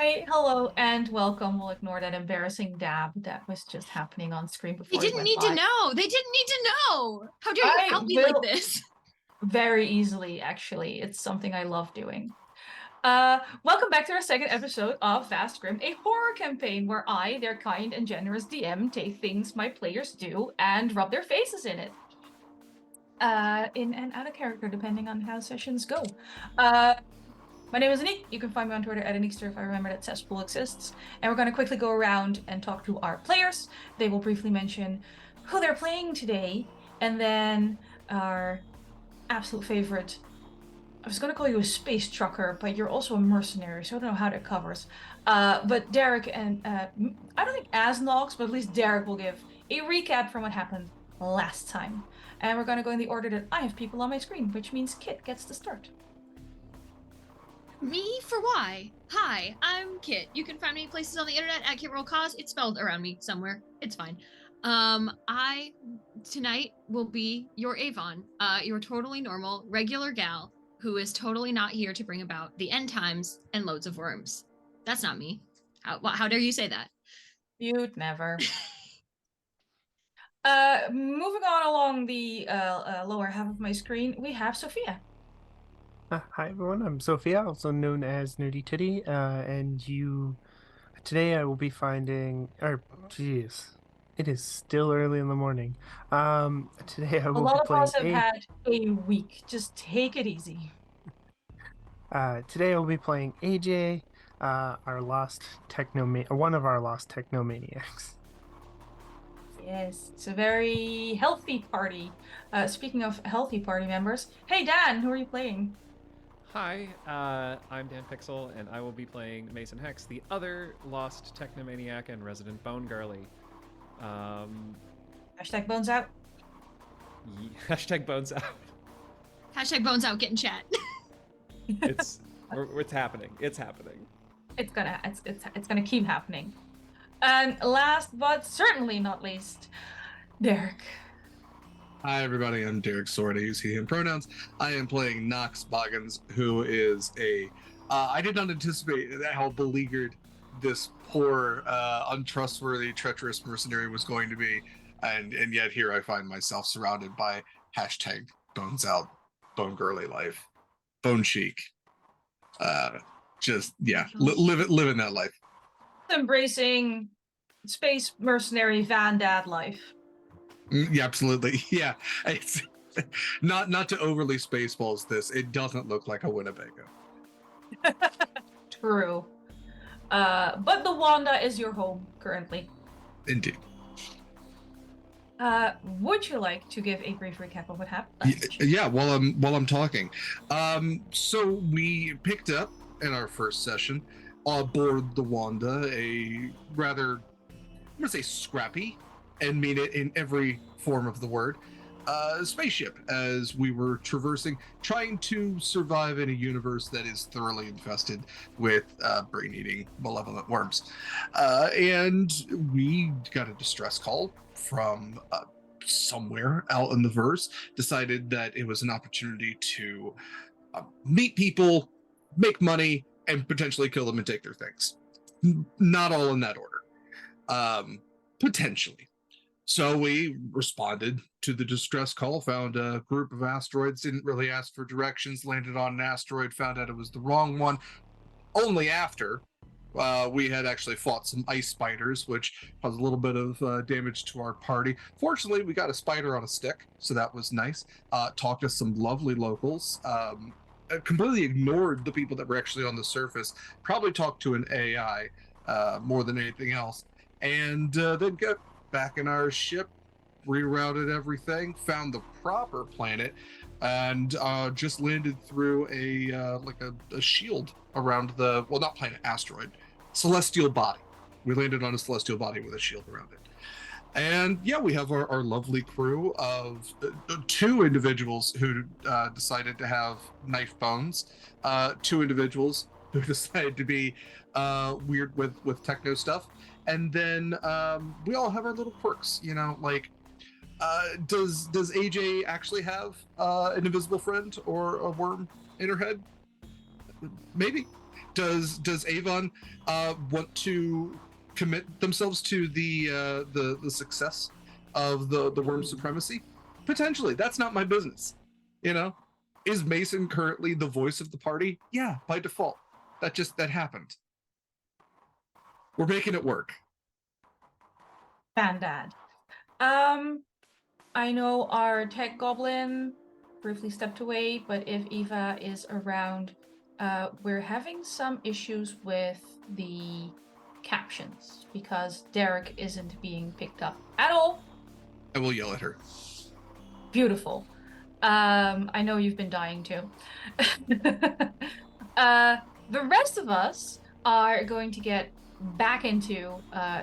Hi, hello, and welcome. We'll ignore that embarrassing dab that was just happening on screen They before it didn't went need to by. know. They didn't need to know. How dare you I out me like will this? very easily, actually. It's something I love doing. Welcome back to our second episode of Vast Grimm, a horror campaign where I, their kind and generous DM, take things my players do and rub their faces in it. In and out of character, depending on how sessions go. My name is Anniek. You can find me on Twitter at Anniekster if I remember that cesspool exists. And we're going to quickly go around and talk to our players. They will briefly mention who they're playing today, and then our absolute favorite. I was going to call you a space trucker, but you're also a mercenary, so I don't know how that covers. But Derek and I don't think as Knox, but at least Derek will give a recap from what happened last time. And we're going to go in the order that I have people on my screen, which means Kit gets to start. Me for why? Hi, I'm Kit. You can find me places on the internet at KitRollCause. It's spelled around me somewhere. It's fine. I tonight will be your Avon, your totally normal, regular gal who is totally not here to bring about the end times and loads of worms. That's not me. How dare you say that? You'd never. Moving on along the lower half of my screen, we have Sophia. Hi everyone, I'm Sophia, also known as Nerdy Titty, and today I will be jeez, it is still early in the morning. Today I A will be lot of us playing have had a week. Just take it easy. today I will be playing AJ, one of our lost technomaniacs. Yes, it's a very healthy party. Speaking of healthy party members, hey Dan, who are you playing? Hi, I'm Dan Pixel, and I will be playing Maesin Hex, the other lost technomaniac and resident bone girly. Hashtag bones out. Hashtag bones out. Hashtag bones out, get in chat. It's happening. It's happening. It's gonna keep happening. And last but certainly not least, Derek. Hi, everybody. I'm Derek Sword. I use he, him pronouns. I am playing Knox Boggins, who is I did not anticipate how beleaguered this poor, untrustworthy, treacherous mercenary was going to be. And yet here I find myself surrounded by hashtag bones out, bone girly life, bone chic. Living that life. Embracing space mercenary van dad life. Yeah, absolutely. Yeah, it's not to overly spaceballs this. It doesn't look like a Winnebago. True. But the Wanda is your home currently. Indeed. Would you like to give a brief recap of what happened? Yeah, while I'm talking. So we picked up in our first session aboard the Wanda a rather, I'm gonna say scrappy, and mean it in every form of the word, spaceship as we were traversing, trying to survive in a universe that is thoroughly infested with brain-eating malevolent worms. And we got a distress call from somewhere out in the verse, decided that it was an opportunity to meet people, make money, and potentially kill them and take their things. Not all in that order. Potentially. So we responded to the distress call, found a group of asteroids, didn't really ask for directions, landed on an asteroid, found out it was the wrong one, only after we had actually fought some ice spiders, which caused a little bit of damage to our party. Fortunately, we got a spider on a stick, so that was nice. Talked to some lovely locals. Completely ignored the people that were actually on the surface. Probably talked to an AI more than anything else. And then got back in our ship, rerouted everything, found the proper planet, and just landed through a shield around the, well, not planet, asteroid, celestial body. We landed on a celestial body with a shield around it. And yeah, we have our lovely crew of two individuals who decided to have knife bones, two individuals who decided to be weird with techno stuff, and then we all have our little quirks, you know, like does AJ actually have an invisible friend or a worm in her head? Maybe. Does Avon want to commit themselves to the success of the worm supremacy? Potentially. That's not my business. You know? Is Maesin currently the voice of the party? Yeah, by default. That happened. We're making it work. Bandad. I know our tech goblin briefly stepped away, but if Eva is around, we're having some issues with the captions because Derek isn't being picked up at all. I will yell at her. Beautiful. I know you've been dying too. The rest of us are going to get back into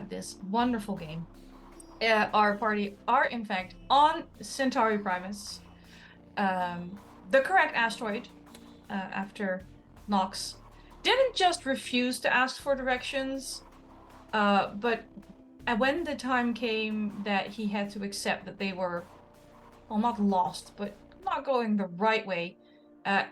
this wonderful game. Our party are, in fact, on Centauri Primus, the correct asteroid, after Knox didn't just refuse to ask for directions, but when the time came that he had to accept that they were, well, not lost, but not going the right way,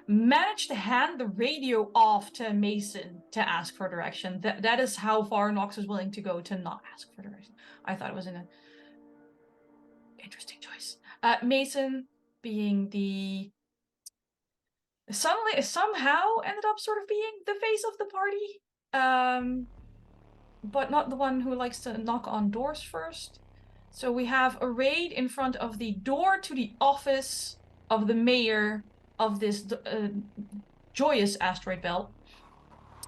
managed to hand the radio off to Maesin to ask for direction. That is how far Knox was willing to go to not ask for direction. I thought it was an interesting choice. Maesin being the somehow ended up sort of being the face of the party, but not the one who likes to knock on doors first. So we have a raid in front of the door to the office of the mayor of this joyous asteroid belt.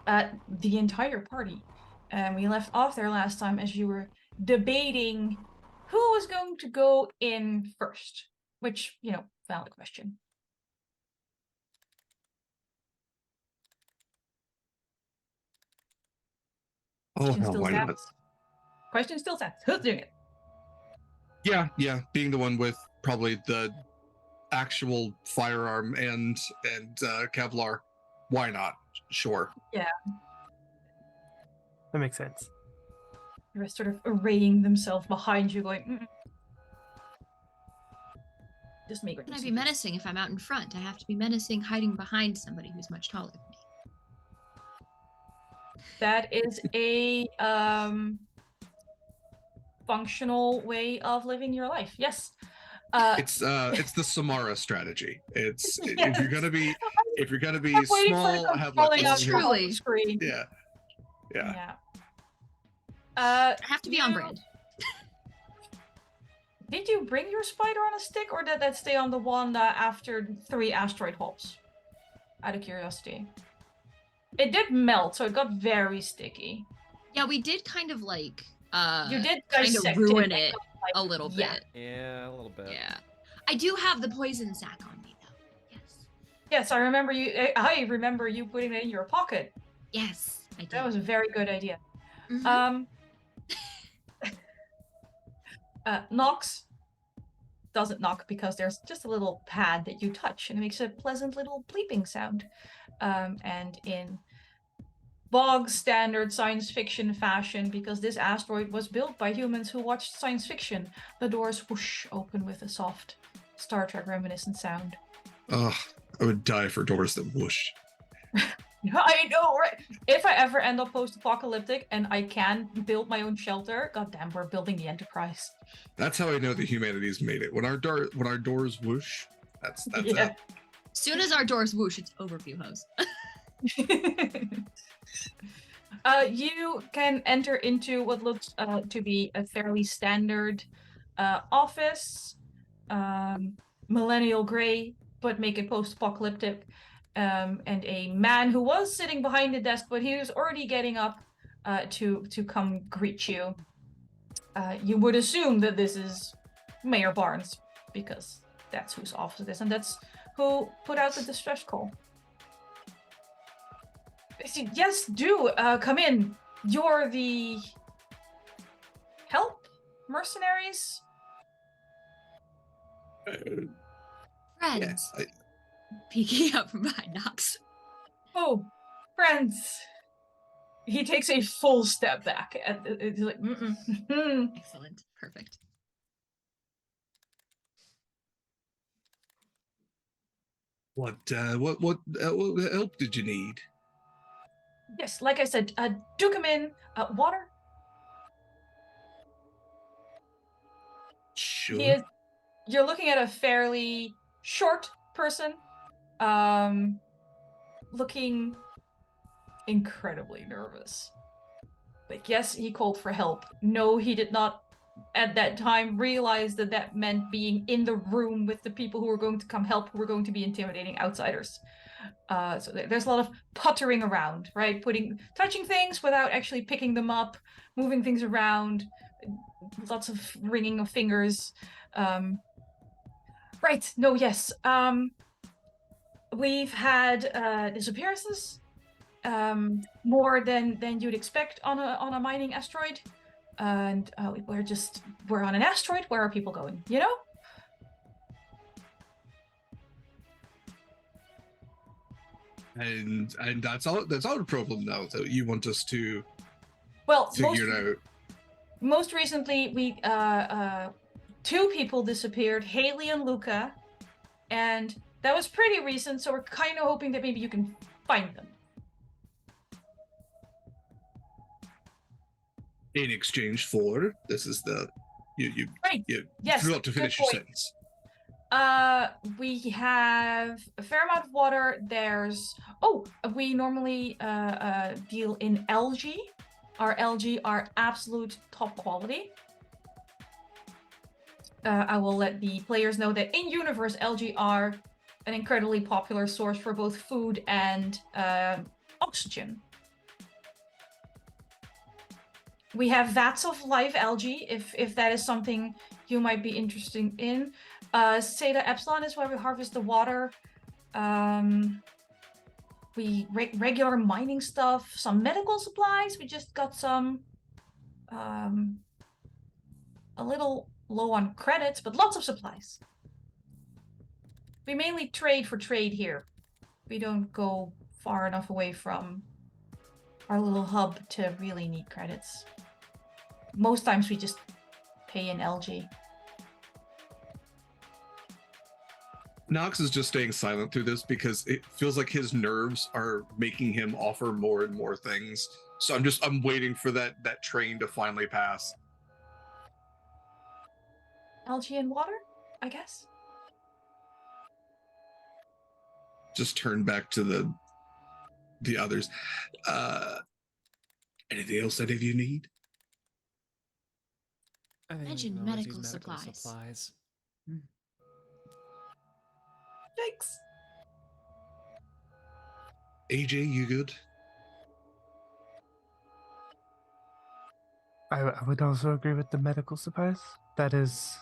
The entire party. And we left off there last time as you were debating who was going to go in first. Which, valid question. Oh, Question hell, still why not? stands. Question still stands. Who's doing it? Yeah, being the one with probably the actual firearm and Kevlar, why not? Sure. Yeah. That makes sense. The rest sort of arraying themselves behind you, going, Just make it. Can I be menacing if I'm out in front? I have to be menacing hiding behind somebody who's much taller than me. That is a functional way of living your life. Yes. It's the Samara strategy. It's Yes. if you're gonna be I'm waiting for small, the have like controlling a on your Truly. home screen. Yeah. I have to be on brand. Did you bring your spider on a stick, or did that stay on the wand after 3 asteroid hops? Out of curiosity. It did melt, so it got very sticky. Yeah, we did kind of like You did kind of dissect ruin it it a little yeah. bit. Yeah, a little bit. Yeah. I do have the poison sack on me though. Yes. Yes, I remember you putting it in your pocket. Yes, I did. That was a very good idea. Mhm. Knox doesn't knock because there's just a little pad that you touch and it makes a pleasant little bleeping sound. And in bog standard science fiction fashion, because this asteroid was built by humans who watched science fiction, the doors whoosh open with a soft Star Trek reminiscent sound. Ugh, I would die for doors that whoosh. I know, right? If I ever end up post-apocalyptic and I can build my own shelter, goddamn, we're building the Enterprise. That's how I know the humanity's made it. When our doors whoosh, that's Yeah. it. Soon as our doors whoosh, it's over, view host. You can enter into what looks to be a fairly standard office, millennial gray, but make it post-apocalyptic. And a man who was sitting behind the desk, but he was already getting up to come greet you. You would assume that this is Mayor Barnes, because that's whose office it is, and that's who put out the distress call. Yes, do come in. You're the help mercenaries. Friends. Yes, Peeking up from behind Knox. Oh, friends. He takes a full step back. He's like, Excellent. Perfect. what help did you need? Yes, like I said, duke him in. Water. Sure. You're looking at a fairly short person, looking incredibly nervous. Like, yes, he called for help. No, he did not at that time realize that that meant being in the room with the people who were going to come help, who were going to be intimidating outsiders. So there's a lot of puttering around, right? Touching things without actually picking them up, moving things around, lots of wringing of fingers. Right, no, yes. We've had disappearances, more than you'd expect on a mining asteroid. And we're on an asteroid. Where are people going? You know? And that's our problem now. That you want us to Well, figure it out. most recently, we two people disappeared, Haley and Luca, and that was pretty recent. So we're kind of hoping that maybe you can find them. In exchange for this is the you Right. you Yes, forgot to good finish your point. sentence. We have a fair amount of water. We normally deal in algae. Our algae are absolute top quality. I will let the players know that in universe, algae are an incredibly popular source for both food and oxygen. We have vats of live algae, if that is something you might be interested in. Zeta Epsilon is where we harvest the water. Regular mining stuff, some medical supplies. We just got some, a little low on credits, but lots of supplies. We mainly trade for trade here. We don't go far enough away from our little hub to really need credits. Most times we just pay in algae. Knox is just staying silent through this because it feels like his nerves are making him offer more and more things. So I'm waiting for that train to finally pass. Algae and water, I guess. Just turn back to the others. Anything else that you need? I think Mention we can always medical use supplies. Yikes. AJ, you good? I would also agree with the medical supplies. That is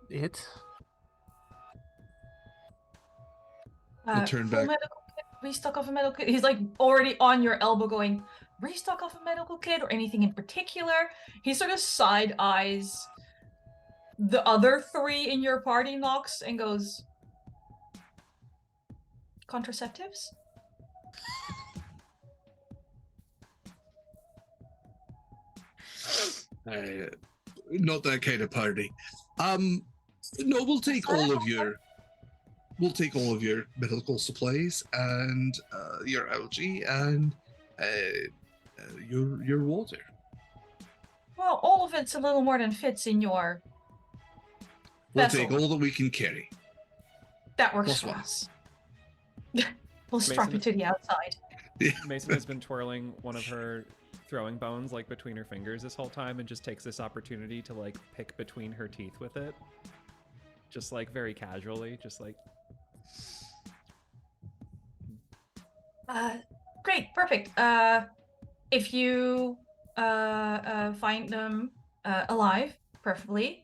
it. We'll turn Full back. medical kit, restock of a medical kit. He's like already on your elbow going, restock of a medical kit or anything in particular. He sort of side eyes the other three in your party, Knox, and goes, contraceptives? Not that kind of party. No, we'll take all of your medical supplies and your algae and your water. Well, all of it's a little more than fits in your We'll vessel. take all that we can carry. That works Plus for one. us. We'll strap you to the outside. Maesin has been twirling one of her throwing bones like between her fingers this whole time and just takes this opportunity to like pick between her teeth with it. Just like very casually, just like Great, perfect. If you find them alive, preferably,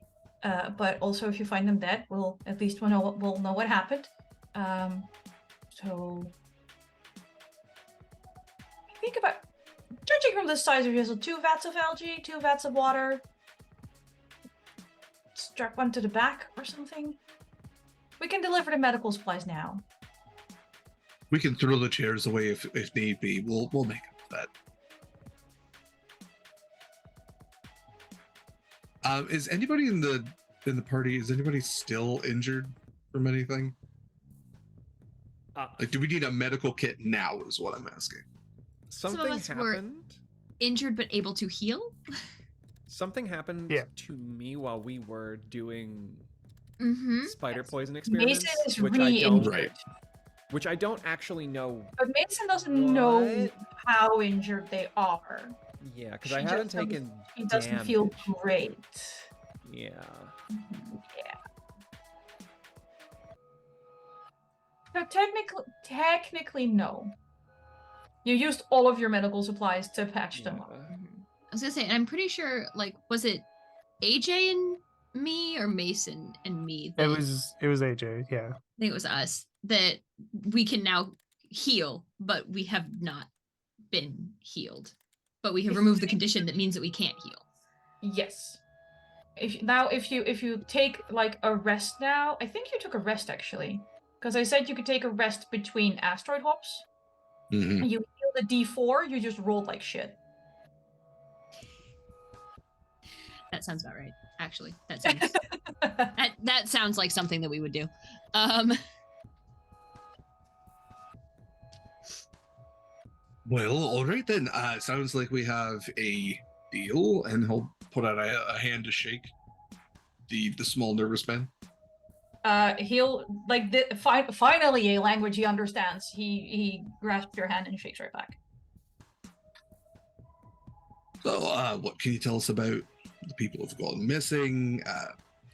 but also if you find them dead, we'll know what happened. So think about judging from the size of your vessel, 2 vats of algae, 2 vats of water. Strap one to the back or something. We can deliver the medical supplies now. We can throw the chairs away if need be. We'll make up that. Is anybody in the party? Is anybody still injured from anything? Like, do we need a medical kit now? Is what I'm asking. Something us were- happened. Injured but able to heal. Something happened Yeah. to me while we were doing Mm-hmm. spider Yes. poison experiments, Mason is which I don't, re-injured. Right. which I don't actually know. But Mason doesn't know What? how injured they are. Yeah, because She I haven't just doesn't- taken He doesn't feel damage. great. Yeah. Yeah. So technically, no. You used all of your medical supplies to patch them up. Yeah. I was gonna say, and I'm pretty sure, like, was it AJ and me or Mason and me? It was AJ, yeah. I think it was us that we can now heal, but we have not been healed. But we have removed the condition that means that we can't heal. Yes. If you take like a rest now, I think you took a rest actually, because I said you could take a rest between asteroid hops. Mm-hmm. And you heal the D4, you just rolled like shit. That sounds about right. Actually, that sounds that sounds like something that we would do. Well, all right then. Sounds like we have a deal, and he'll put out a hand to shake the small nervous man. He'll like finally a language he understands. He grasps your hand and shakes right back. So, what can you tell us about the people who've gone missing?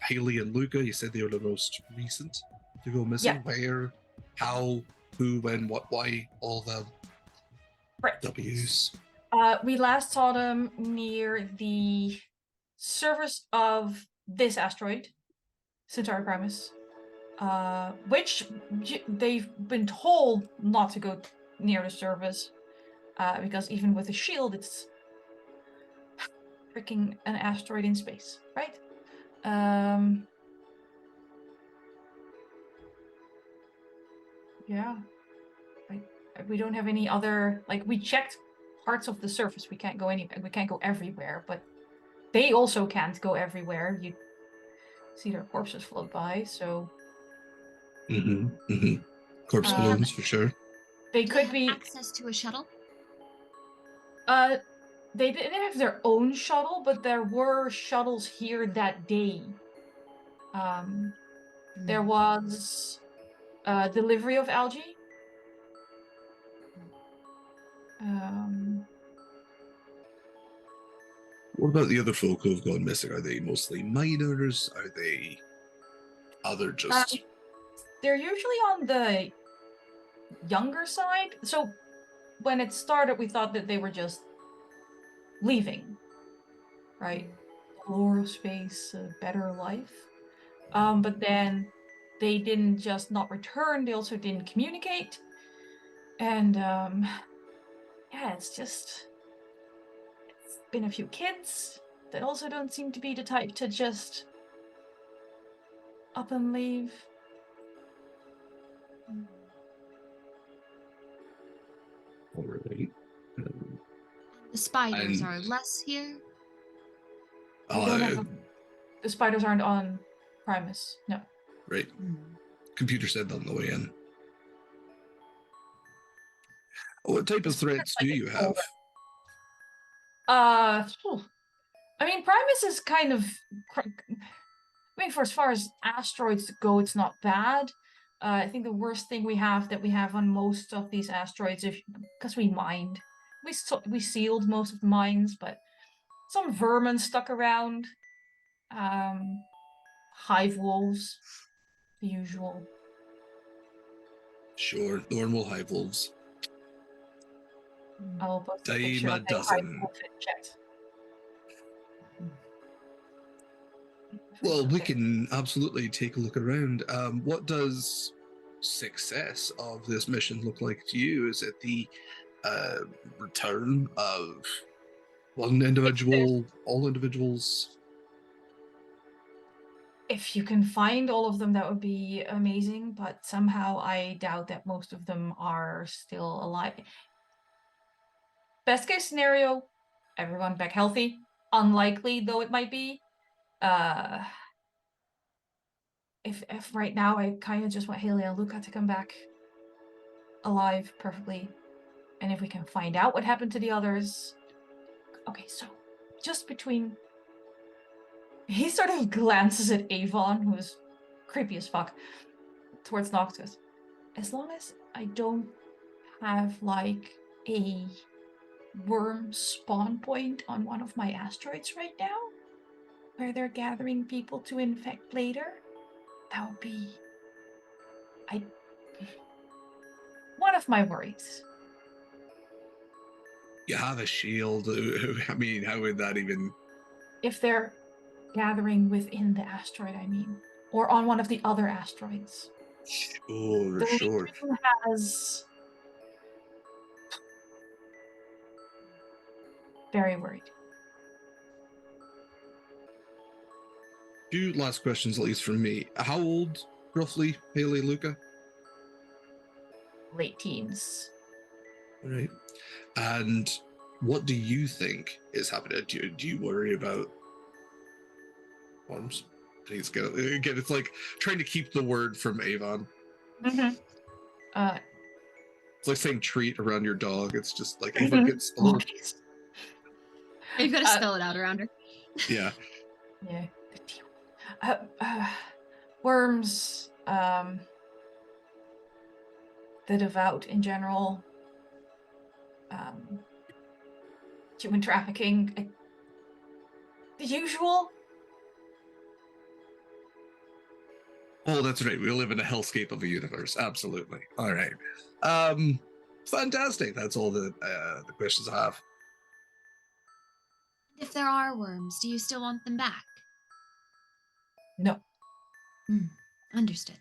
Haley and Luca, you said they were the most recent to go missing. Yeah. Where, how, who, when, what, why, all the Right. W's. We last saw them near the surface of this asteroid, Centauri Primus, which they've been told not to go near the surface, because even with a shield, it's freaking an asteroid in space, right? Yeah. We don't have any other, like, we checked parts of the surface. We can't go anywhere. We can't go everywhere, but they also can't go everywhere. You see their corpses float by, so Corpse balloons for sure. they do could have be. access to a shuttle. They didn't have their own shuttle, but there were shuttles here that day. There was delivery of algae. What about the other folk who've gone missing? Are they mostly miners? Are they other just? They're usually on the younger side. So when it started, we thought that they were just leaving, right? Lore of space, a better life. But then they didn't just not return, they also didn't communicate. And yeah, it's been a few kids that also don't seem to be the type to just up and leave. All right. The spiders And- are less here. We don't have the spiders aren't on Primus, no. Right. Computer said on the way in. What type of threats do you have? I mean, Primus is kind of. I mean, for as far as asteroids go, it's not bad. I think the worst thing we have on most of these asteroids, because we mined, we sealed most of the mines, but some vermin stuck around. Hive wolves, the usual. Sure, normal hive wolves. I'll post a Dime picture a of a hive dozen. wolf in chat. Well, we can absolutely take a look around. What does success of this mission look like to you? Is it the return of one individual, all individuals? If you can find all of them, that would be amazing, but somehow I doubt that most of them are still alive. Best case scenario, everyone back healthy. Unlikely though it might be. If right now I kind of just want Haley and Luca to come back. alive perfectly. And if we can find out what happened to the others. Okay, so just between. He sort of glances at Avon, who's creepy as fuck, towards Knox. Goes, as long as I don't have like a worm spawn point on one of my asteroids right now, where they're gathering people to infect later, that would be one of my worries. You have a shield. I mean, how would that even? If they're gathering within the asteroid, I mean, or on one of the other asteroids. Oh, The sure. Legion has very worried. Two last questions, at least from me. How old, roughly, Haley Luca? Late teens. All right. And what do you think is happening? Do you worry about worms? Please go. Again, it's like trying to keep the word from Avon. Mm-hmm. It's like saying treat around your dog. It's just like Avon gets a little. You've got to spell it out around her. Yeah. Yeah. Worms, the devout in general, human trafficking, the usual. Oh, that's right. We live in a hellscape of a universe. Absolutely. All right. Fantastic. That's all the questions I have. If there are worms, do you still want them back? No. Understood.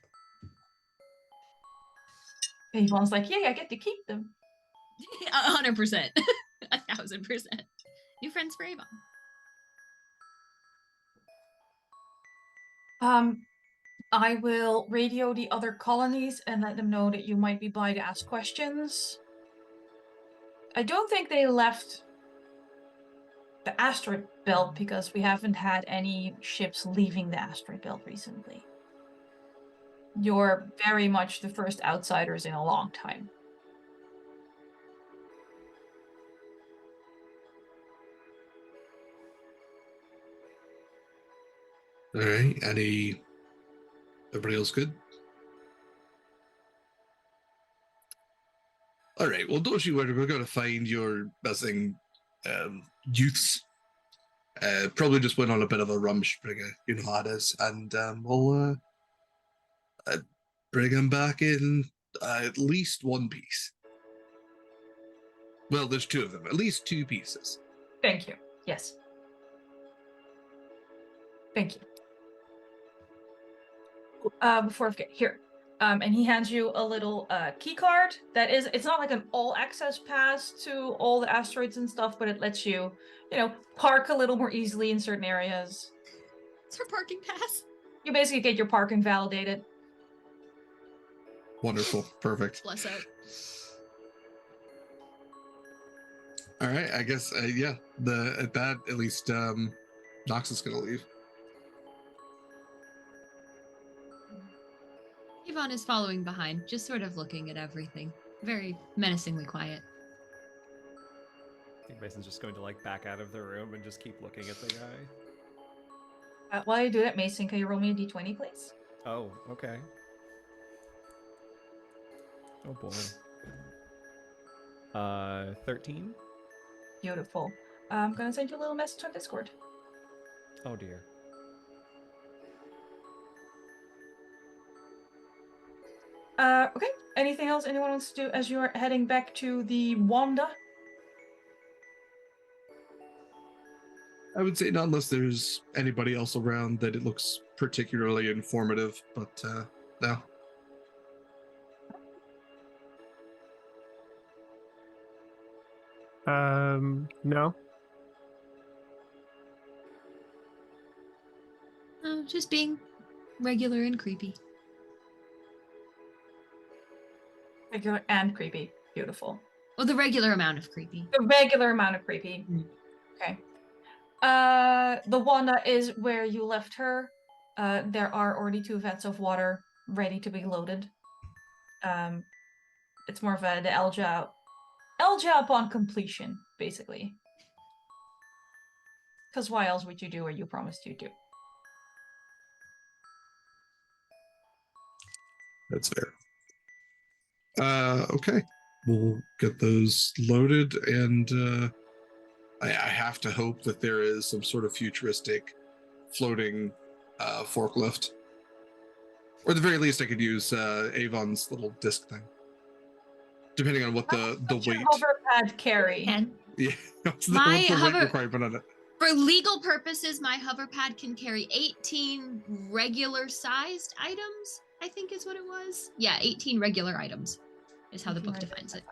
Avon's like, yeah, I get to keep them. 100%. 1,000%. New friends for Avon. I will radio the other colonies and let them know that you might be by to ask questions. I don't think they left the asteroid belt because we haven't had any ships leaving the asteroid belt recently. You're very much the first outsiders in a long time. All right. Everybody else good? All right. Well, don't you worry. We're going to find your missing youths. Probably just went on a bit of a rumspringa, you know how it is, and we'll bring him back in at least one piece. Well, there's two of them. At least two pieces. Thank you. Yes. Thank you. Before I forget, here. And he hands you a little key card that it's not like an all access pass to all the asteroids and stuff, but it lets you, park a little more easily in certain areas. It's her parking pass. You basically get your parking validated. Wonderful. Perfect. Bless out. All right. I guess, yeah, at least Knox is going to leave. Avon is following behind, just sort of looking at everything. Very menacingly quiet. I think Mason's just going to back out of the room and just keep looking at the guy. While you do that, Maesin, can you roll me a d20, please? Oh, okay. Oh boy. 13? Beautiful. I'm gonna send you a little message on Discord. Oh dear. Okay. Anything else anyone wants to do as you're heading back to the Wanda? I would say not unless there's anybody else around that it looks particularly informative, but no. No. Oh, just being regular and creepy. Regular and creepy. Beautiful. Well, the regular amount of creepy. The regular amount of creepy. Okay. The Wanda is where you left her. There are already 2 vats of water ready to be loaded. It's more of the Elja upon completion, basically. Because why else would you do what you promised you do? That's fair. Okay. We'll get those loaded, and I have to hope that there is some sort of futuristic floating forklift. Or at the very least, I could use Avon's little disc thing. Depending on what the weight. Hover pad carry. And Yeah, what's the My weight hover- requirement on it? for legal purposes, my hover pad can carry 18 regular sized items, I think is what it was. Yeah, 18 regular items is how the book defines it.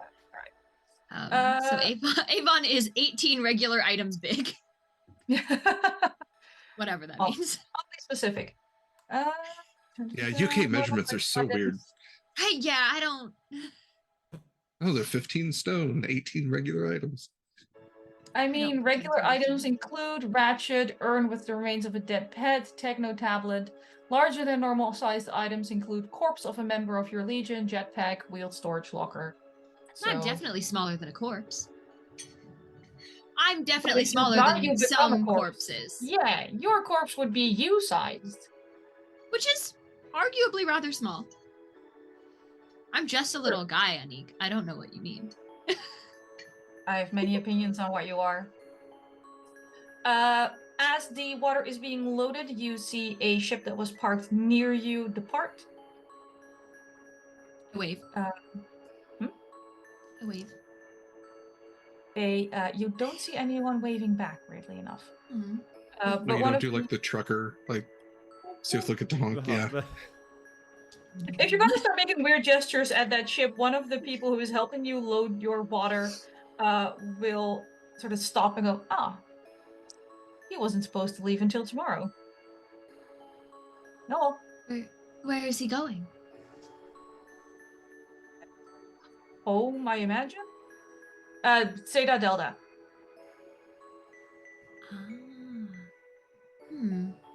So Avon is 18 regular items big. Whatever that means. I'll be specific. Yeah, UK measurements are so weird. I don't. Oh, they're 15 stone, 18 regular items. I mean, regular items include ratchet, urn with the remains of a dead pet, techno tablet. Larger than normal sized items include corpse of a member of your legion, jetpack, wheeled storage locker. I'm definitely smaller than a corpse. I'm definitely if you smaller die, than you become a some corpse. corpses. Yeah, your corpse would be you-sized. Which is arguably rather small. I'm just a little guy, Anniek. I don't know what you mean. I have many opinions on what you are. As the water is being loaded, you see a ship that was parked near you depart. A wave. A wave. You don't see anyone waving back, weirdly enough. Mm-hmm. But you one don't of do like the trucker, like see if look at the honk, yeah. If you're going to start making weird gestures at that ship, one of the people who is helping you load your water will sort of stop and go, he wasn't supposed to leave until tomorrow. No. Where is he going? Home, I imagine? Seda Delta.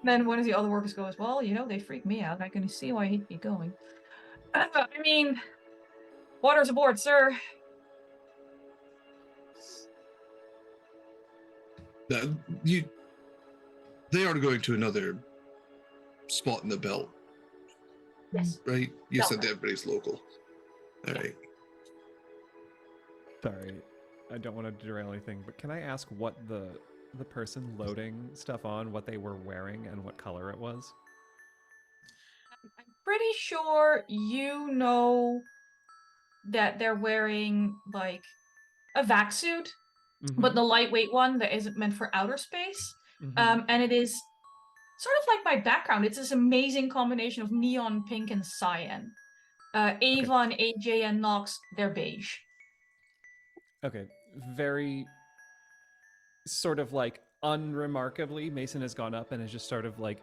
Then one of the other workers goes, well, they freak me out. I can see why he'd be going. I mean, water's aboard, sir. They are going to another spot in the belt. Yes. Right? You said that everybody's local. All right. Sorry, I don't want to derail anything, but can I ask what the person loading stuff on, what they were wearing and what color it was? I'm pretty sure you know that they're wearing like a vac suit, but the lightweight one that isn't meant for outer space. And it is sort of like my background. It's this amazing combination of neon pink and cyan. Avon, AJ, and Knox, they're beige. Okay, very sort of like unremarkably, Maesin has gone up and has just sort of like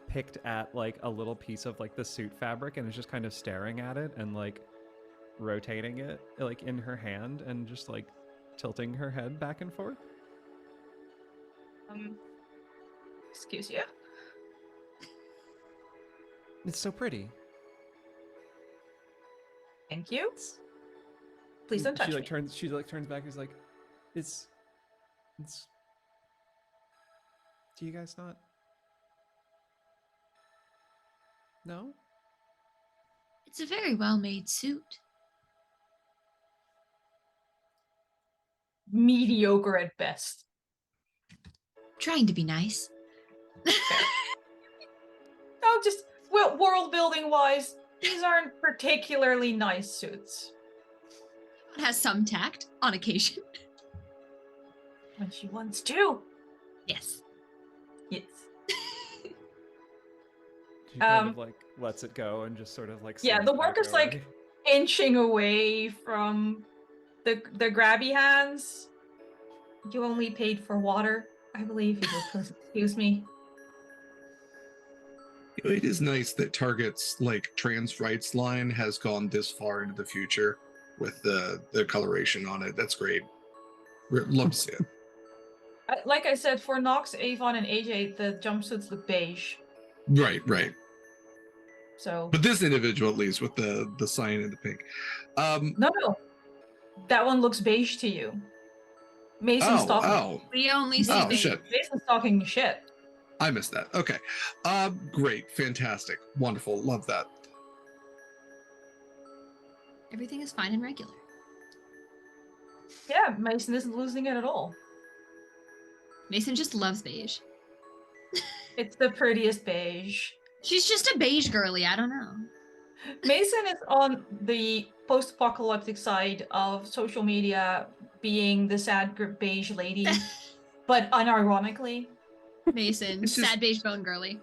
picked at like a little piece of like the suit fabric and is just kind of staring at it and like rotating it like in her hand and just like tilting her head back and forth. Excuse you. It's so pretty. Thank you. Please don't touch me. She turns back and is like, it's do you guys not? No? It's a very well-made suit. Mediocre at best. Trying to be nice. No, just world building wise, these aren't particularly nice suits. It has some tact on occasion. When she wants to. Yes. Yes. She kind of like lets it go and just sort of like the worker's like inching away from the grabby hands. You only paid for water, I believe. Excuse me. It is nice that Target's like trans rights line has gone this far into the future with the coloration on it. That's great. Love to see it. Like I said, for Knox, Avon, and AJ, the jumpsuits look beige. Right. So But this individual, at least, with the cyan and the pink. no, that one looks beige to you. Mason's talking. Oh, We only see Oh, beige. shit. Mason's talking shit. I missed that. Okay. Great. Fantastic. Wonderful. Love that. Everything is fine and regular. Yeah, Mason isn't losing it at all. Maesin just loves beige. It's the prettiest beige. She's just a beige girly. I don't know. Mason is on the post-apocalyptic side of social media, being the sad beige lady, but unironically. Maesin, It's just- sad beige bone girly.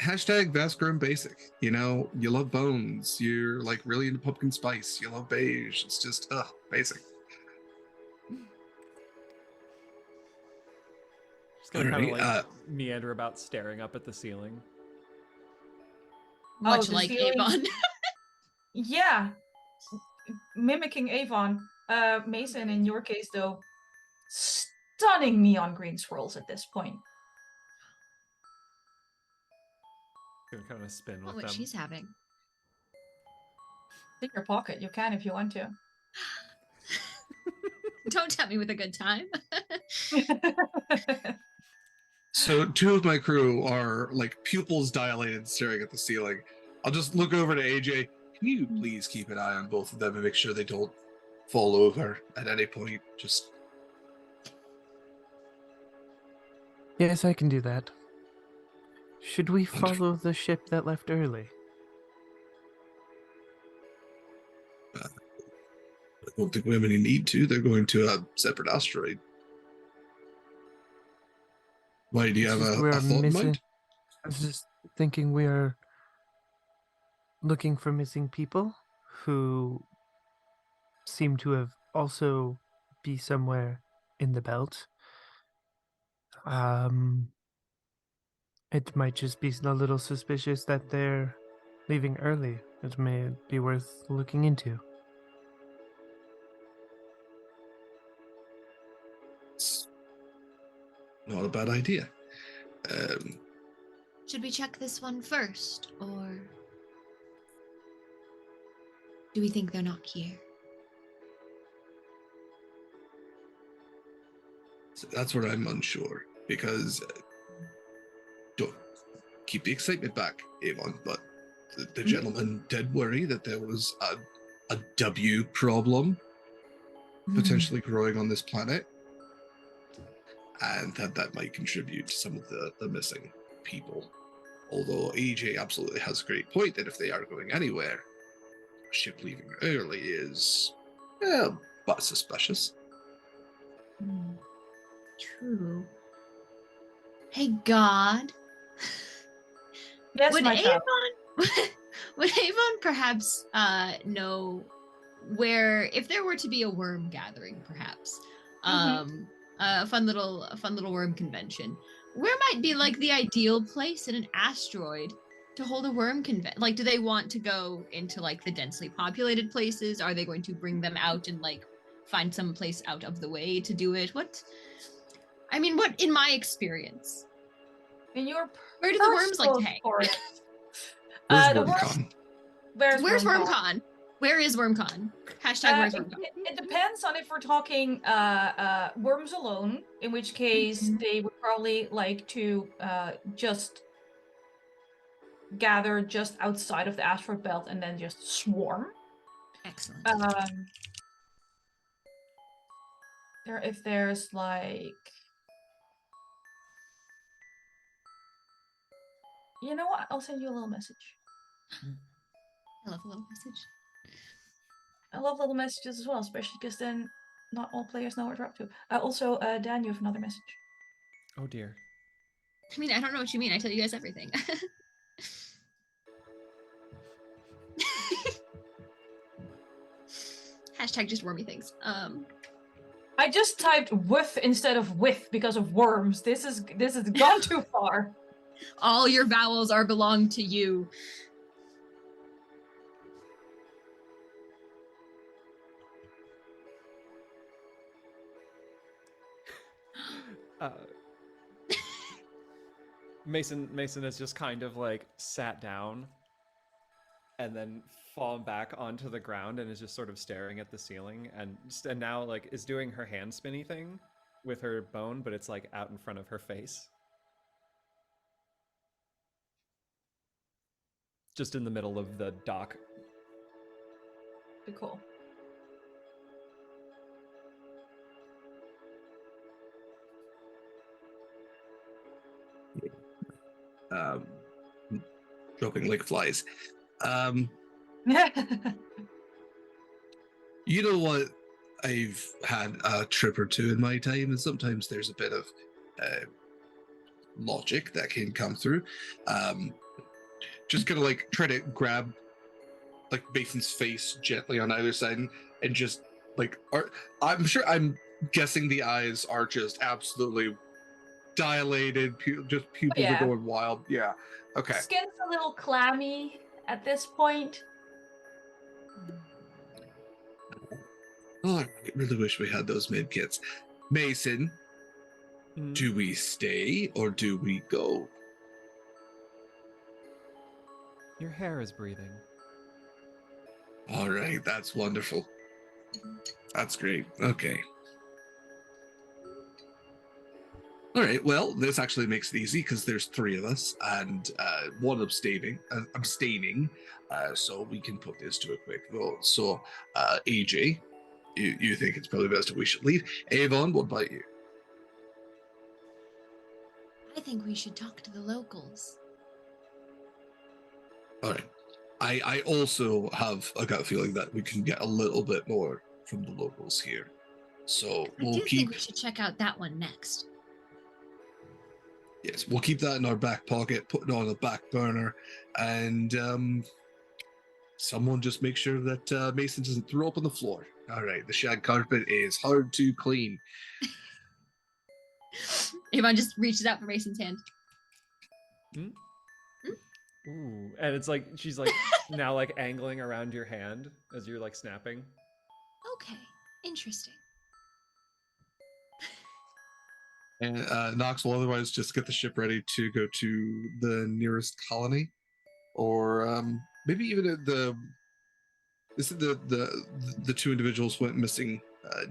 Hashtag Vast Grimm Basic. You know, you love bones. You're like really into pumpkin spice. You love beige. It's just, basic. Just gonna kind of Alrighty, like meander about, staring up at the ceiling. Much the like ceiling- Avon. Yeah, mimicking Avon. Mason, in your case, though, stunning neon green swirls at this point. Gonna kind of spin Oh, with what them. she's having. In your pocket, you can if you want to. Don't tell me with a good time. So two of my crew are like pupils dilated, staring at the ceiling. I'll just look over to AJ. Can you please keep an eye on both of them and make sure they don't fall over at any point? Just Yes, I can do that. Should we follow the ship that left early? I don't think we have any need to. They're going to a separate asteroid. Why, do you It's have just a, we a are thought in missing. mind? I was just thinking we are looking for missing people who seem to have also be somewhere in the belt. It might just be a little suspicious that they're leaving early. It may be worth looking into. It's not a bad idea. Should we check this one first, or do we think they're not here? So that's where I'm unsure, because don't keep the excitement back, Avon, but the gentleman did worry that there was a W problem potentially growing on this planet, and that might contribute to some of the missing people. Although AJ absolutely has a great point that if they are going anywhere, a ship leaving early is, well, but suspicious. True. Hey, God. Yes, would my child. Avon would Avon perhaps know where, if there were to be a worm gathering, perhaps a fun little worm convention, where might be like the ideal place in an asteroid to hold a worm convention? Like, do they want to go into like the densely populated places? Are they going to bring them out and like find some place out of the way to do it? What in my experience, In your where do the worms like to hang? forest. Where's The WormCon? Where's WormCon? WormCon? Where is WormCon? Hashtag where's WormCon? It depends on if we're talking worms alone, in which case they would probably like to just gather just outside of the asteroid belt and then just swarm. Excellent. If there's like, you know what? I'll send you a little message. I love a little message. I love little messages as well, especially because then not all players know what you're up to. Also, Dan, you have another message. Oh dear. I mean, I don't know what you mean. I tell you guys everything. Hashtag just wormy things. I just typed with instead of with because of worms. This has gone too far. All your vowels are belong to you. Maesin has just kind of like sat down and then fallen back onto the ground and is just sort of staring at the ceiling and now like is doing her hand spinny thing with her bone, but it's like out in front of her face. Just in the middle of the dock. Pretty cool. Dropping like flies. You know what? I've had a trip or two in my time, and sometimes there's a bit of logic that can come through. Just gonna like try to grab like Mason's face gently on either side and just like I'm guessing the eyes are just absolutely dilated, just pupils yeah. are going wild. Yeah. Okay. Skin's a little clammy at this point. Oh, I really wish we had those med kits. Maesin, Mm. do we stay or do we go? Your hair is breathing. All right, that's wonderful. That's great. Okay. All right. Well, this actually makes it easy because there's 3 of us and one abstaining. So we can put this to a quick vote. So, AJ, you think it's probably best if we should leave. Avon, what about you? I think we should talk to the locals. All right. I also have a gut feeling that we can get a little bit more from the locals here. So I do think we should check out that one next. Yes, we'll keep that in our back pocket, put it on the back burner, and someone just make sure that Maesin doesn't throw up on the floor. All right, the shag carpet is hard to clean. Avon just reaches out for Mason's hand. Ooh, and it's like she's like now like angling around your hand as you're like snapping. Okay, interesting. And Knox will otherwise just get the ship ready to go to the nearest colony, or maybe even at the. This is the 2 individuals went missing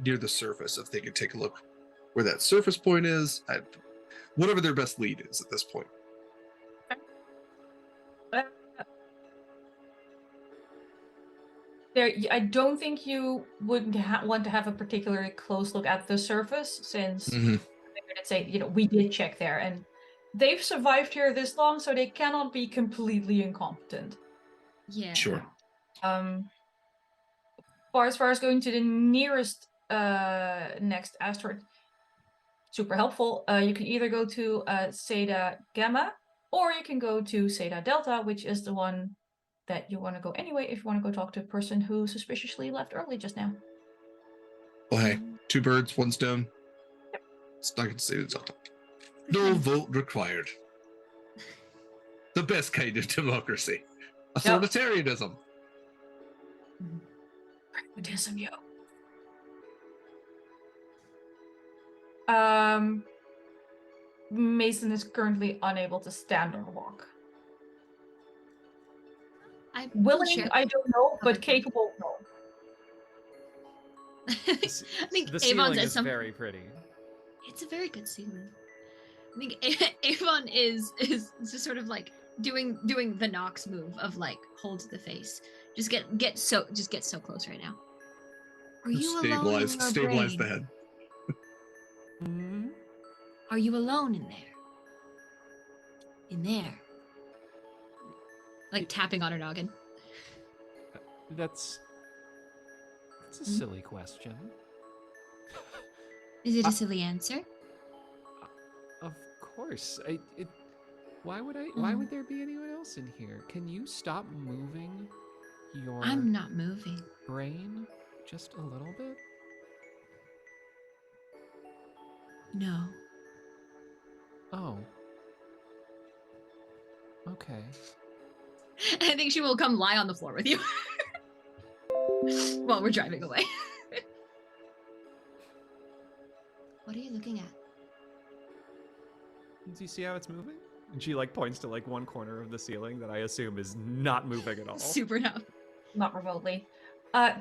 near the surface. If they could take a look where that surface point is, whatever their best lead is at this point. I don't think you would want to have a particularly close look at the surface, since Mm-hmm. I'd say, we did check there, and they've survived here this long, so they cannot be completely incompetent. Yeah. Sure. As far as going to the nearest next asteroid, super helpful. You can either go to Zeta Gamma, or you can go to Zeta Delta, which is the one that you want to go anyway if you want to go talk to a person who suspiciously left early just now. Well, hey, 2 birds, 1 stone. Yep. It's not going to say it's all. No vote required. The best kind of democracy. Authoritarianism. Pragmatism, yo. Maesin is currently unable to stand or walk. Willing, I don't know, but capable, no. I think The Avon ceiling said is something. very pretty. It's a very good ceiling. I think Avon is just sort of like doing the Knox move of like hold the face. Just get so close right now. Are you alone in your Stabilize brain? the head. Mm-hmm. Are you alone in there? In there. Like tapping on her noggin. That's a silly question. Is it a silly answer? Of course. Why would there be anyone else in here? Can you stop moving your I'm not moving. brain just a little bit? No. Oh. Okay. I think she will come lie on the floor with you while we're driving away. What are you looking at? Do you see how it's moving? And she like points to like one corner of the ceiling that I assume is not moving at all. Super enough. Not remotely.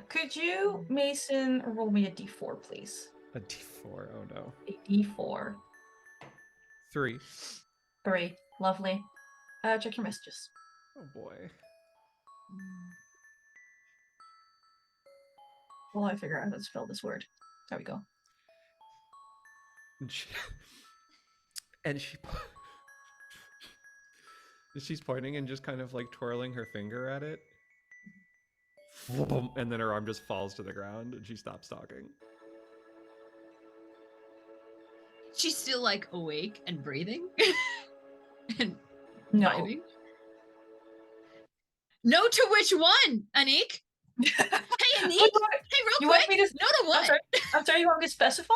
Could you, Maesin, roll me a d4, please? A D4. Oh no. A d4. 3. 3. Lovely. Check your messages. Oh boy. While I figure out how to spell this word. There we go. And she's pointing and just kind of like twirling her finger at it. And then her arm just falls to the ground and she stops talking. She's still like awake and breathing and No. vibing. No to which one, Anniek? Hey, Anniek. Hey, real You quick. want me to? No to what? I'm sorry. You want me to specify?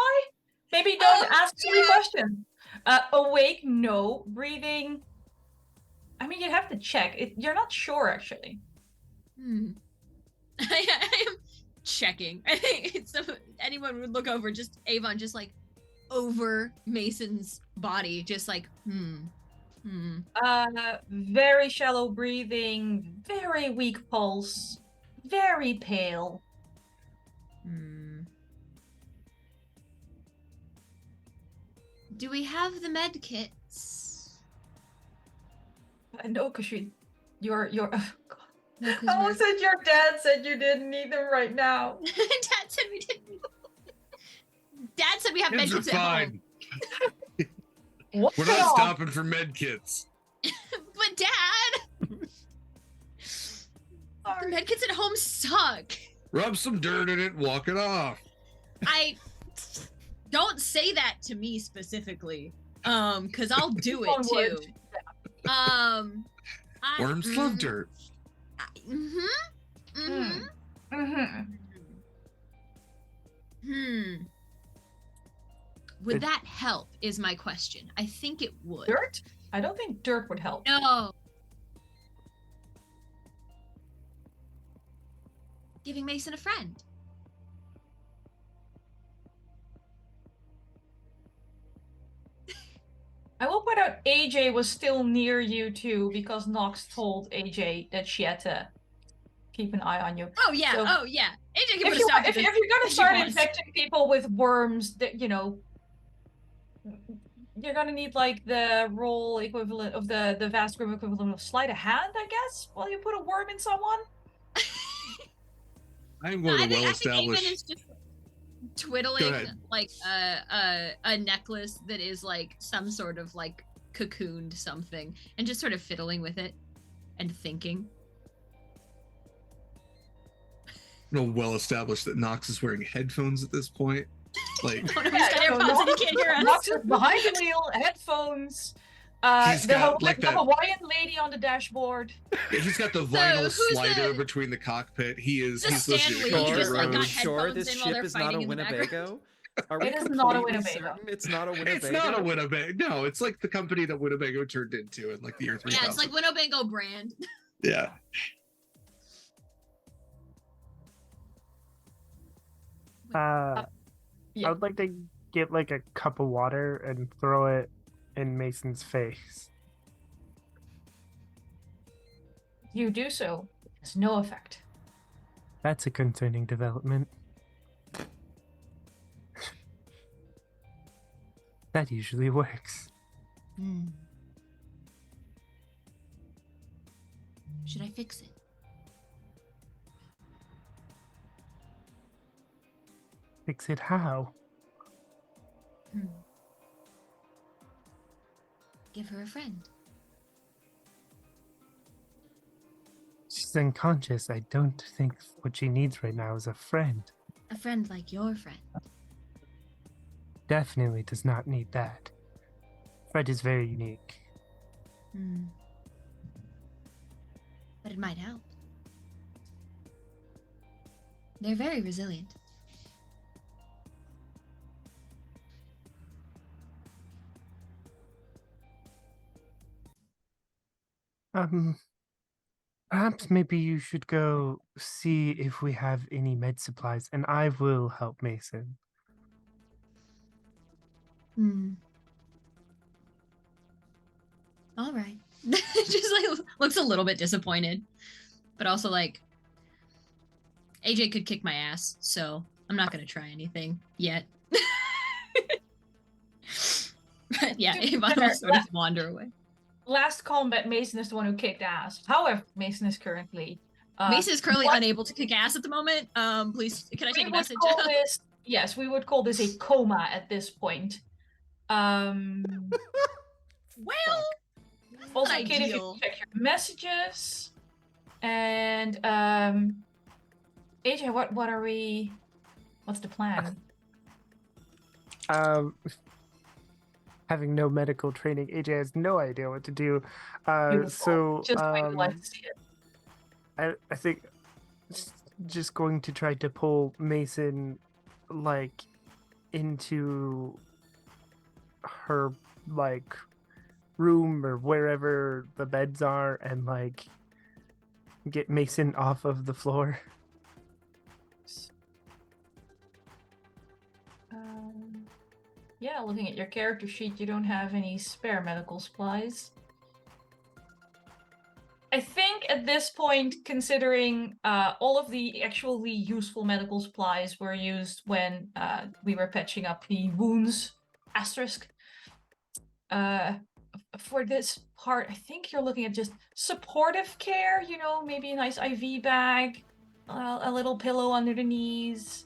Maybe don't ask silly questions. Awake, no. Breathing. I mean, you'd have to check. You're not sure, actually. I am checking. I think anyone would look over, just Avon, just like over Maesin's body, just like, Very shallow breathing, very weak pulse, very pale. Do we have the med kits? No, because you're. Oh, God. No, I almost said your dad said you didn't need them right now. Dad said we didn't. Dad said we have med Kids are kits at home. fine. What? We're not stopping for med kits. But Dad, the med kits at home suck. Rub some dirt in it, walk it off. I don't say that to me specifically, because I'll do it too. Worms love dirt. Would that help? Is my question. I think it would. Dirt? I don't think dirt would help. No. Giving Maesin a friend. I will point out AJ was still near you too, because Knox told AJ that she had to keep an eye on you. Oh yeah, So, AJ can If, put a stop to if this you're gonna if she start wants. infecting people with worms, that you're gonna need like the roll equivalent of the Vast Grimm equivalent of sleight of hand, I guess, while you put a worm in someone. I'm going to well I think Avon established. is just twiddling like a necklace that is like some sort of like cocooned something, and just sort of fiddling with it and thinking. Well established that Knox is wearing headphones at this point. Like Oh, no, he's got AirPods and he can't hear us. Knox is behind the wheel, headphones. He's got, like, the that- Hawaiian lady on the dashboard. he's got the vinyl who's slider the- between the cockpit. He's the listening to Stanley, Country just, like, got Roads. headphones this in while ship they're is not a fighting in the background. Winnebago? Are we It is not a completely Winnebago. certain It's not a Winnebago. It's not a Winnebago. No, it's like the company that Winnebago turned into in like the year 3000. Yeah, it's like Winnebago brand. Yeah. Yeah. I would like to get like a cup of water and throw it in Mason's face. You do so. It's no effect. That's a concerning development. That usually works. Should I fix it? Fix it how? Give her a friend. She's unconscious. I don't think what she needs right now is a friend. A friend like your friend. Definitely does not need that. Fred is very unique. But it might help. They're very resilient. Perhaps maybe you should go see if we have any med supplies, and I will help Maesin. All right. Just like looks a little bit disappointed, but also like AJ could kick my ass, so I'm not gonna try anything yet. But yeah, To be Avon fair, will sort of wander away. Last combat, Maesin is the one who kicked ass. However, Maesin is currently. Mace is currently what unable to kick ass at the moment. Please, can I take we a would message? call this. Yes, we would call this a coma at this point. Well, Also, not Kid, if you ideal. check your messages, and AJ, what are we? What's the plan? Having no medical training, AJ has no idea what to do. Beautiful. So Just the way we like to see it. I think just going to try to pull Maesin like into her like room or wherever the beds are and like get Maesin off of the floor. Yeah, looking at your character sheet, you don't have any spare medical supplies. I think at this point, considering all of the actually useful medical supplies were used when we were patching up the wounds, asterisk. For this part, I think you're looking at just supportive care, you know, maybe a nice IV bag, a little pillow under the knees,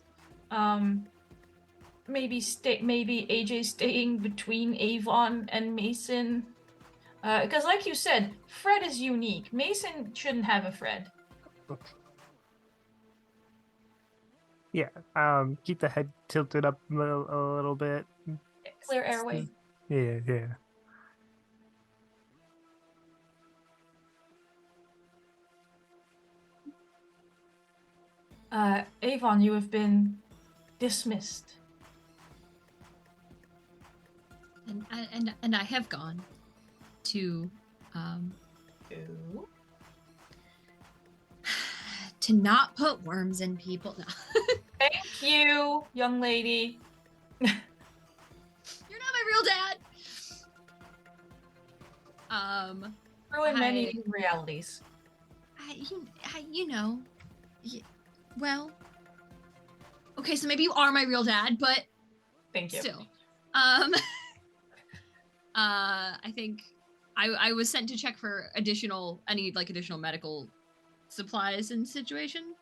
maybe AJ staying between Avon and Maesin. Because like you said, Fred is unique. Maesin shouldn't have a Fred. Yeah, keep the head tilted up a little bit. Clear airway. Yeah. Avon, you have been dismissed. And I have gone to Ooh. to not put worms in people. No. Thank you, young lady. You're not my real dad. Ruin many realities. You know, well, okay, so maybe you are my real dad, but Thank you. still, I think I was sent to check for any additional medical supplies in situation.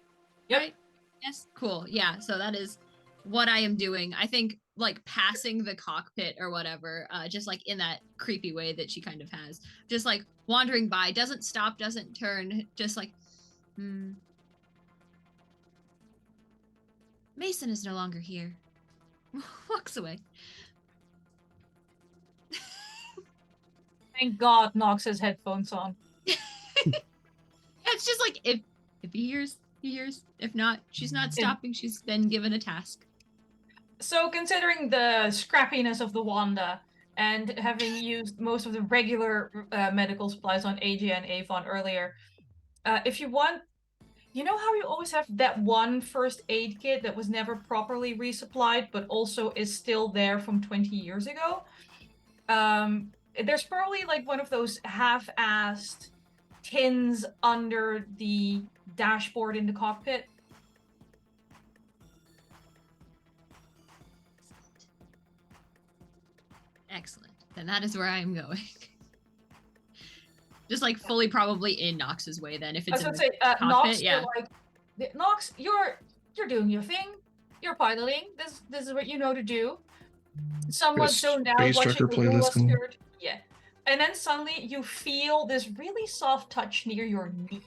Yep. Right? Yes. Cool. Yeah. So that is what I am doing. I think like passing the cockpit or whatever, just like in that creepy way that she kind of has, just like wandering by, doesn't stop, doesn't turn, just like, Maesin is no longer here. Walks away. Thank God Knox has headphones on. It's just like if he hears, he hears. If not, she's not stopping. She's been given a task. So considering the scrappiness of the Wanda and having used most of the regular medical supplies on AJ and Avon earlier, if you want, you know how you always have that one first aid kit that was never properly resupplied but also is still there from 20 years ago? There's probably like one of those half-assed tins under the dashboard in the cockpit. Excellent. Then that is where I am going. Just like fully probably in Knox's way then, if it's in the cockpit, Knox, yeah. Knox, you're doing your thing. You're piloting. This is what you know to do. Somewhat zoned out, Space watching Trucker the playlist going. skirt. Yeah. And then suddenly you feel this really soft touch near your knee.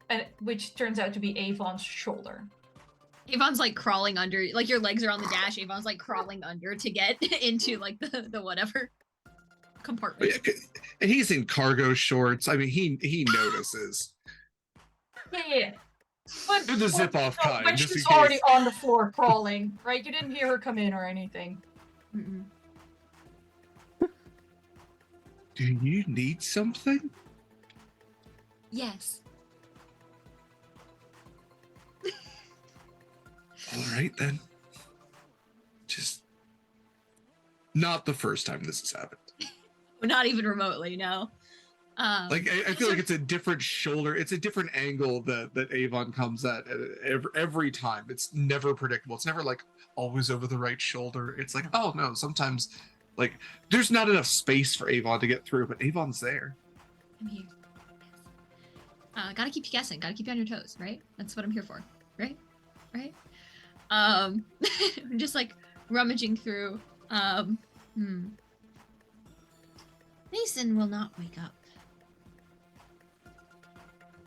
And which turns out to be Avon's shoulder. Avon's like crawling under, like your legs are on the dash. Avon's like crawling under to get into like the whatever compartment. Yeah, and he's in cargo shorts. I mean, he notices. Yeah. But Do the zip off kind, but just she's in case. already on the floor crawling, right? You didn't hear her come in or anything. Mm-mm. Do you need something? Yes. All right then. Just not the first time this has happened. Not even remotely, no. Like I feel like it's a different shoulder. It's a different angle that Avon comes at every time. It's never predictable. It's never like always over the right shoulder. It's like, oh no, sometimes like there's not enough space for Avon to get through, but Avon's there. I'm here. Gotta keep you guessing. Gotta keep you on your toes, right? That's what I'm here for, right? Right? I'm just like rummaging through. Maesin will not wake up.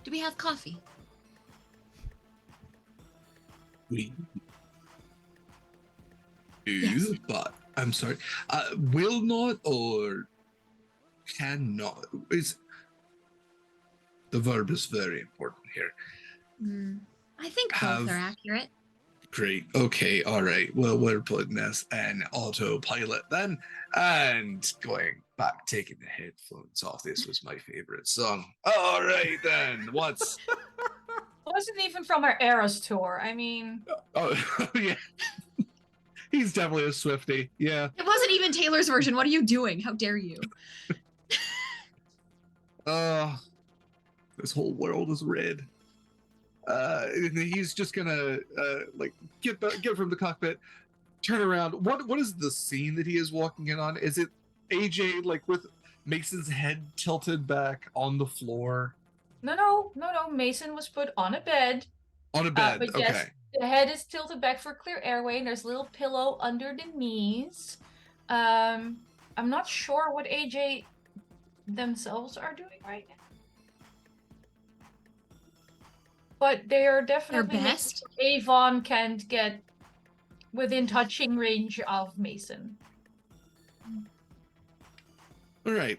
Do we have coffee? We do, Yes. but I'm sorry. Will not or cannot. The verb is very important here. I think both Have- are accurate. Great. Okay. All right. Well, we're putting this in autopilot then, and going back, taking the headphones off. This was my favorite song. All right then. What's? It wasn't even from our Eras tour. I mean, Oh yeah. He's definitely a Swiftie. Yeah. It wasn't even Taylor's version. What are you doing? How dare you? This whole world is red. And he's just gonna like get from the cockpit, turn around. What is the scene that he is walking in on? Is it AJ like with Mason's head tilted back on the floor? no. Maesin was put on a bed. On a bed. But Okay. yes, the head is tilted back for clear airway, and there's a little pillow under the knees. I'm not sure what AJ themselves are doing right now. But they are definitely making best? sure Avon can't get within touching range of Maesin. All right.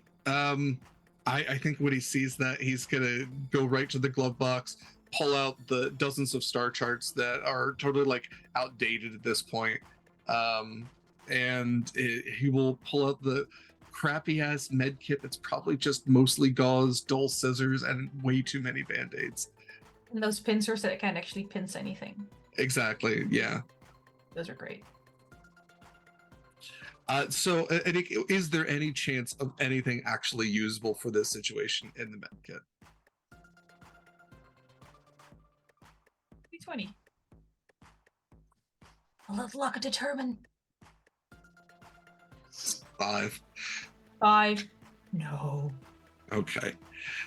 I think when he sees that, he's gonna go right to the glove box, pull out the dozens of star charts that are totally like outdated at this point, and he will pull out the crappy ass med kit that's probably just mostly gauze, dull scissors, and way too many band-aids. And those pincers that can't actually pinch anything. Exactly. Yeah. Those are great. So, Anniek, is there any chance of anything actually usable for this situation in the med kit? 320. Let luck determine. 5. 5. No. Okay.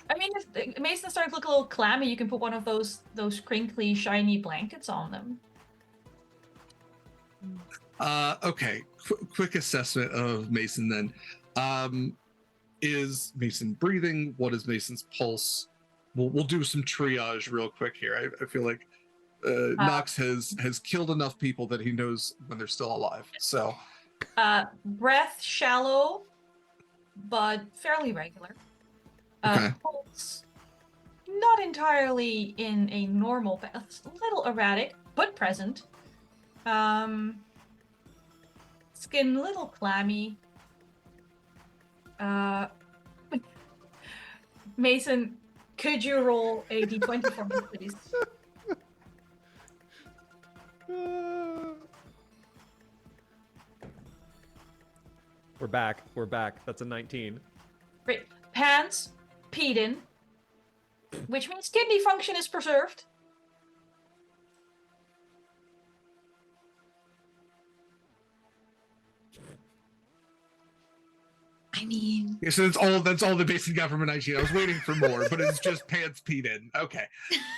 I mean, if Maesin starts to look a little clammy, you can put one of those crinkly, shiny blankets on them. Okay. Quick assessment of Maesin then. Is Maesin breathing? What is Mason's pulse? We'll do some triage real quick here. I feel like Knox has killed enough people that he knows when they're still alive. So Breath shallow, but fairly regular. Okay. Pulse not entirely in a normal path, a little erratic, but present. Skin a little clammy. Maesin, could you roll a d20 for me, please? We're back. We're back. That's a 19. Great. Pants, peed in, which means kidney function is preserved. I mean, Yeah, so that's all the basic government hygiene. I was waiting for more, but it's just pants peed in. Okay.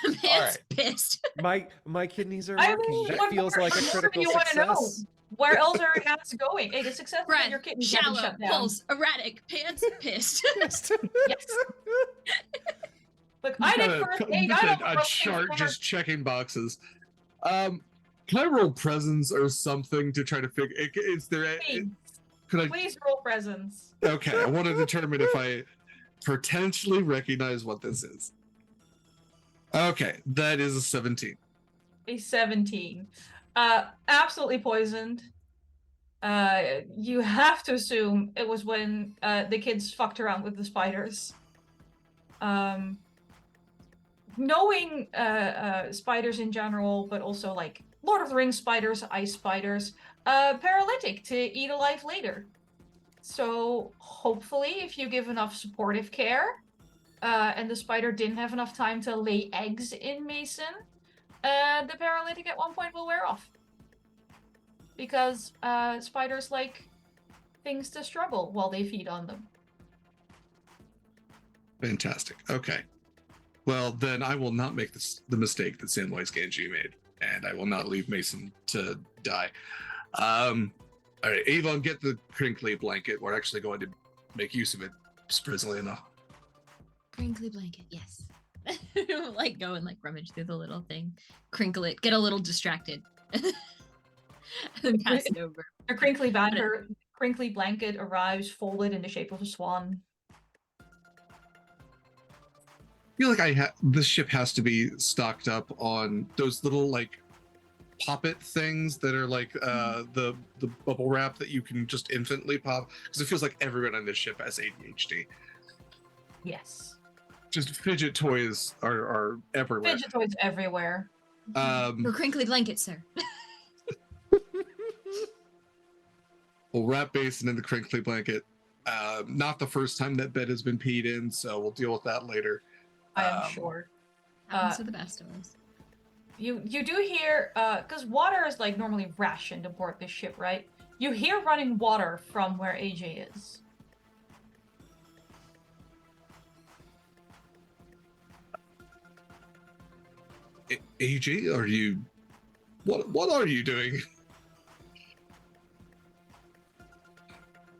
man's right. pissed. My kidneys are I working. mean, That what feels more- like a what more critical do you want to know? success. Where else are your hands going? Hey, the success Breath, of your kidneys haven't shallow, shut down. pulse, erratic, pants pissed. Yes. Look, I did first aid. Just I don't a know chart things just checking boxes. Can I roll presence or something to try to figure? Is there? Please, Could I? please roll presence. Okay, I want to determine if I potentially recognize what this is. Okay, that is a 17. A 17. Absolutely poisoned. You have to assume it was when the kids fucked around with the spiders. Knowing spiders in general, but also like Lord of the Rings spiders, ice spiders, paralytic to eat alive later. So hopefully, if you give enough supportive care, and the spider didn't have enough time to lay eggs in Maesin, the paralytic at one point will wear off. Because spiders like things to struggle while they feed on them. Fantastic. Okay. Well, then I will not make the mistake that Samwise Gamgee made, and I will not leave Maesin to die. All right, Avon, get the crinkly blanket. We're actually going to make use of it, surprisingly enough. Crinkly blanket, yes. Like go and like rummage through the little thing, crinkle it, get a little distracted, and then pass it over. A crinkly blanket arrives folded in the shape of a swan. I feel like this ship has to be stocked up on those little like poppet things that are like the bubble wrap that you can just infinitely pop, because it feels like everyone on this ship has ADHD. Yes. Just fidget toys are everywhere. Fidget toys everywhere. Your crinkly blanket, sir. We'll wrap Maesin in the crinkly blanket. Not the first time that bed has been peed in, so we'll deal with that later. I am sure. Happens to the best of us. You do hear, because water is like normally rationed aboard this ship, right? You hear running water from where AJ is. AJ, are you? What are you doing?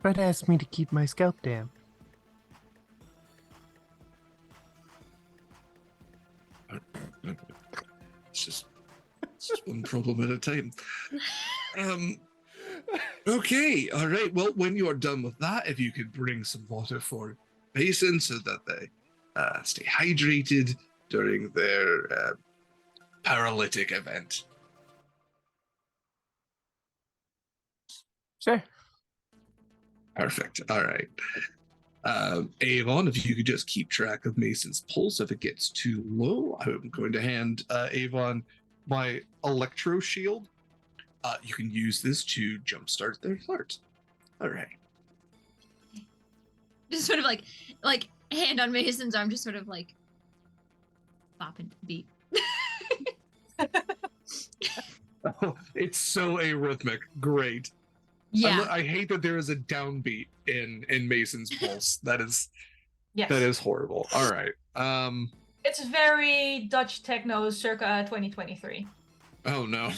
Fred asked me to keep my scalp damp. It's just one problem at a time. Okay, all right. Well, when you are done with that, if you could bring some water for Maesin so that they stay hydrated during their paralytic event. Sure. Perfect. All right. Avon, if you could just keep track of Maesin's pulse. If it gets too low, I'm going to hand Avon my electro shield. You can use this to jumpstart their heart. All right. Just sort of like hand on Mason's arm, just sort of like bopping to the beat. Oh, it's so arrhythmic. Great. Yeah. I hate that there is a downbeat in Mason's pulse. That is horrible. All right. It's very Dutch techno circa 2023. Oh no.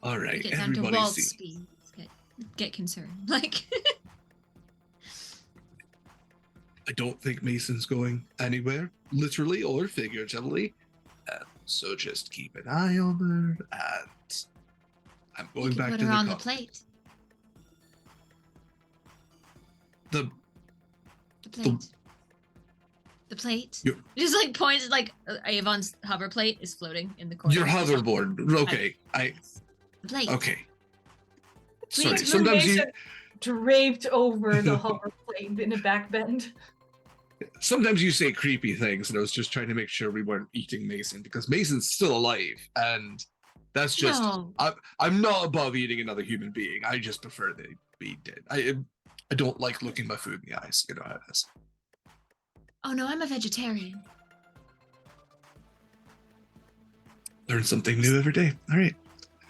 All right. Get down to Everybody waltz see. speed. Get concerned. Like I don't think Mason's going anywhere, literally or figuratively. So just keep an eye on her, and I'm going back put to her the on the cockpit. plate. The The plate. You- Just like points like Avon's hover plate is floating in the corner. your hoverboard. Okay. The plate. Okay. We Sorry. drew Sometimes Mason draped over the hover plane in a back bend. you say creepy things, and I was just trying to make sure we weren't eating Maesin, because Mason's still alive, and that's just No. I'm not above eating another human being. I just prefer they be dead. I don't like looking my food in the eyes. You know how it is. Oh no, I'm a vegetarian. Learn something new every day. All right.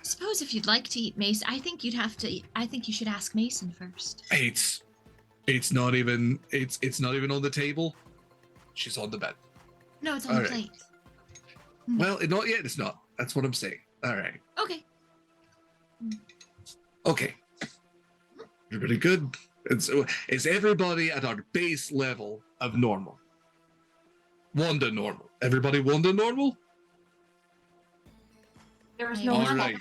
Suppose if you'd like to eat Mason, I think you should ask Mason first. It's not even on the table. She's on the bed. No, it's on All the right. plate. Well, not yet. It's not. That's what I'm saying. All right. Okay. Okay. Everybody good? Is everybody at our base level of normal? Wanda normal. Everybody Wanda normal? There is no All small right.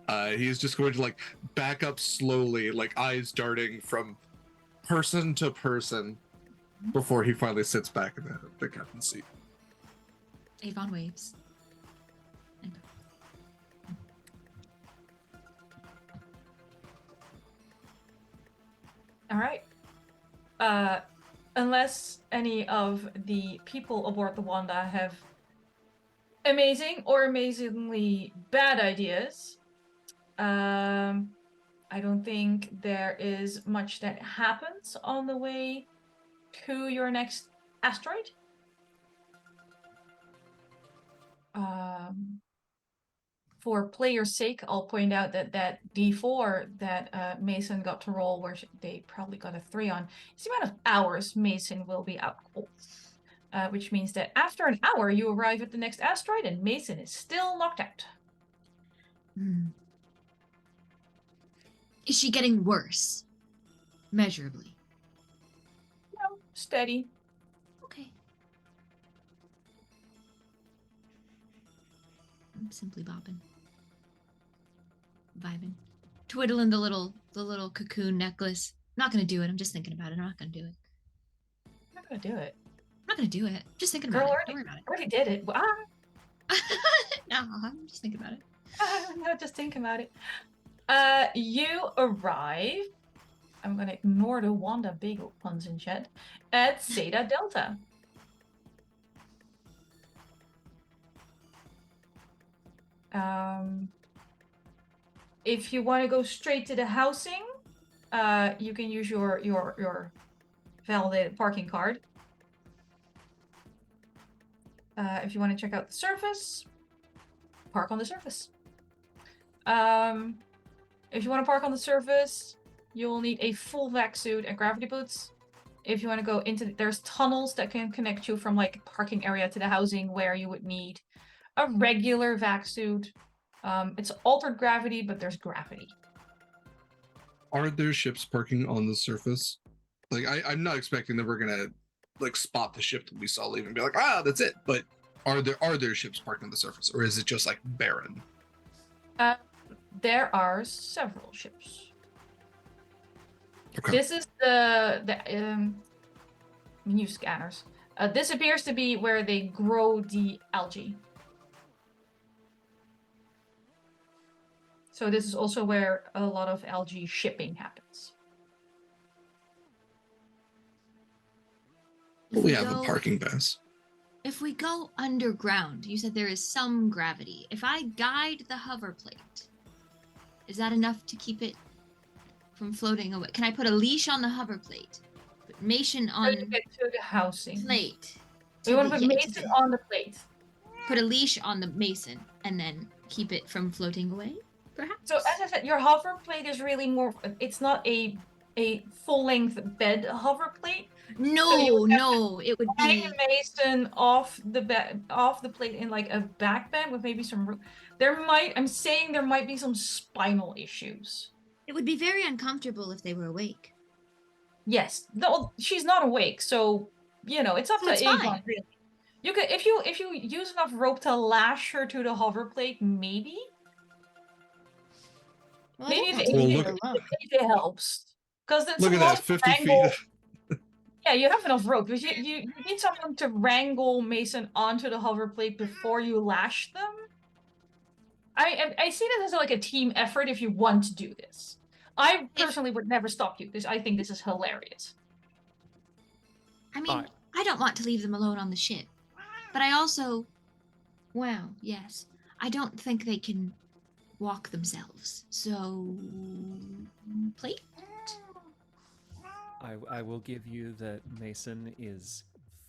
promotion. He's just going to like back up slowly, like eyes darting from person to person before he finally sits back in the captain's seat. Avon waves. All right. Unless any of the people aboard the Wanda have amazing or amazingly bad ideas. I don't think there is much that happens on the way to your next asteroid. For player's sake, I'll point out that D4 that Maesin got to roll, where they probably got a 3 on, is the amount of hours Maesin will be out cold. Which means that after an hour, you arrive at the next asteroid, and Maesin is still knocked out. Is she getting worse? Measurably. No, steady. Okay. I'm simply bopping. Vibing. Twiddling the little cocoon necklace. Not gonna do it. I'm just thinking about it. I'm not gonna do it. I'm not gonna do it. I'm not gonna do it. Just thinking Girl, about it. Don't worry about it. already did it. No, I'm just thinking about it. I'm not just thinking about it. You arrive. I'm gonna ignore the Wanda bagel puns in chat. At Zeta Delta. If you want to go straight to the housing, you can use your validated parking card. If you want to check out the surface, park on the surface. If you want to park on the surface, you will need a full vac suit and gravity boots. If you want to go into, there's tunnels that can connect you from like parking area to the housing where you would need a regular vac suit. It's altered gravity, but there's gravity. Are there ships parking on the surface? Like, I'm not expecting that we're gonna like spot the ship that we saw leave and be like, that's it. But are there ships parked on the surface, or is it just like barren? There are several ships. Okay. This is the new scanners. This appears to be where they grow the algae. So this is also where a lot of algae shipping happens. We have a parking pass. If we go underground, you said there is some gravity. If I guide the hover plate, is that enough to keep it from floating away? Can I put a leash on the hover plate? Put Maesin on to get to the housing. plate. We want to put Maesin on the plate. Put a leash on the Maesin and then keep it from floating away, perhaps? So as I said, your hover plate is really more. It's not a full-length bed hover plate. No, it would Hang be Maesin off the plate in like a back bed with maybe some room. I'm saying there might be some spinal issues. It would be very uncomfortable if they were awake. Yes. No, she's not awake, so it's up to Avon, really. You could if you use enough rope to lash her to the hover plate, maybe. Well, Maybe if it helps. Because then Look at that, 50 feet. Yeah, you have enough rope. Because you need someone to wrangle Maesin onto the hover plate before you lash them. I see this as like a team effort if you want to do this. I personally would never stop you because I think this is hilarious. I mean, I don't want to leave them alone on the ship. But I also, yes, I don't think they can walk themselves. So, plate? I will give you that Maesin is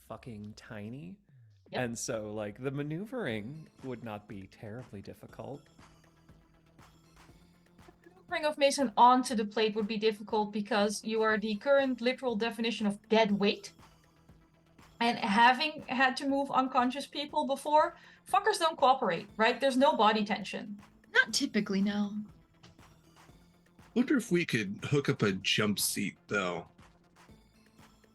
fucking tiny. Yep. And so, like, the maneuvering would not be terribly difficult. Maneuvering of Maesin onto the plate would be difficult because you are the current literal definition of dead weight. And having had to move unconscious people before, fuckers don't cooperate, right? There's no body tension. Not typically, no. Wonder if we could hook up a jump seat though.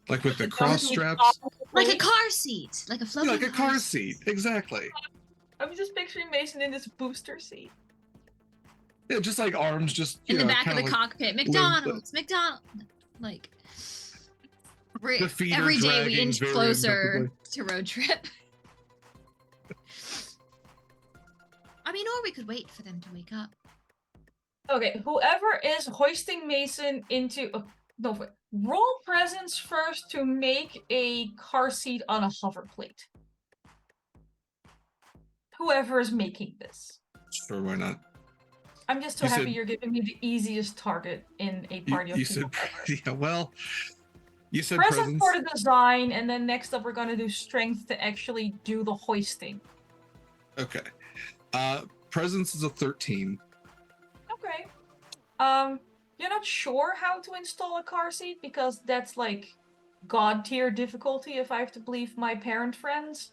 Like with the cross straps. Like a car seat. Like a floating Like a car seat, exactly. I'm just picturing Maesin in this booster seat. Yeah, just like arms just in the back of the like cockpit. McDonald's. Like the feet every are day we dragging inch very closer uncomfortably. to road trip. I mean, or we could wait for them to wake up. Okay, whoever is hoisting Maesin into... roll presence first to make a car seat on a hover plate. whoever is making this. Sure, why not? I'm just so You happy said- you're giving me the easiest target in a party of You people said, ever. yeah, well, you said Present presence. for the design, and then next up we're gonna do strength to actually do the hoisting. Okay. Presence is a 13. Okay. You're not sure how to install a car seat because that's like god tier difficulty if I have to believe my parent friends.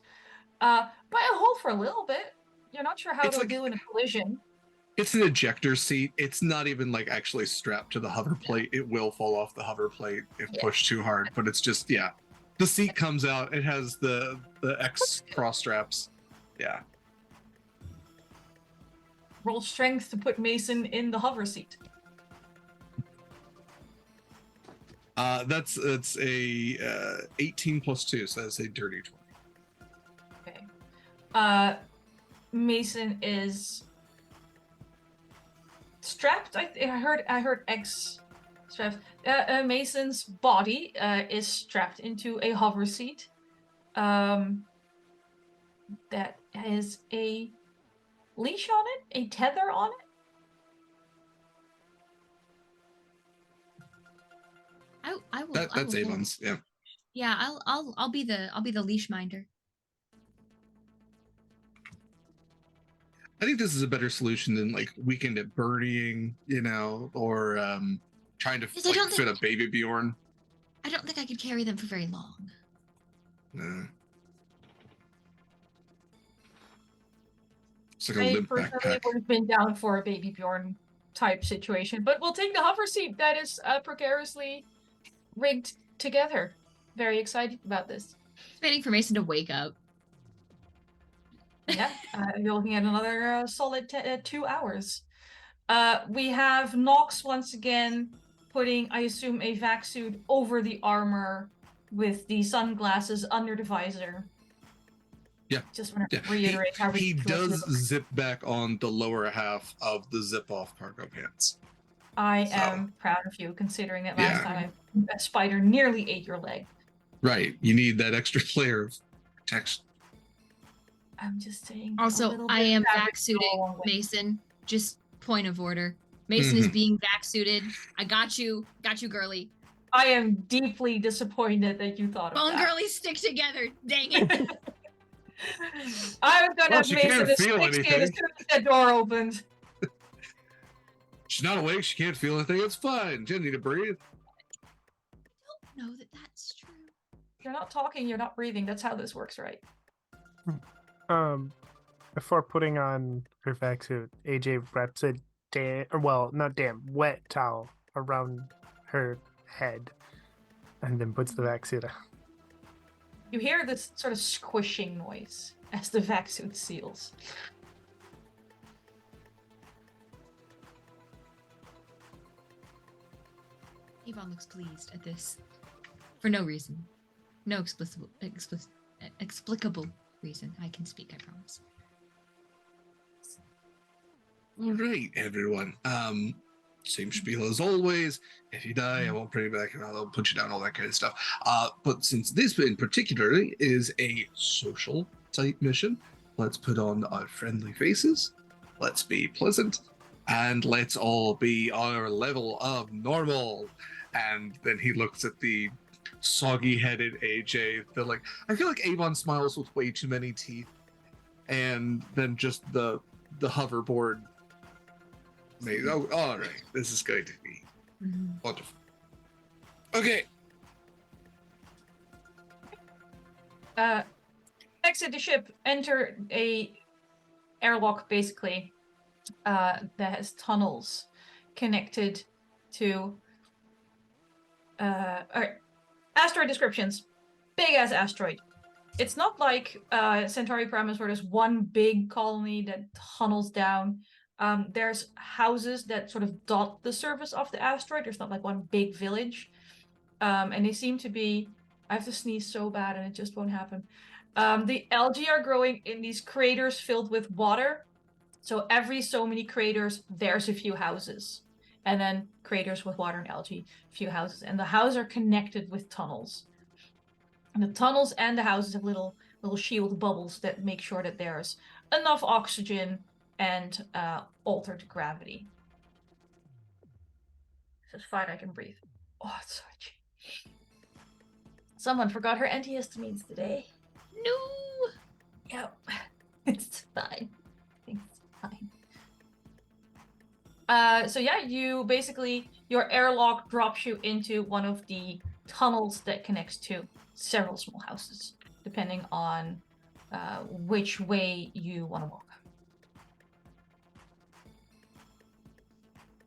But I'll hold for a little bit. You're not sure how It's they'll like- do in a collision. It's an ejector seat. It's not even like actually strapped to the hover plate. It will fall off the hover plate if Yeah. pushed too hard, but it's just, yeah. The seat comes out. It has the X cross straps. Yeah. Roll strength to put Maesin in the hover seat. That's a 18 plus 2, so that's a dirty 20. Okay. Maesin is strapped. I heard X strapped. Mason's body is strapped into a hover seat. That has a leash on it, a tether on it. I will. That's I will hold- Avon's, yeah. Yeah, I'll be the leash minder. I think this is a better solution than like Weekend at Bernieing, or trying to Yes, I don't fit think- a baby Bjorn. I don't think I could carry them for very long. No. It's like a I limp personally backpack. would have been down for a baby Bjorn type situation, but we'll take the hover seat that is precariously rigged together. Very excited about this. Just waiting for Maesin to wake up. Yeah, you're looking at another solid 2 hours. We have Knox once again putting, I assume, a vac suit over the armor with the sunglasses under the visor. Yeah. Just want Yeah. to reiterate how He ridiculous does it looks. zip back on the lower half of the zip off cargo pants. I So. am proud of you, considering that last Yeah. time a spider nearly ate your leg. Right. You need that extra layer of protection. I'm just saying. a Also, little I bit of am fabric vac goes a suiting long way. Maesin. Just point of order. Maesin is Mhm. being vac suited. I got you, girly. I am deeply disappointed that you thought of Bone that. girlies stick together. Dang it. I was gonna Well, have she Mason can't feel asphyxiate as anything. soon as that door opened. She's not awake. She can't feel anything. It's fine. She doesn't need to breathe. No, that's true. You're not talking, you're not breathing. That's how this works, right? Before putting on her vac suit, AJ wraps a wet towel around her head, and then puts the vac suit on. You hear this sort of squishing noise as the vac suit seals. Avon looks pleased at this. For no reason. No explicable reason. I can speak, I promise. All right, everyone. Same spiel as always. If you die, I won't bring you back, and I'll put you down, all that kind of stuff. But since this in particular is a social type mission, let's put on our friendly faces. Let's be pleasant, and let's all be our level of normal. And then he looks at the soggy-headed AJ. They're like, I feel like Avon smiles with way too many teeth, and then just the hoverboard. Oh, all right. This is going to be wonderful. Okay. Exit the ship, enter a airlock, basically, that has tunnels connected to alright. Asteroid descriptions. Big ass asteroid. It's not like Centauri Primus where there's one big colony that tunnels down. There's houses that sort of dot the surface of the asteroid. There's not like one big village. And they seem to be... I have to sneeze so bad and it just won't happen. The algae are growing in these craters filled with water. So every so many craters, there's a few houses. And then craters with water and algae, a few houses. And the houses are connected with tunnels. And the tunnels and the houses have little little shield bubbles that make sure that there's enough oxygen and altered gravity. It's fine, I can breathe. Oh, it's so itchy. Someone forgot her antihistamines today. No. Yep. It's fine. It's fine. So yeah, you basically, your airlock drops you into one of the tunnels that connects to several small houses, depending on which way you want to walk.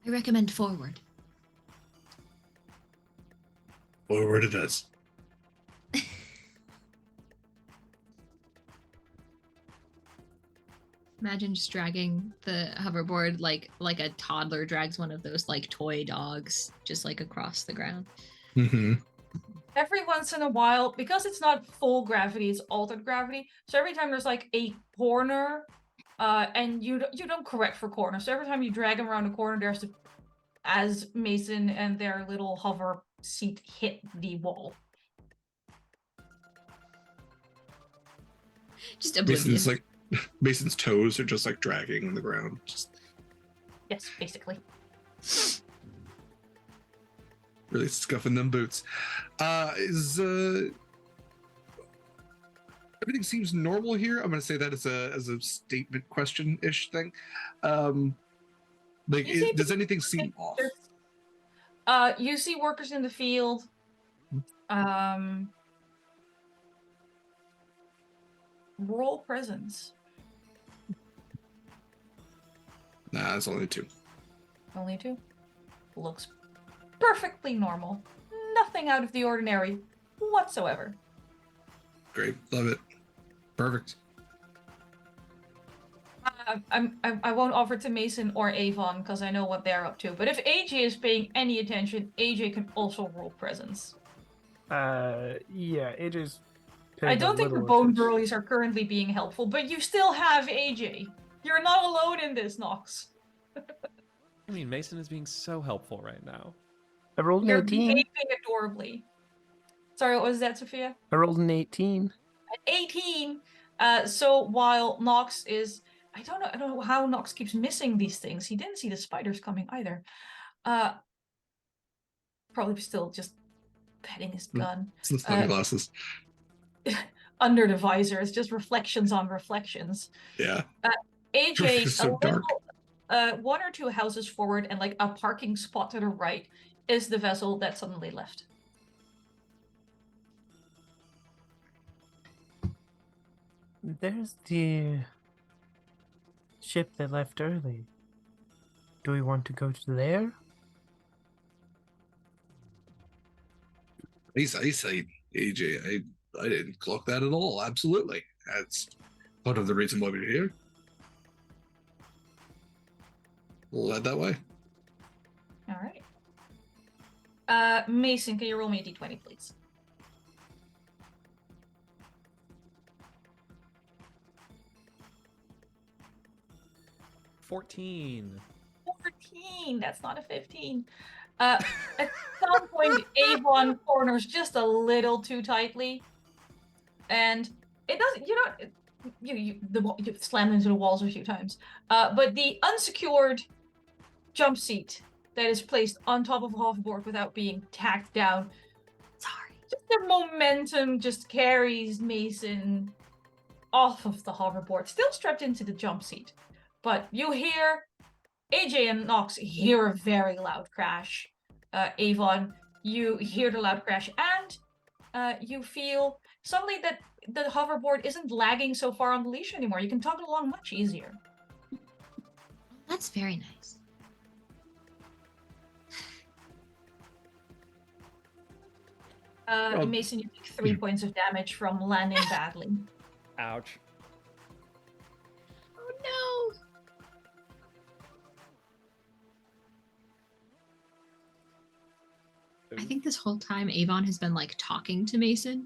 I recommend forward. Forward it is. Imagine just dragging the hoverboard like a toddler drags one of those like toy dogs, just like across the ground. Mm-hmm. Every once in a while, because it's not full gravity, it's altered gravity. So every time there's like a corner, and you don't correct for corners. So every time you drag them around a corner, there's as Maesin and their little hover seat hit the wall. Just oblivious. Mason's toes are just like dragging on the ground. Just Yes, basically. really scuffing them boots. Everything seems normal here? I'm gonna say that as a statement question-ish thing. Does anything seem off? You see workers in the field. Roll presence. Nah, it's only 2. Only 2. Looks perfectly normal. Nothing out of the ordinary whatsoever. Great, love it. Perfect. I won't offer to Maesin or Avon because I know what they're up to. But if AJ is paying any attention, AJ can also roll presence. Yeah, AJ's. I don't think the bone girlies are currently being helpful, but you still have AJ. You're not alone in this, Knox. I mean, Maesin is being so helpful right now. I rolled an You're 18. behaving adorably. Sorry, what was that, Sophia? I rolled an 18. 18. So while Knox is, I don't know how Knox keeps missing these things. He didn't see the spiders coming either. Probably still just petting his gun. It's the sunglasses. Under the visor, it's just reflections on reflections. Yeah. AJ, It's so dark. one or two houses forward and like a parking spot to the right is the vessel that suddenly left. There's the ship that left early. Do we want to go to there? I say, AJ, I didn't clock that at all. Absolutely. That's part of the reason why we're here. We'll head that way. All right. Maesin, can you roll me a d20, please? $14. 14. That's not a 15. At some point, Avon corners just a little too tightly, and it doesn't. You slammed into the walls a few times. But the unsecured jump seat that is placed on top of a hoverboard without being tacked down. Sorry, just the momentum just carries Maesin off of the hoverboard, still strapped into the jump seat. But you hear AJ and Knox hear a very loud crash. Avon, you hear the loud crash, and you feel suddenly that the hoverboard isn't lagging so far on the leash anymore. You can toggle along much easier. That's very nice. Maesin, you take 3 points of damage from landing badly. Ouch. Oh no! I think this whole time Avon has been like talking to Maesin.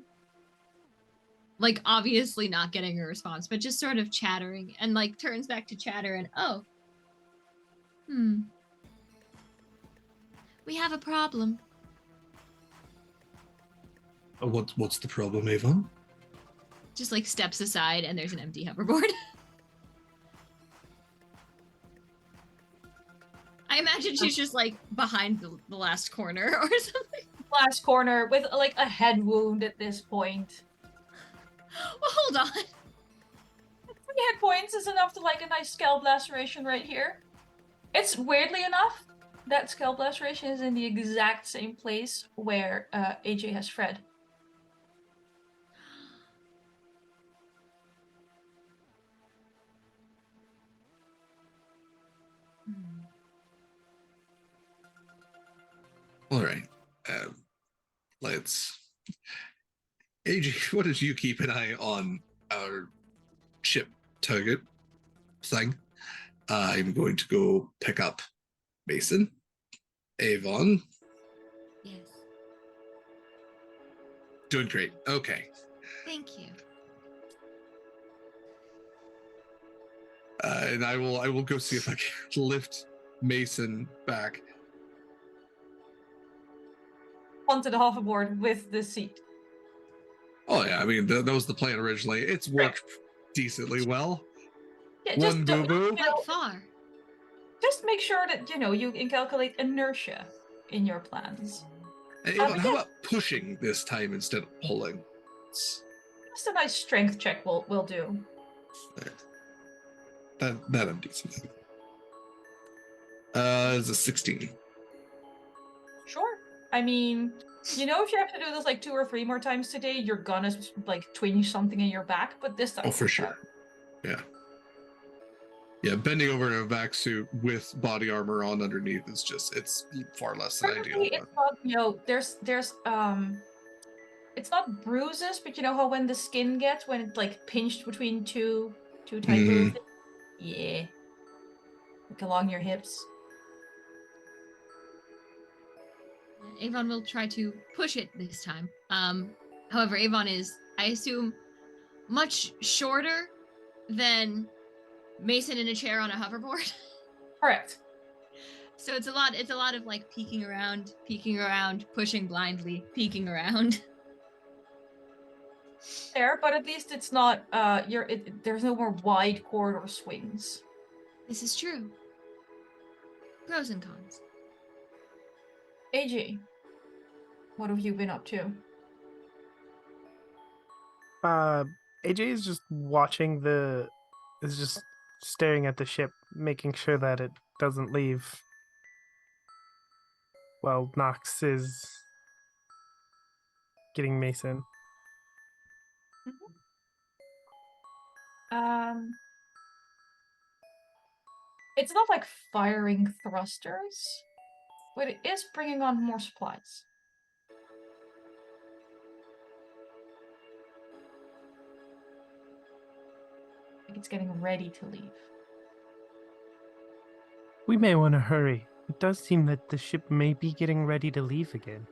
Like obviously not getting a response, but just sort of chattering and like turns back to chatter and we have a problem. What's the problem, Avon? just like steps aside and there's an empty hoverboard. I imagine she's just like behind the last corner or something. Last corner with like a head wound at this point. Well, hold on. 3 hit points is enough to like a nice scalp laceration right here. It's weirdly enough, that scalp laceration is in the exact same place where AJ has Fred. All right. Let's. AJ, what did you keep an eye on our ship target thing? I'm going to go pick up Maesin, Avon. Yes. Doing great. Okay. Thank you. And I will go see if I can lift Maesin back. Onto the hoverboard with the seat. Oh yeah, I mean that was the plan originally. It's worked decently well. Yeah, One just boo boo. Quite far. just make sure that you can calculate inertia in your plans. Hey, Avon, how about pushing this time instead of pulling? Just a nice strength check will do. That I'm decent at. It's a 16. Sure. I mean, if you have to do this like 2 or 3 more times today, you're gonna like twinge something in your back, but this time. Oh, for sure. Yeah. Yeah, bending over in a vac suit with body armor on underneath is just, it's far less than ideal. It's not, there's it's not bruises, but you know how when the skin gets when it's like pinched between two type of, yeah, like along your hips. Avon will try to push it this time. However, Avon is, I assume, much shorter than Maesin in a chair on a hoverboard. Correct. So it's a lot of like peeking around, pushing blindly, peeking around. There, but at least it's not there's no more wide corridor swings. This is true. Pros and cons. AJ, what have you been up to? AJ is just is just staring at the ship, making sure that it doesn't leave. Well, Knox is getting Maesin. It's not like firing thrusters, but it is bringing on more supplies. Like it's getting ready to leave. We may want to hurry. It does seem that the ship may be getting ready to leave again.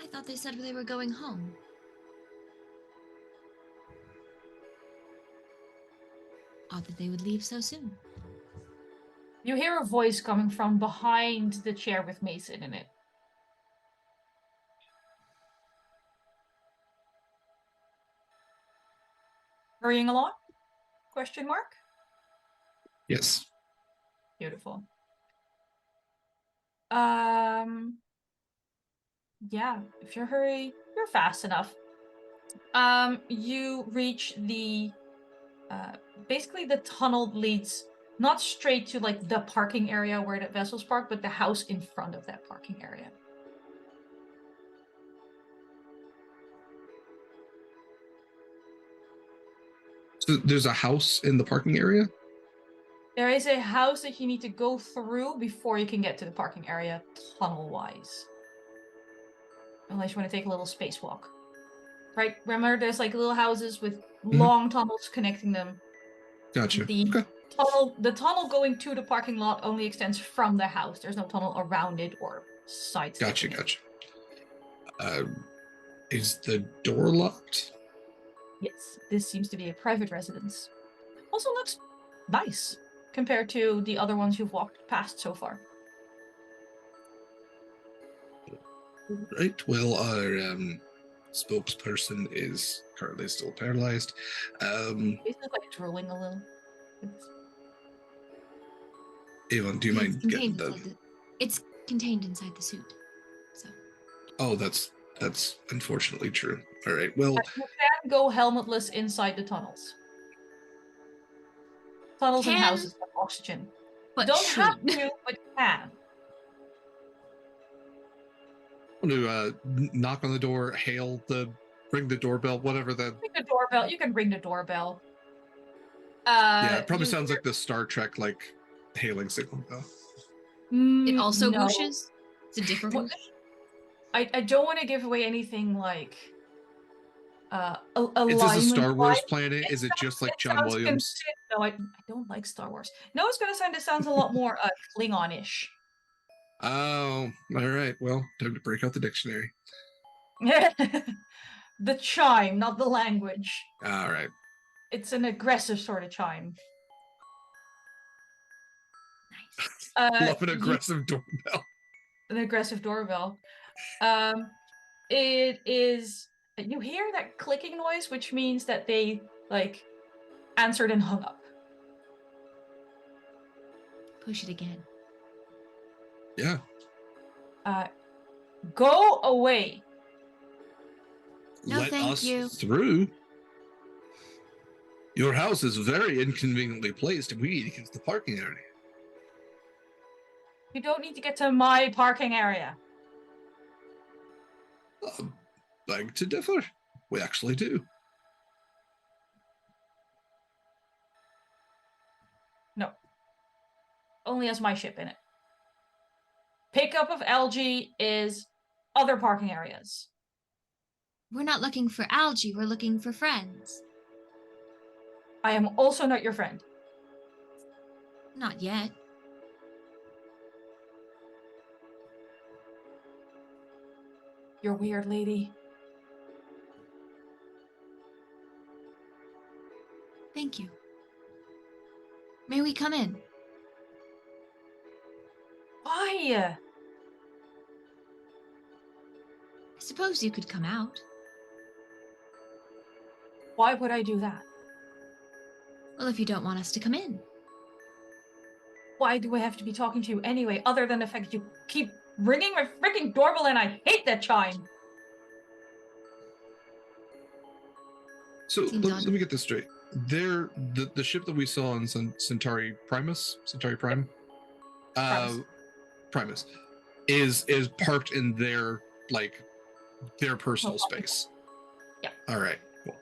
I thought they said they were going home. Odd that they would leave so soon. You hear a voice coming from behind the chair with Maesin in it. Hurrying along? Question mark? Yes. Beautiful. Yeah, if you're you're fast enough. You reach the basically the tunnel leads not straight to like the parking area where the vessels park, but the house in front of that parking area. So there's a house in the parking area? There is a house that you need to go through before you can get to the parking area, tunnel-wise. Unless you want to take a little spacewalk. Right? Remember, there's like little houses with long tunnels connecting them. Gotcha. The tunnel going to the parking lot only extends from the house. There's no tunnel around it or sides. Gotcha. Is the door locked? Yes, this seems to be a private residence. Also looks nice compared to the other ones you've walked past so far. Right. Well, our spokesperson is currently still paralyzed. He's like drooling a little. Avon, do you mind getting the? It's contained inside the suit. So. Oh, that's unfortunately true. All right. Well, you can go helmetless inside the tunnels. Tunnels and houses have oxygen. But don't have to, but can. I'm gonna knock on the door, ring the doorbell, whatever the. Ring the doorbell. You can ring the doorbell. Yeah, it probably sounds like the Star Trek hailing signal though. It also no. whooshes. It's a different whoosh. I don't want to give away anything like a Is this a Star Wars planet? Is it just like John Williams? No, I don't like Star Wars. No, it's gonna sound. It sounds a lot more Klingon-ish. Oh, all right. Well, time to break out the dictionary. The chime, not the language. All right. It's an aggressive sort of chime. Nice. Love an aggressive doorbell. An aggressive doorbell. It is. You hear that clicking noise, which means that they answered and hung up. Push it again. Yeah. Go away. No, Let thank us you. through. Your house is very inconveniently placed, and we need to get to the parking area. You don't need to get to my parking area. Beg to differ. We actually do. No. Only has my ship in it. Pickup of algae is other parking areas. We're not looking for algae, we're looking for friends. I am also not your friend. Not yet. You're weird, lady. Thank you. May we come in? Why? I suppose you could come out. Why would I do that? Well, if you don't want us to come in. Why do I have to be talking to you anyway, other than the fact that you keep ringing my freaking doorbell and I hate that chime? So let me get this straight. The ship that we saw on Centauri Primus, Centauri Prime, Primus, is parked in their personal space. Yeah. All right. Cool.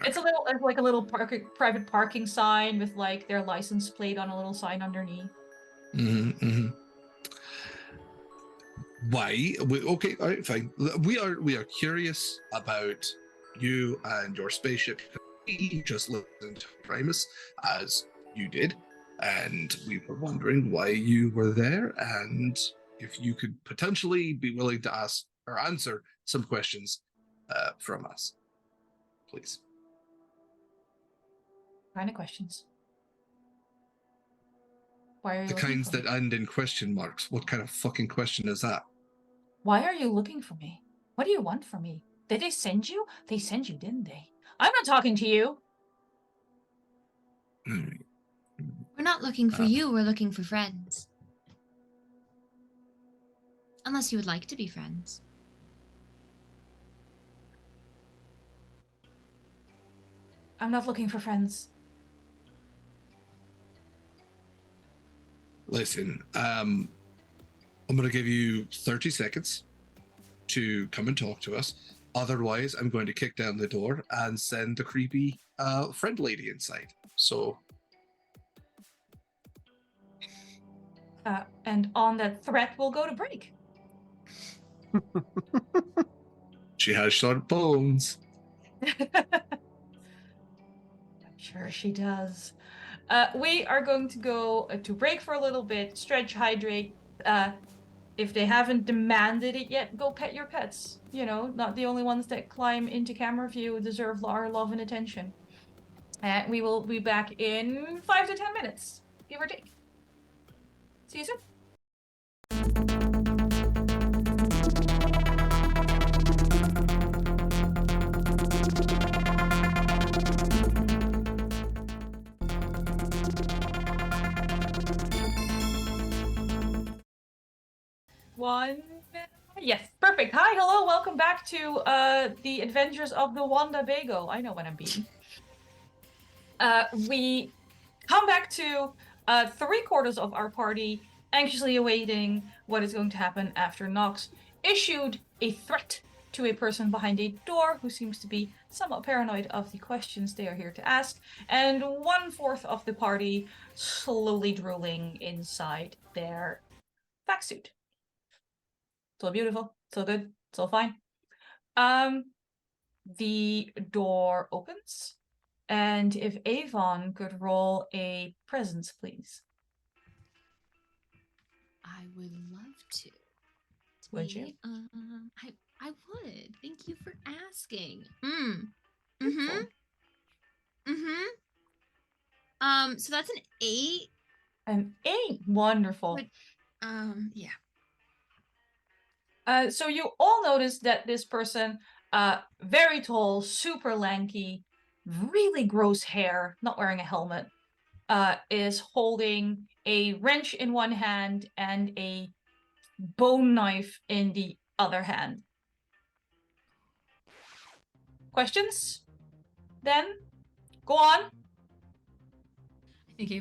It's a little private parking sign with their license plate on a little sign underneath. Mm-hmm, mm-hmm. Why? Okay, all right, fine. We are curious about you and your spaceship. We just listened to Primus as you did, and we were wondering why you were there, and if you could potentially be willing to ask or answer some questions from us, please. What kind of questions? Why are you the looking kinds for that me? end in question marks? What kind of fucking question is that? Why are you looking for me? What do you want from me? Did they send you? They sent you, didn't they? I'm not talking to you. We're not looking for you, we're looking for friends. Unless you would like to be friends. I'm not looking for friends. Listen, I'm going to give you 30 seconds to come and talk to us. Otherwise, I'm going to kick down the door and send the creepy friend lady inside. So. And on that threat, we'll go to break. She has sharp bones. I'm sure she does. We are going to go to break for a little bit, stretch, hydrate. If they haven't demanded it yet, go pet your pets. You know, not the only ones that climb into camera view deserve our love and attention. And we will be back in 5 to 10 minutes, give or take. See you soon. one. Yes, perfect. Hi, hello, welcome back to the Adventures of the Wanda Bago. I know when I'm beaten. We come back to 3/4 of our party anxiously awaiting what is going to happen after Knox issued a threat to a person behind a door who seems to be somewhat paranoid of the questions they are here to ask, and 1/4 of the party slowly drooling inside their vac suit. It's all beautiful, it's all good, it's all fine. The door opens, and if Avon could roll a presence, please. I would love to. Would you? I would. Thank you for asking. Beautiful. So that's an 8. An 8. Wonderful. Yeah. So you all notice that this person, very tall, super lanky, really gross hair, not wearing a helmet, is holding a wrench in one hand and a bone knife in the other hand. Questions? Then? Go on. I think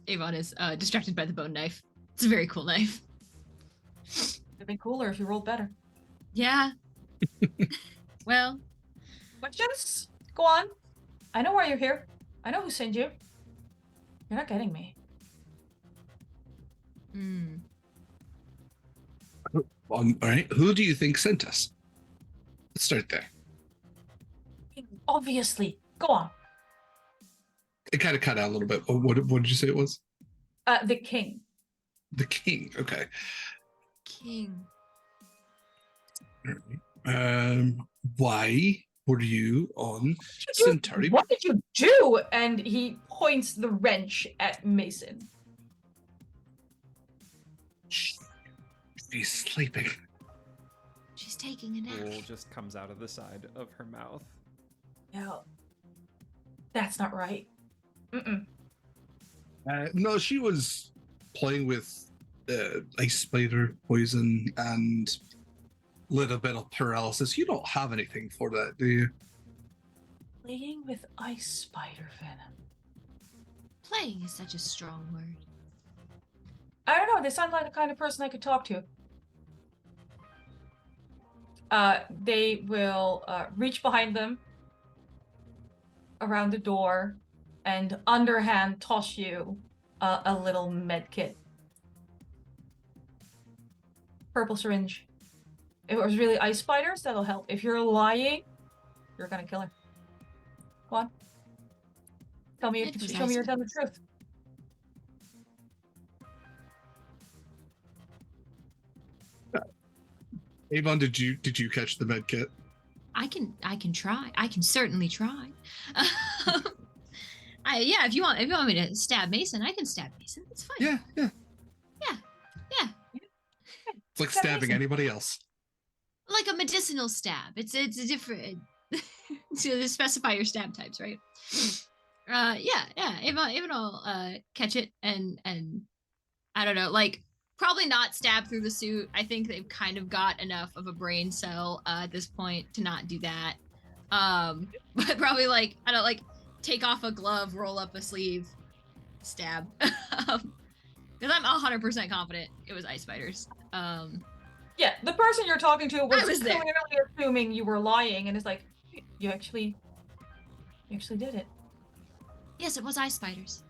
Avon is distracted by the bone knife. It's a very cool knife. It'd be cooler if you rolled better. Yeah. Well. Questions? Go on. I know why you're here. I know who sent you. You're not getting me. All right. Who do you think sent us? Let's start there. Obviously. Go on. It kind of cut out a little bit. What did you say it was? The king. The king. Okay. King. All right. Why were you on Centauri? What did you do? And he points the wrench at Maesin. She's sleeping. She's taking a nap. Drool just comes out of the side of her mouth. No. That's not right. Mm-mm. No, she was playing with ice spider poison and a little bit of paralysis. You don't have anything for that, do you? Playing with ice spider venom. Playing is such a strong word. I don't know. They sound like the kind of person I could talk to. They will reach behind them around the door and underhand toss you a little med kit. Purple syringe. If it was really ice spiders, that'll help. If you're lying, you're gonna kill her. Go on. Show me you're telling the truth. Avon, did you catch the med kit? I can try. I can certainly try. Yeah, if you want me to stab Maesin, I can stab Maesin. It's fine. Yeah. Yeah. It's like stabbing anybody else. Like a medicinal stab. It's a different to specify your stab types, right? Yeah. Avon will catch it and I don't know, like probably not stab through the suit. I think they've kind of got enough of a brain cell at this point to not do that. But probably like I don't like take off a glove, roll up a sleeve, stab. Because I'm 100% confident it was ice spiders. Yeah, the person you're talking to was there. clearly assuming you were lying, and is like, you actually did it. Yes, it was ice spiders.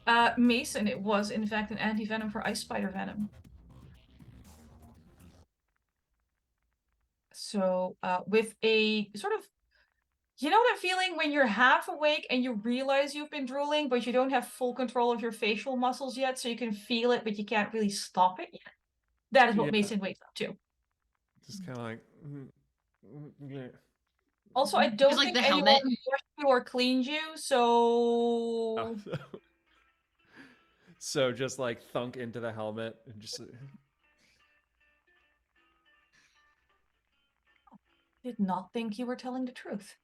Maesin, it was in fact an anti-venom for ice spider venom. So, with a sort of, you know that feeling when you're half awake and you realize you've been drooling, but you don't have full control of your facial muscles yet, so you can feel it, but you can't really stop it yet? That is what Maesin wakes up to. Just kind of like, yeah. Also, I don't like think the anyone helmet. washed you or cleaned you, so... Oh. So just like thunk into the helmet and just... Did not think you were telling the truth.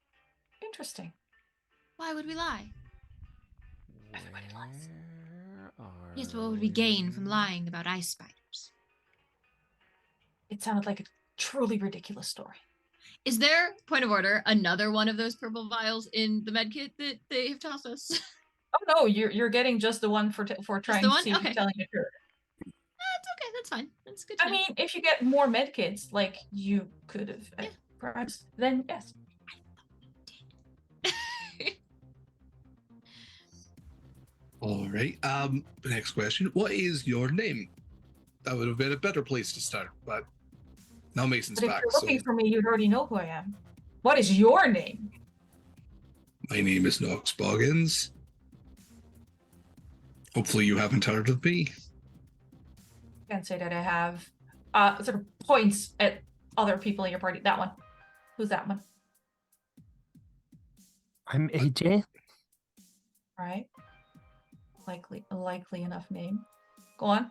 Interesting. Why would we lie? Everybody lies. Where are Yes, but what would we gain from lying about ice spiders? It sounded like a truly ridiculous story. Is there, point of order, another one of those purple vials in the medkit that they have tossed us? Oh no, you're getting just the one for trying the to one? see if Okay. he's telling the truth. That's okay. That's fine. That's good. To I know. mean, if you get more medkits, like you could have, Yeah. perhaps, then yes. All right. Next question. What is your name? That would have been a better place to start, but now Mason's But if back. you're So looking for me, you'd already know who I am. What is your name? my name is Knox Boggins. Hopefully, you haven't heard of me. Can't say that I have. Sort of points at other people in your party. That one. Who's that one? I'm AJ. Right. A likely enough name. Go on.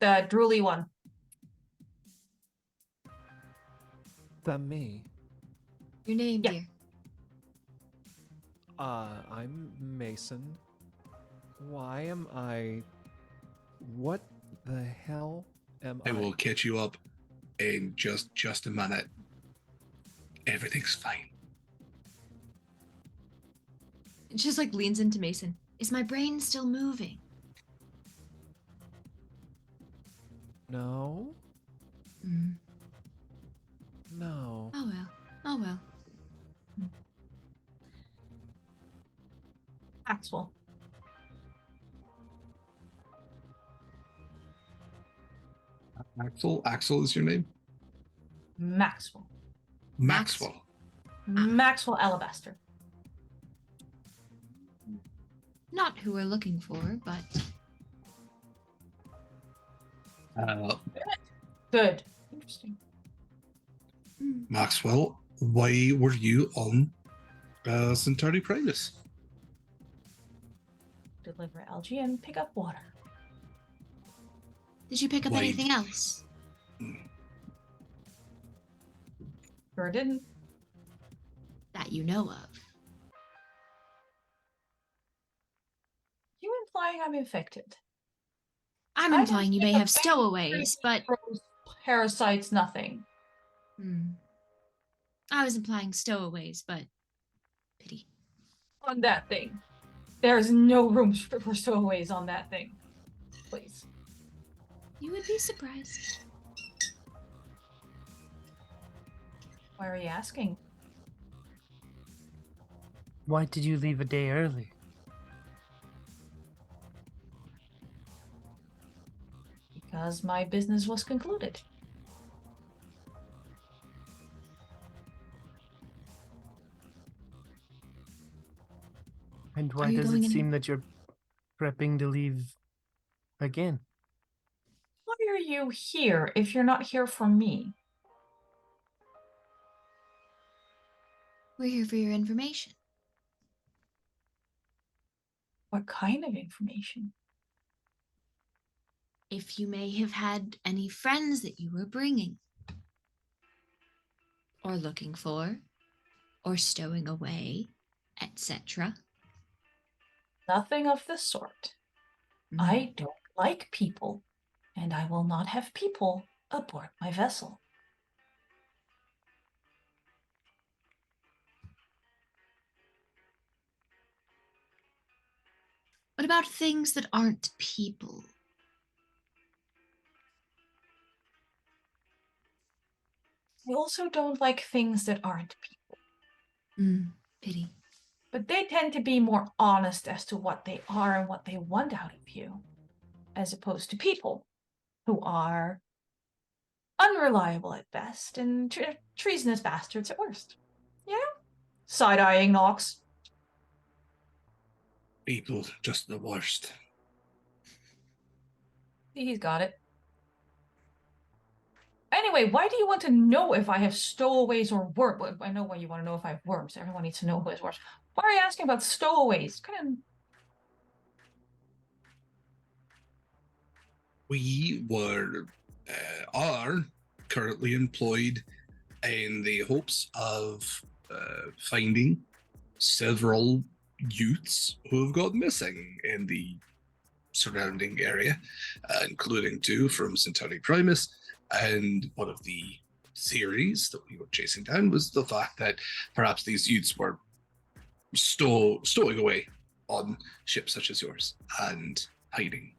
The drooly one. That me. Your name, Yeah. dear. I'm Maesin. Why am I... What the hell am I? I will catch you up in just a minute. Everything's fine. It just like leans into Maesin. Is my brain still moving? No? Mm. No. Oh well. Oh well. Maxwell. Axel is your name? Maxwell. Maxwell. Maxwell Alabaster. Not who we're looking for, but Good. Interesting. Maxwell, why were you on Centauri Primus? Deliver algae and pick up water. did you pick up Why- anything else? Sure didn't. That you know of? You implying I'm infected? I'm I implying you didn't may pick have up stowaways, but Parasites, nothing. I was implying stowaways, but pity. On that thing. There's no room for stowaways on that thing. Please. You would be surprised. Why are you asking? Why did you leave a day early? Because my business was concluded. And why Are you does going it in- seem that you're prepping to leave again? Why are you here if you're not here for me? We're here for your information. What kind of information? If you may have had any friends that you were bringing, or looking for, or stowing away, etc. Nothing of the sort. I don't like people, and I will not have people aboard my vessel. What about things that aren't people? I also don't like things that aren't people. Pity. But they tend to be more honest as to what they are and what they want out of you, as opposed to people who are unreliable at best and treasonous bastards at worst. You know? Side-eyeing Knox. People just the worst. He's got it. Anyway, why do you want to know if I have stowaways or worms? Well, I know why you want to know if I have worms. Everyone needs to know who has worms. Why are you asking about stowaways? We are currently employed in the hopes of finding several youths who have gone missing in the surrounding area, including 2 from Centauri Primus, and one of the theories that we were chasing down was the fact that perhaps these youths were stowing away on ships such as yours and hiding.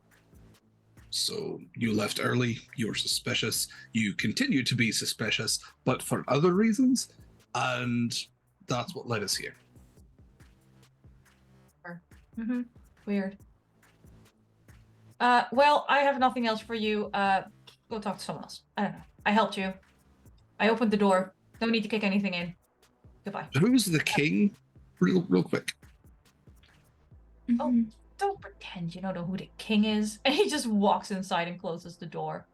So you left early, you were suspicious, you continue to be suspicious, but for other reasons, and that's what led us here. Mm-hmm. Weird. Well, I have nothing else for you. Go talk to someone else. I don't know. I helped you. I opened the door. No need to kick anything in. Goodbye. Who's the king? Real quick. Oh, don't pretend you don't know who the king is. And he just walks inside and closes the door.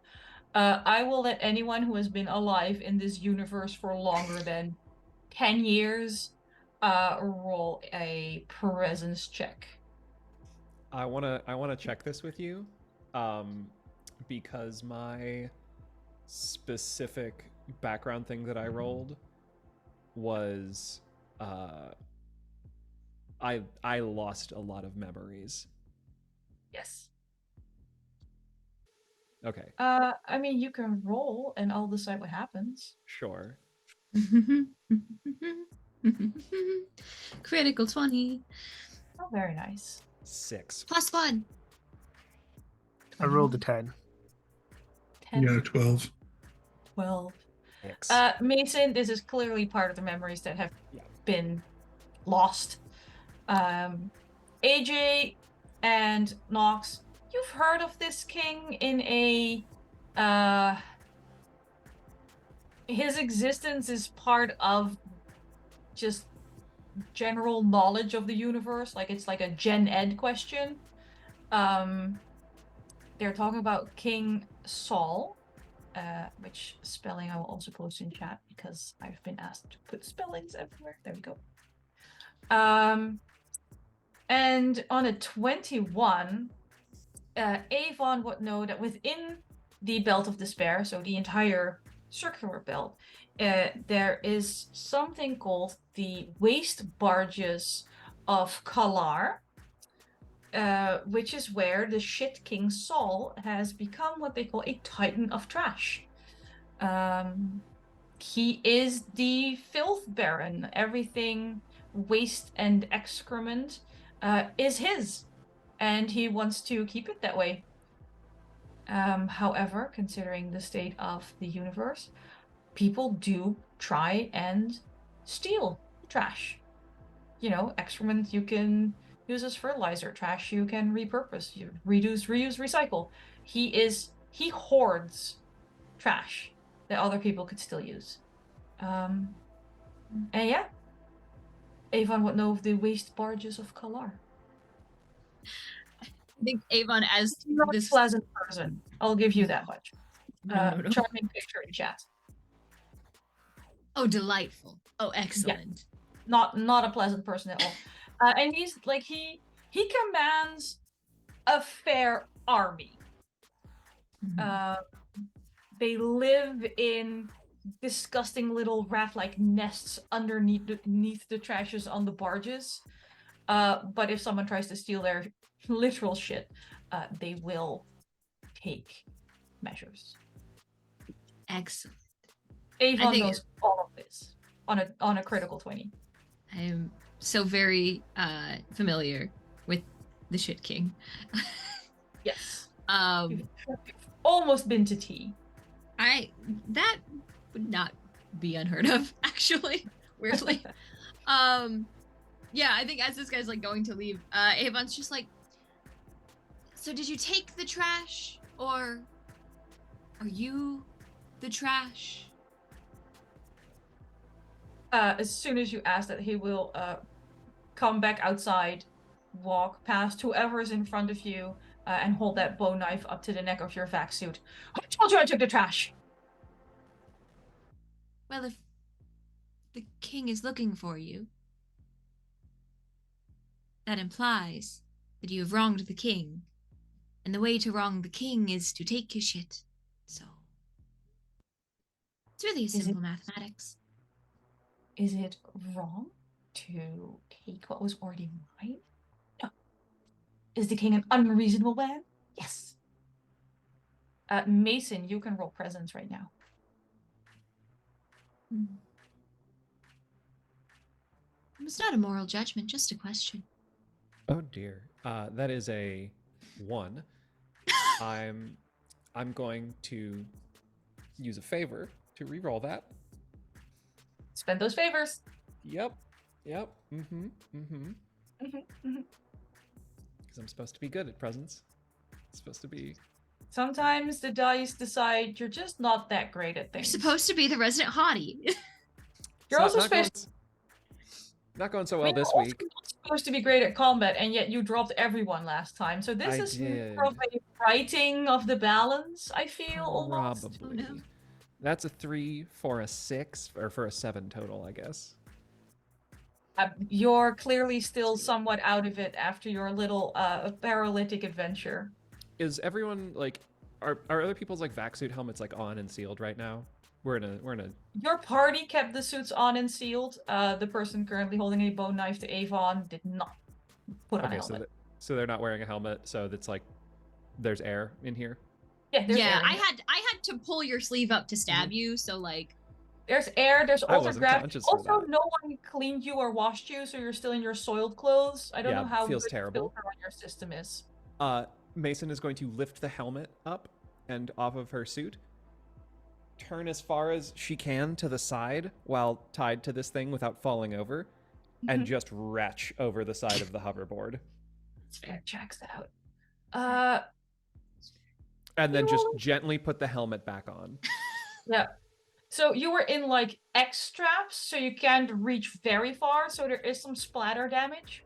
I will let anyone who has been alive in this universe for longer than 10 years roll a presence check. I wanna check this with you, because my specific background thing that I rolled was I lost a lot of memories. Yes. Okay, I mean, you can roll and I'll decide what happens. sure. Critical 20. Oh, very nice. 6. +1. I rolled a 10. 10, Yeah, 12. 12. X. Maesin, this is clearly part of the memories that have Yeah. been lost. AJ and Knox, you've heard of this king in a his existence is part of just general knowledge of the universe, like it's like a gen ed question. They're talking about King Saul, which spelling I will also post in chat because I've been asked to put spellings everywhere. There we go. And on a 21, Avon would know that within the Belt of Despair, so the entire circular belt, there is something called the waste barges of Kalar, which is where the shit King Saul has become what they call a titan of trash. He is the filth baron. Everything waste and excrement is his, and he wants to keep it that way. However, considering the state of the universe, people do try and steal trash. You know, excrement you can use as fertilizer, trash you can repurpose, you reduce, reuse, recycle. He hoards trash that other people could still use. And yeah, Avon would know of the waste barges of Kalar. I think Avon, as He's not this a pleasant person. I'll give you that much. No. Charming picture in chat. Oh, delightful. Oh, excellent. Not a pleasant person at all. And he's like he commands a fair army. They live in disgusting little rat-like nests underneath the trashes on the barges. But if someone tries to steal their literal shit, they will take measures. Excellent. Avon knows all of this on a critical 20. I am so very familiar with the Shit King. Yes. You've almost been to tea. That would not be unheard of, actually. Weirdly. Yeah, I think as this guy's like going to leave, Avon's just like, so did you take the trash, or are you the trash? As soon as you ask that, he will come back outside, walk past whoever is in front of you, and hold that bow knife up to the neck of your vac suit. Who told you I took the trash? Well, if the king is looking for you, that implies that you have wronged the king. And the way to wrong the king is to take his shit. So, it's really simple mathematics. Is it wrong to take what was already mine? No. Is the king an unreasonable man? Yes. Maesin, you can roll presence right now. It's not a moral judgment, just a question. Oh dear. That is a 1. I'm going to use a favor to re-roll that. Spend those favors. Yep. Mm-hmm. Because I'm supposed to be good at presents. It's supposed to be. Sometimes the dice decide you're just not that great at You're things. supposed to be the resident hottie. You're also not going so well this you're also week. not supposed to be great at combat, and yet you dropped everyone last time. So this is more of a writing of the balance, I feel, almost. Probably. Oh, no. That's a 3 for a 6, or for a 7 total, I guess. You're clearly still somewhat out of it after your little paralytic adventure. Is everyone like, are other people's like vac suit helmets like on and sealed right now? We're in a. Your party kept the suits on and sealed. The person currently holding a bone knife to Avon did not put on a helmet. So they're not wearing a helmet. So that's like, there's air in here. Yeah, there's air. I had to pull your sleeve up to stab you. So like, there's air. There's also gravity. Also, that. no one cleaned you or washed you, so you're still in your soiled clothes. I don't know how feels good terrible. filter on your system is. Maesin is going to lift the helmet up and off of her suit, turn as far as she can to the side while tied to this thing without falling over, and just retch over the side of the hoverboard. Fair, checks out. And then just gently put the helmet back on. Yeah. So you were in like X straps, so you can't reach very far, so there is some splatter damage.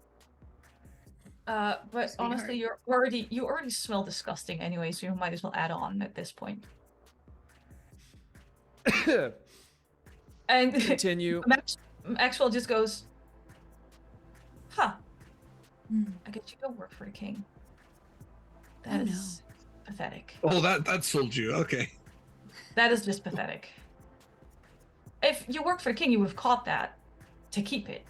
But honestly, you already smell disgusting anyway, so you might as well add on at this point. And continue. Maxwell just goes, "Huh? I guess you don't work for the king. That is pathetic." Oh, that sold you. Okay. That is just pathetic. If you worked for the king, you would have caught that to keep it.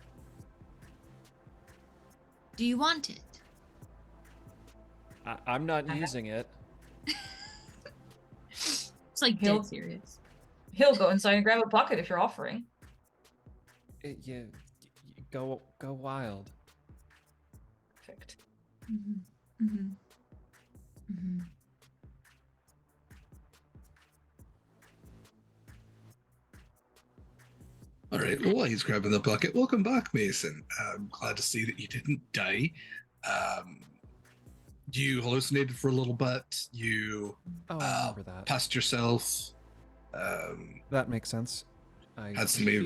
Do you want it? I'm not using it. It's like dead serious. He'll go inside and grab a bucket if you're offering. Yeah, go wild. Perfect. All right. Well, while he's grabbing the bucket, welcome back, Maesin. I'm glad to see that you didn't die. You hallucinated for a little bit. You I remember that. passed yourself. That makes sense. I had some we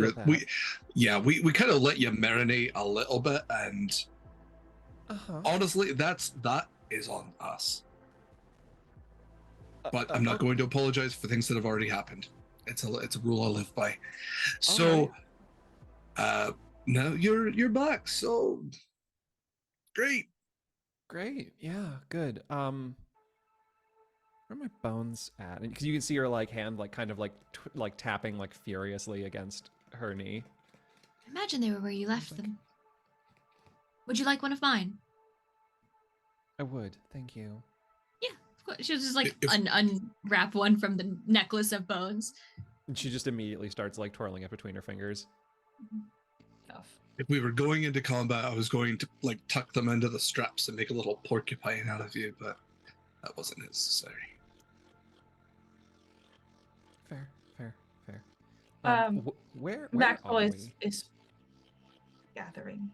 kind of let you marinate a little bit, and honestly, that is on us. But I'm not going to apologize for things that have already happened. It's a rule I live by. So, now you're back. So, great. Yeah, good. Where are my bones at? Because you can see her like hand like kind of like like tapping like furiously against her knee. Imagine they were where you left them. Would you like one of mine? I would, thank you. Yeah, of course. She'll just like unwrap one from the necklace of bones. And she just immediately starts like twirling it between her fingers. If we were going into combat, I was going to like tuck them into the straps and make a little porcupine out of you, but that wasn't necessary. Fair. Where Maxwell are is gathering.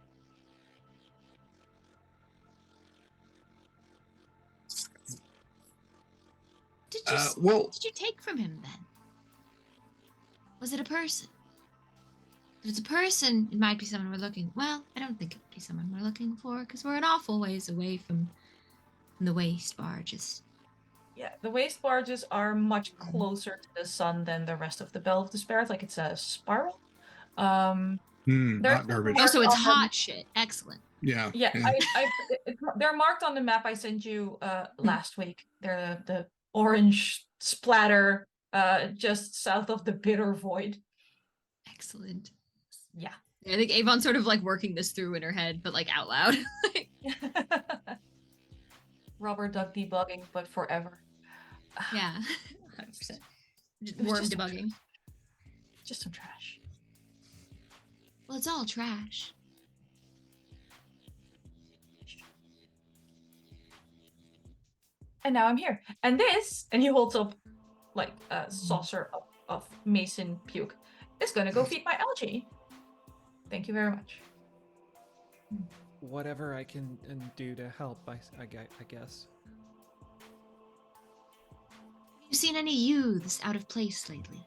What did you take from him then? Was it a person? If it's a person, it might be someone we're looking. Well, I don't think it would be someone we're looking for because we're an awful ways away from the waste barges. Yeah, the waste barges are much closer to the sun than the rest of the Bell of Despair. It's like it's a spiral. Not garbage. Oh, so it's hot shit. Excellent. Yeah. They're marked on the map I sent you last week. They're the orange splatter just south of the bitter void. Excellent. Yeah. I think Avon's sort of like working this through in her head, but like out loud. rubber duck debugging, but forever. Yeah, 100%. It was Worm just debugging. Just some trash. Well, it's all trash. And now I'm here. And this, and he holds up like a saucer of Maesin puke, is gonna go feed my algae. Thank you very much. Whatever I can do to help, I guess. Have you seen any youths out of place lately?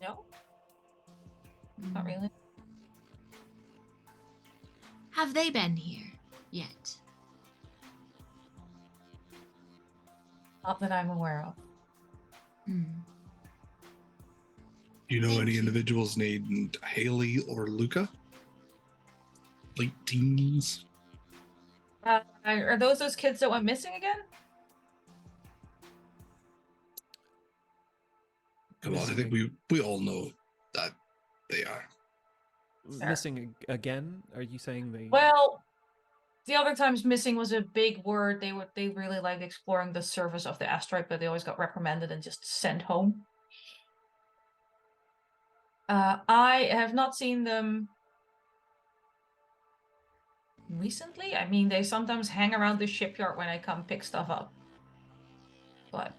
No, not really. Have they been here yet? Not that I'm aware of. Hmm. Do you know Thank any you. individuals named Haley or Luca? Late teens? Are those kids that went missing again? Come on, I think we all know that they are. Missing again? Are you saying they? Well, the other times missing was a big word. They really liked exploring the surface of the asteroid, but they always got reprimanded and just sent home. I have not seen them recently. I mean, they sometimes hang around the shipyard when I come pick stuff up. But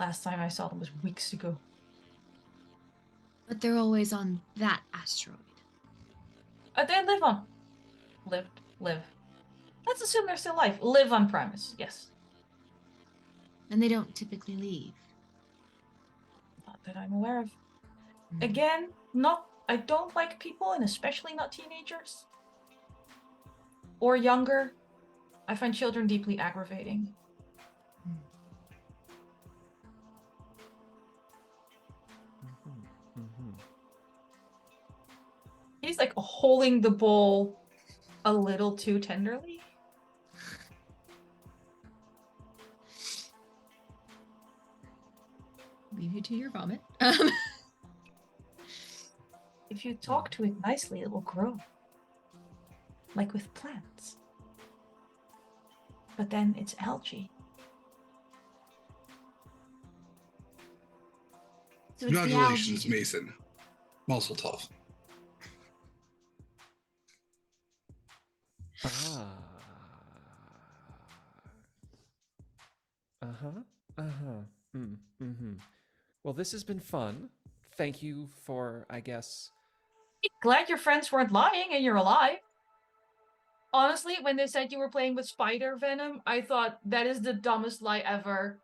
last time I saw them was weeks ago. But they're always on that asteroid. They live on. Live. Let's assume they're still alive. Live on Primus, yes. And they don't typically leave. Not that I'm aware of. Hmm. Again, I don't like people, and especially not teenagers. Or younger. I find children deeply aggravating. He's like holding the bowl a little too tenderly. Leave you to your vomit. If you talk to it nicely, it will grow. Like with plants. But then it's algae. So it's the Congratulations, algae. Maesin. Mazel tov. Well, this has been fun. Thank you for, I guess. Glad your friends weren't lying and you're alive. Honestly, when they said you were playing with spider venom, I thought that is the dumbest lie ever.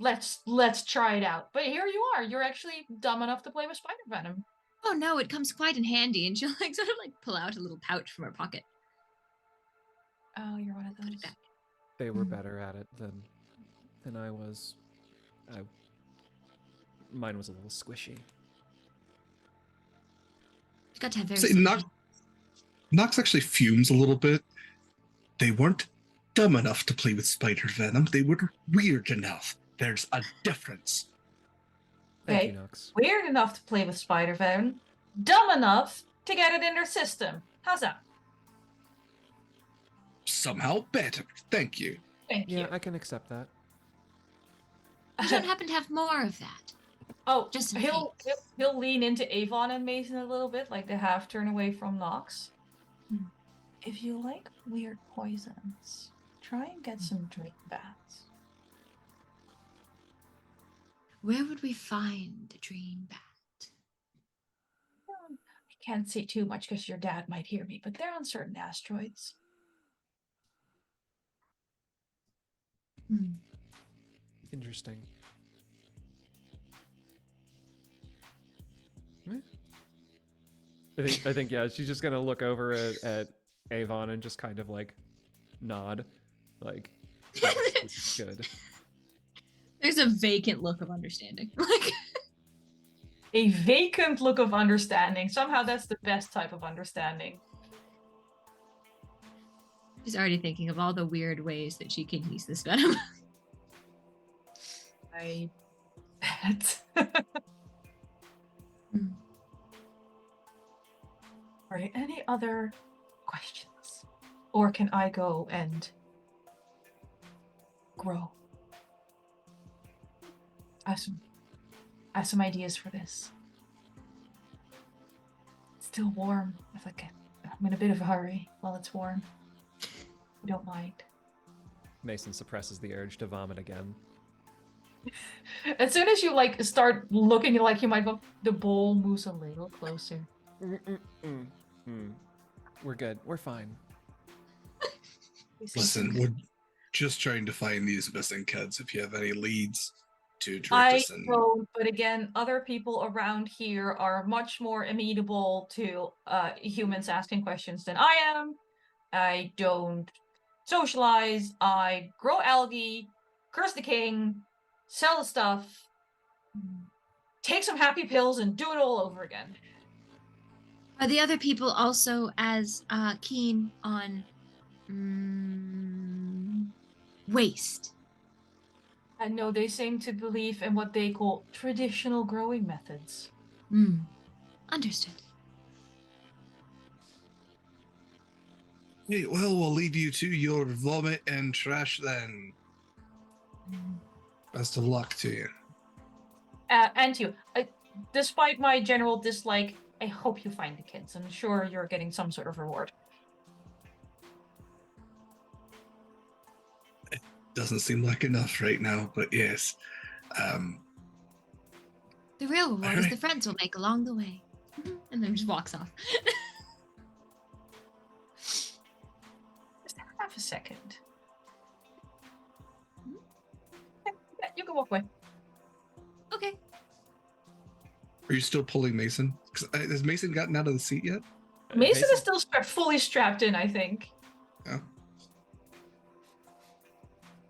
Let's try it out. But here you are. You're actually dumb enough to play with spider venom. Oh no, it comes quite in handy. And she'll like sort of like pull out a little pouch from her pocket. Oh, you're one of Put it those. back. They were better at it than I was. Mine was a little squishy. You got to have very Say, simple- Knox actually fumes a little bit. They weren't dumb enough to play with spider venom. They were weird enough. There's a difference. Thank Okay. you, Knox. Weird enough to play with spider venom. Dumb enough to get it in their system. How's that? Somehow better. Thank you. Thank Yeah, you. I can accept that. You don't happen to have more of that. Oh, Just in he'll case. he'll lean into Avon and Maesin a little bit, like they half turn away from Knox. Hmm. If you like weird poisons, try and get some dream bats. Where would we find the dream bat? I can't say too much because your dad might hear me, but they're on certain asteroids. Hmm. Interesting. I think yeah, she's just gonna look over at Avon and just kind of like nod, like yes, this is good. There's a vacant look of understanding. Like A vacant look of understanding. Somehow that's the best type of understanding. she's already thinking of all the weird ways that she can use this venom. I bet. Hmm. Alright, any other questions? Or can I go and grow? I have some ideas for this. It's still warm. I'm in a bit of a hurry while it's warm. You don't mind. Maesin suppresses the urge to vomit again. As soon as you start looking like you might vomit, the bowl moves a little closer. We're good. We're fine. Listen, we're just trying to find these missing kids. If you have any leads to direct I us in. don't, but again, other people around here are much more amenable to humans asking questions than I am. I don't socialize. I grow algae, curse the king, sell the stuff, take some happy pills, and do it all over again. Are the other people also as keen on waste? And no, they seem to believe in what they call traditional growing methods. Understood. Hey, well, we'll leave you to your vomit and trash then. Best of luck to you. And you. Despite my general dislike, I hope you find the kids. I'm sure you're getting some sort of reward. Doesn't seem like enough right now, but yes. The real reward is right. the friends we'll make along the way. And then just walks off. Just half a second. Yeah, you can walk away. Okay. Are you still pulling Maesin? Has Maesin gotten out of the seat yet? Maesin is still fully strapped in, I think. Yeah.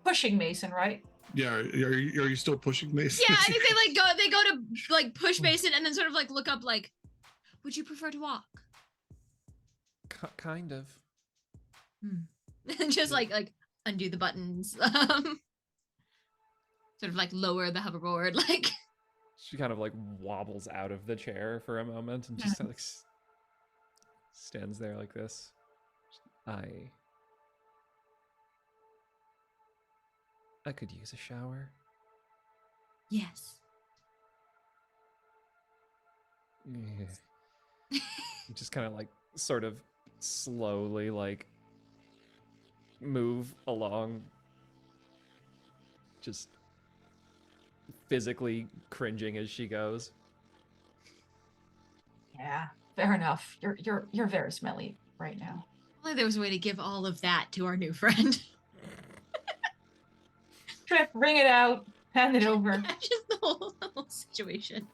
Pushing Maesin, right? Yeah. Are you still pushing Maesin? Yeah, I think they go to push Maesin and then sort of look up would you prefer to walk? Kind of. And just undo the buttons. Sort of lower the hoverboard, She kind of wobbles out of the chair for a moment and just stands there like this. I could use a shower. Yes. Yeah. Just kind of sort of slowly move along, just physically cringing as she goes. Yeah, fair enough. You're very smelly right now. Only there was a way to give all of that to our new friend. Trip, bring it out, hand it over. Yeah, just the whole situation.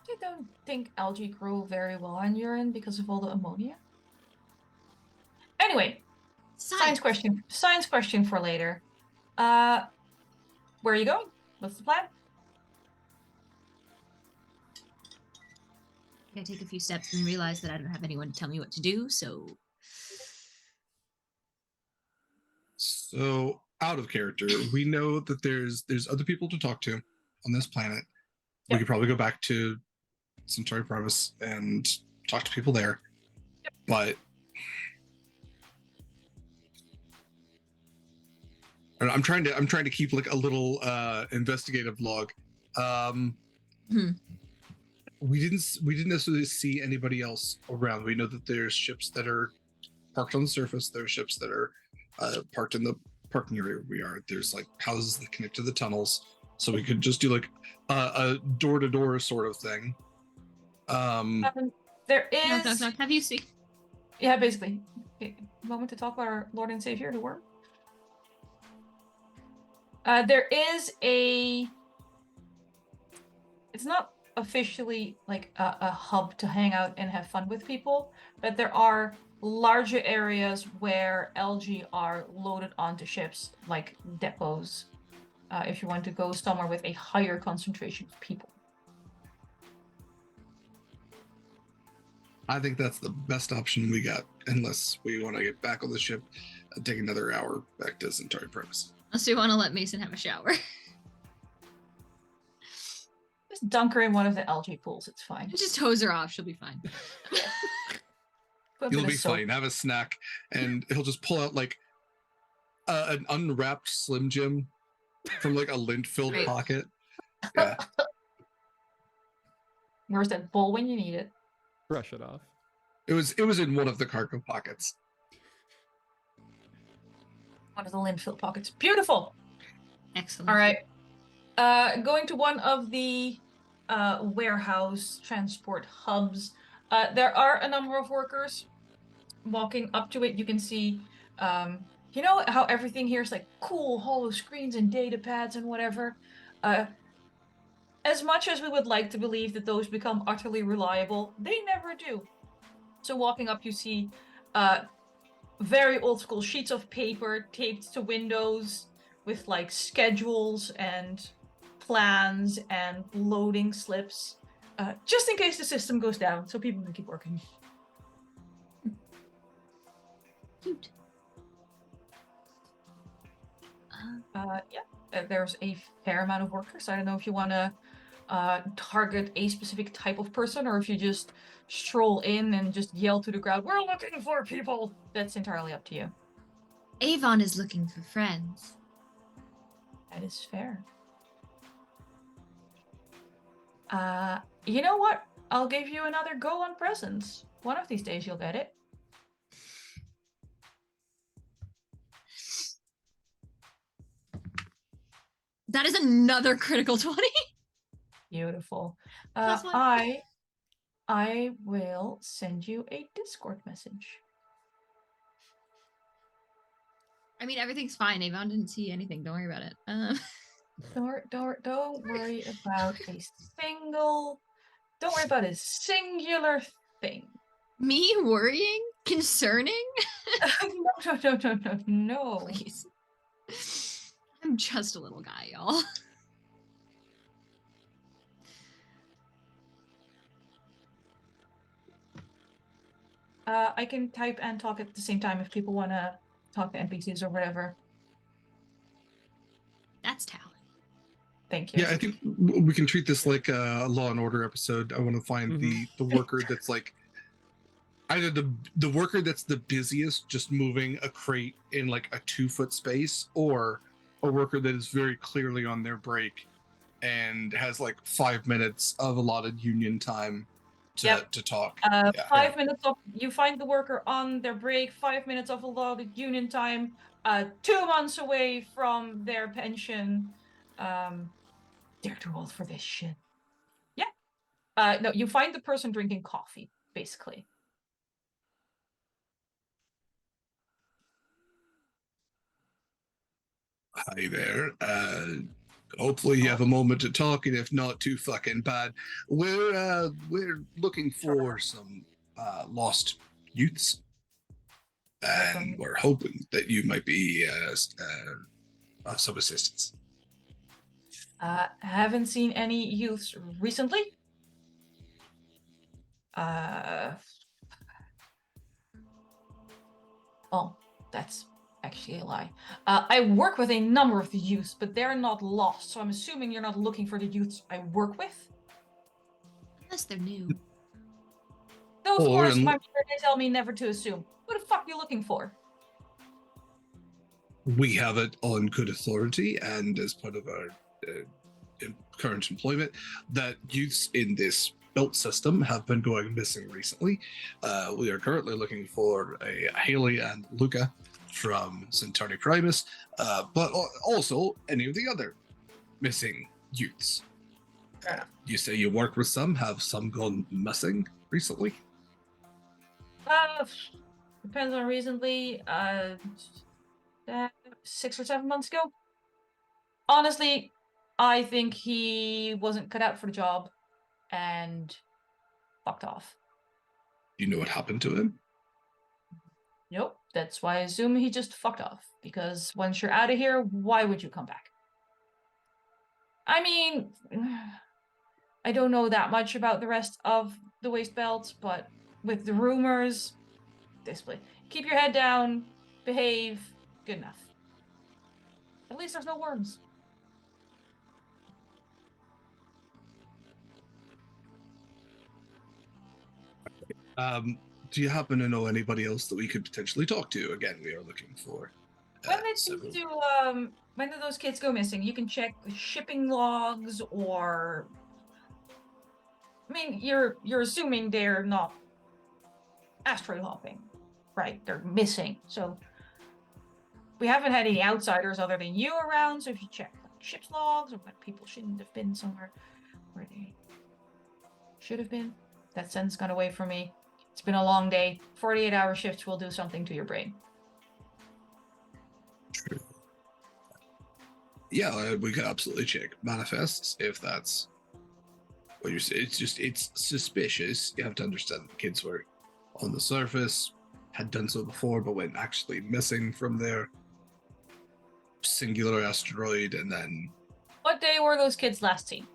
I don't think algae grow very well on urine because of all the ammonia. Anyway, science question for later. Where are you going? What's the plan? I take a few steps and realize that I don't have anyone to tell me what to do, so... So, out of character, we know that there's other people to talk to on this planet. We could probably go back to Centauri Primus and talk to people there. But I'm trying to keep a little investigative log. We didn't necessarily see anybody else around. We know that there's ships that are parked on the surface. There's ships that are parked in the parking area where we are. There's houses that connect to the tunnels, so we could just do a door-to-door sort of thing. There is. Knock. Have you seen? Yeah, basically. Okay, moment to talk about our Lord and Savior, the worm. There is a. It's not officially a hub to hang out and have fun with people, but there are larger areas where algae are loaded onto ships, like depots, if you want to go somewhere with a higher concentration of people. I think that's the best option we got, unless we want to get back on the ship and take another hour back to Centauri Primus. Unless we want to let Maesin have a shower. Just dunk her in one of the algae pools. It's fine. Just hose her off. She'll be fine. Put a You'll bit be of soap. fine. Have a snack, and he'll just pull out like an unwrapped Slim Jim from like a lint-filled Great. pocket. Yeah. Where's that bowl when you need it? Brush it off. It was in one of the cargo pockets. One of the lint-filled pockets. Beautiful. Excellent. All right. Going to one of the warehouse transport hubs. There are a number of workers walking up to it. You can see, you know how everything here is like cool hollow screens and data pads and whatever. As much as we would like to believe that those become utterly reliable, they never do. So walking up, you see very old school sheets of paper taped to windows with like schedules and plans and loading slips, just in case the system goes down, so people can keep working. Cute. There's a fair amount of workers. I don't know if you want to target a specific type of person or if you just stroll in and just yell to the crowd, "We're looking for people!" That's entirely up to you. Avon is looking for friends. That is fair. You know what? I'll give you another go on presents. One of these days you'll get it. That is another critical 20. Beautiful. Plus one. I will send you a Discord message. I mean, everything's fine. Avon didn't see anything. Don't worry about it. Don't worry about a single. Don't worry about a singular thing. Me worrying? Concerning? No. Please. I'm just a little guy, y'all. I can type and talk at the same time if people want to talk to NPCs or whatever. That's talent. Thank you. Yeah, I think we can treat this like a Law and Order episode. I want to find the worker that's like either the worker that's the busiest, just moving a crate in like a 2-foot space, or a worker that is very clearly on their break and has like 5 minutes of allotted union time to talk. 5 minutes of you find the worker on their break, 5 minutes of allotted union time, 2 months away from their pension. They're too old for this shit. Yeah. No, you find the person drinking coffee, basically. Hi there. Hopefully you have a moment to talk, and if not, too fucking bad. We're looking for some lost youths, and we're hoping that you might be of some assistance. Haven't seen any youths recently. Oh, that's actually a lie. I work with a number of the youths, but they're not lost, so I'm assuming you're not looking for the youths I work with. Unless they're new. Though, of Or course, in- my mother did tell me never to assume. Who the fuck are you looking for? We have it on good authority, and as part of our current employment, that youths in this belt system have been going missing recently. We are currently looking for a Haley and Luca from Centauri Primus, but also any of the other missing youths. You say you work with some, have some gone missing recently? Depends on recently. 6 or 7 months ago. Honestly, I think he wasn't cut out for the job and fucked off. Do you know what happened to him? Nope. That's why I assume he just fucked off. Because once you're out of here, why would you come back? I mean, I don't know that much about the rest of the waste belt, but with the rumors, basically, keep your head down, behave, good enough. At least there's no worms. Do you happen to know anybody else that we could potentially talk to? Again, we are looking for When did several. when did those kids go missing? You can check shipping logs, or I mean, you're assuming they're not asteroid hopping, right? They're missing. So we haven't had any outsiders other than you around. So if you check ship's logs, or when people shouldn't have been somewhere where they should have been, that sense got away from me. It's been a long day. 48-hour shifts will do something to your brain. True. Yeah, we could absolutely check manifests if that's what you're saying. It's suspicious. You have to understand the kids were on the surface, had done so before, but went actually missing from their singular asteroid, and then What day were those kids last seen?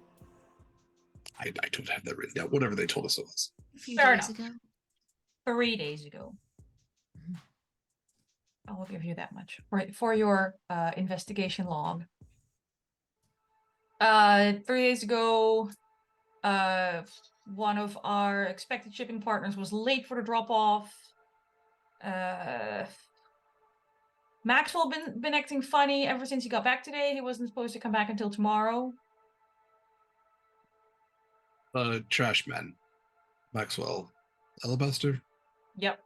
I don't have that written down. Whatever they told us it was. A few Fair days enough. ago. 3 days ago. I will give you that much for your investigation log. 3 days ago, one of our expected shipping partners was late for the drop-off. Maxwell been acting funny ever since he got back today. He wasn't supposed to come back until tomorrow. Trash man, Maxwell Alabaster. Yep.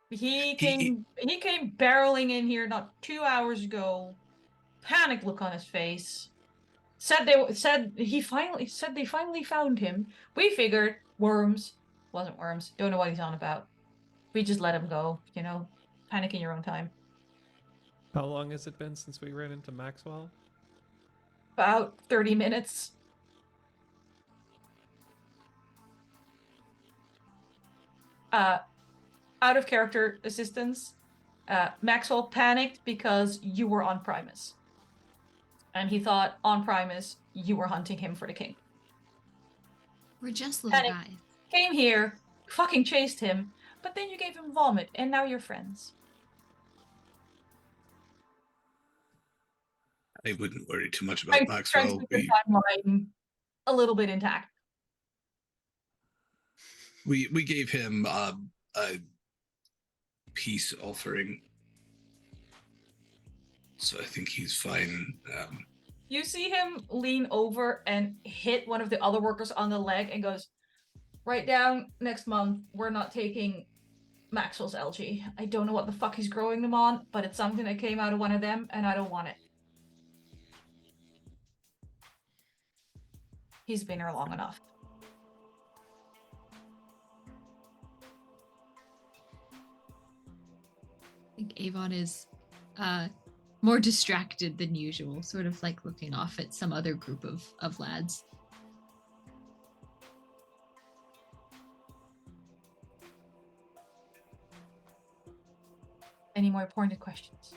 He came barreling in here not 2 hours ago. Panic look on his face. Said they finally found him. We figured worms. Wasn't worms. Don't know what he's on about. We just let him go, Panic in your own time. How long has it been since we ran into Maxwell? About 30 minutes. Out of character assistance, Maxwell panicked because you were on Primus. And he thought on Primus you were hunting him for the king. We're just little Panic. guys. Came here, fucking chased him, but then you gave him vomit, and now you're friends. I wouldn't worry too much about Maxwell. The timeline a little bit intact. We gave him a peace offering, so I think he's fine. You see him lean over and hit one of the other workers on the leg and goes, "Write down next month, we're not taking Maxwell's algae. I don't know what the fuck he's growing them on, but it's something that came out of one of them, and I don't want it." He's been here long enough. I think Avon is more distracted than usual, sort of like looking off at some other group of lads. Any more pointed questions?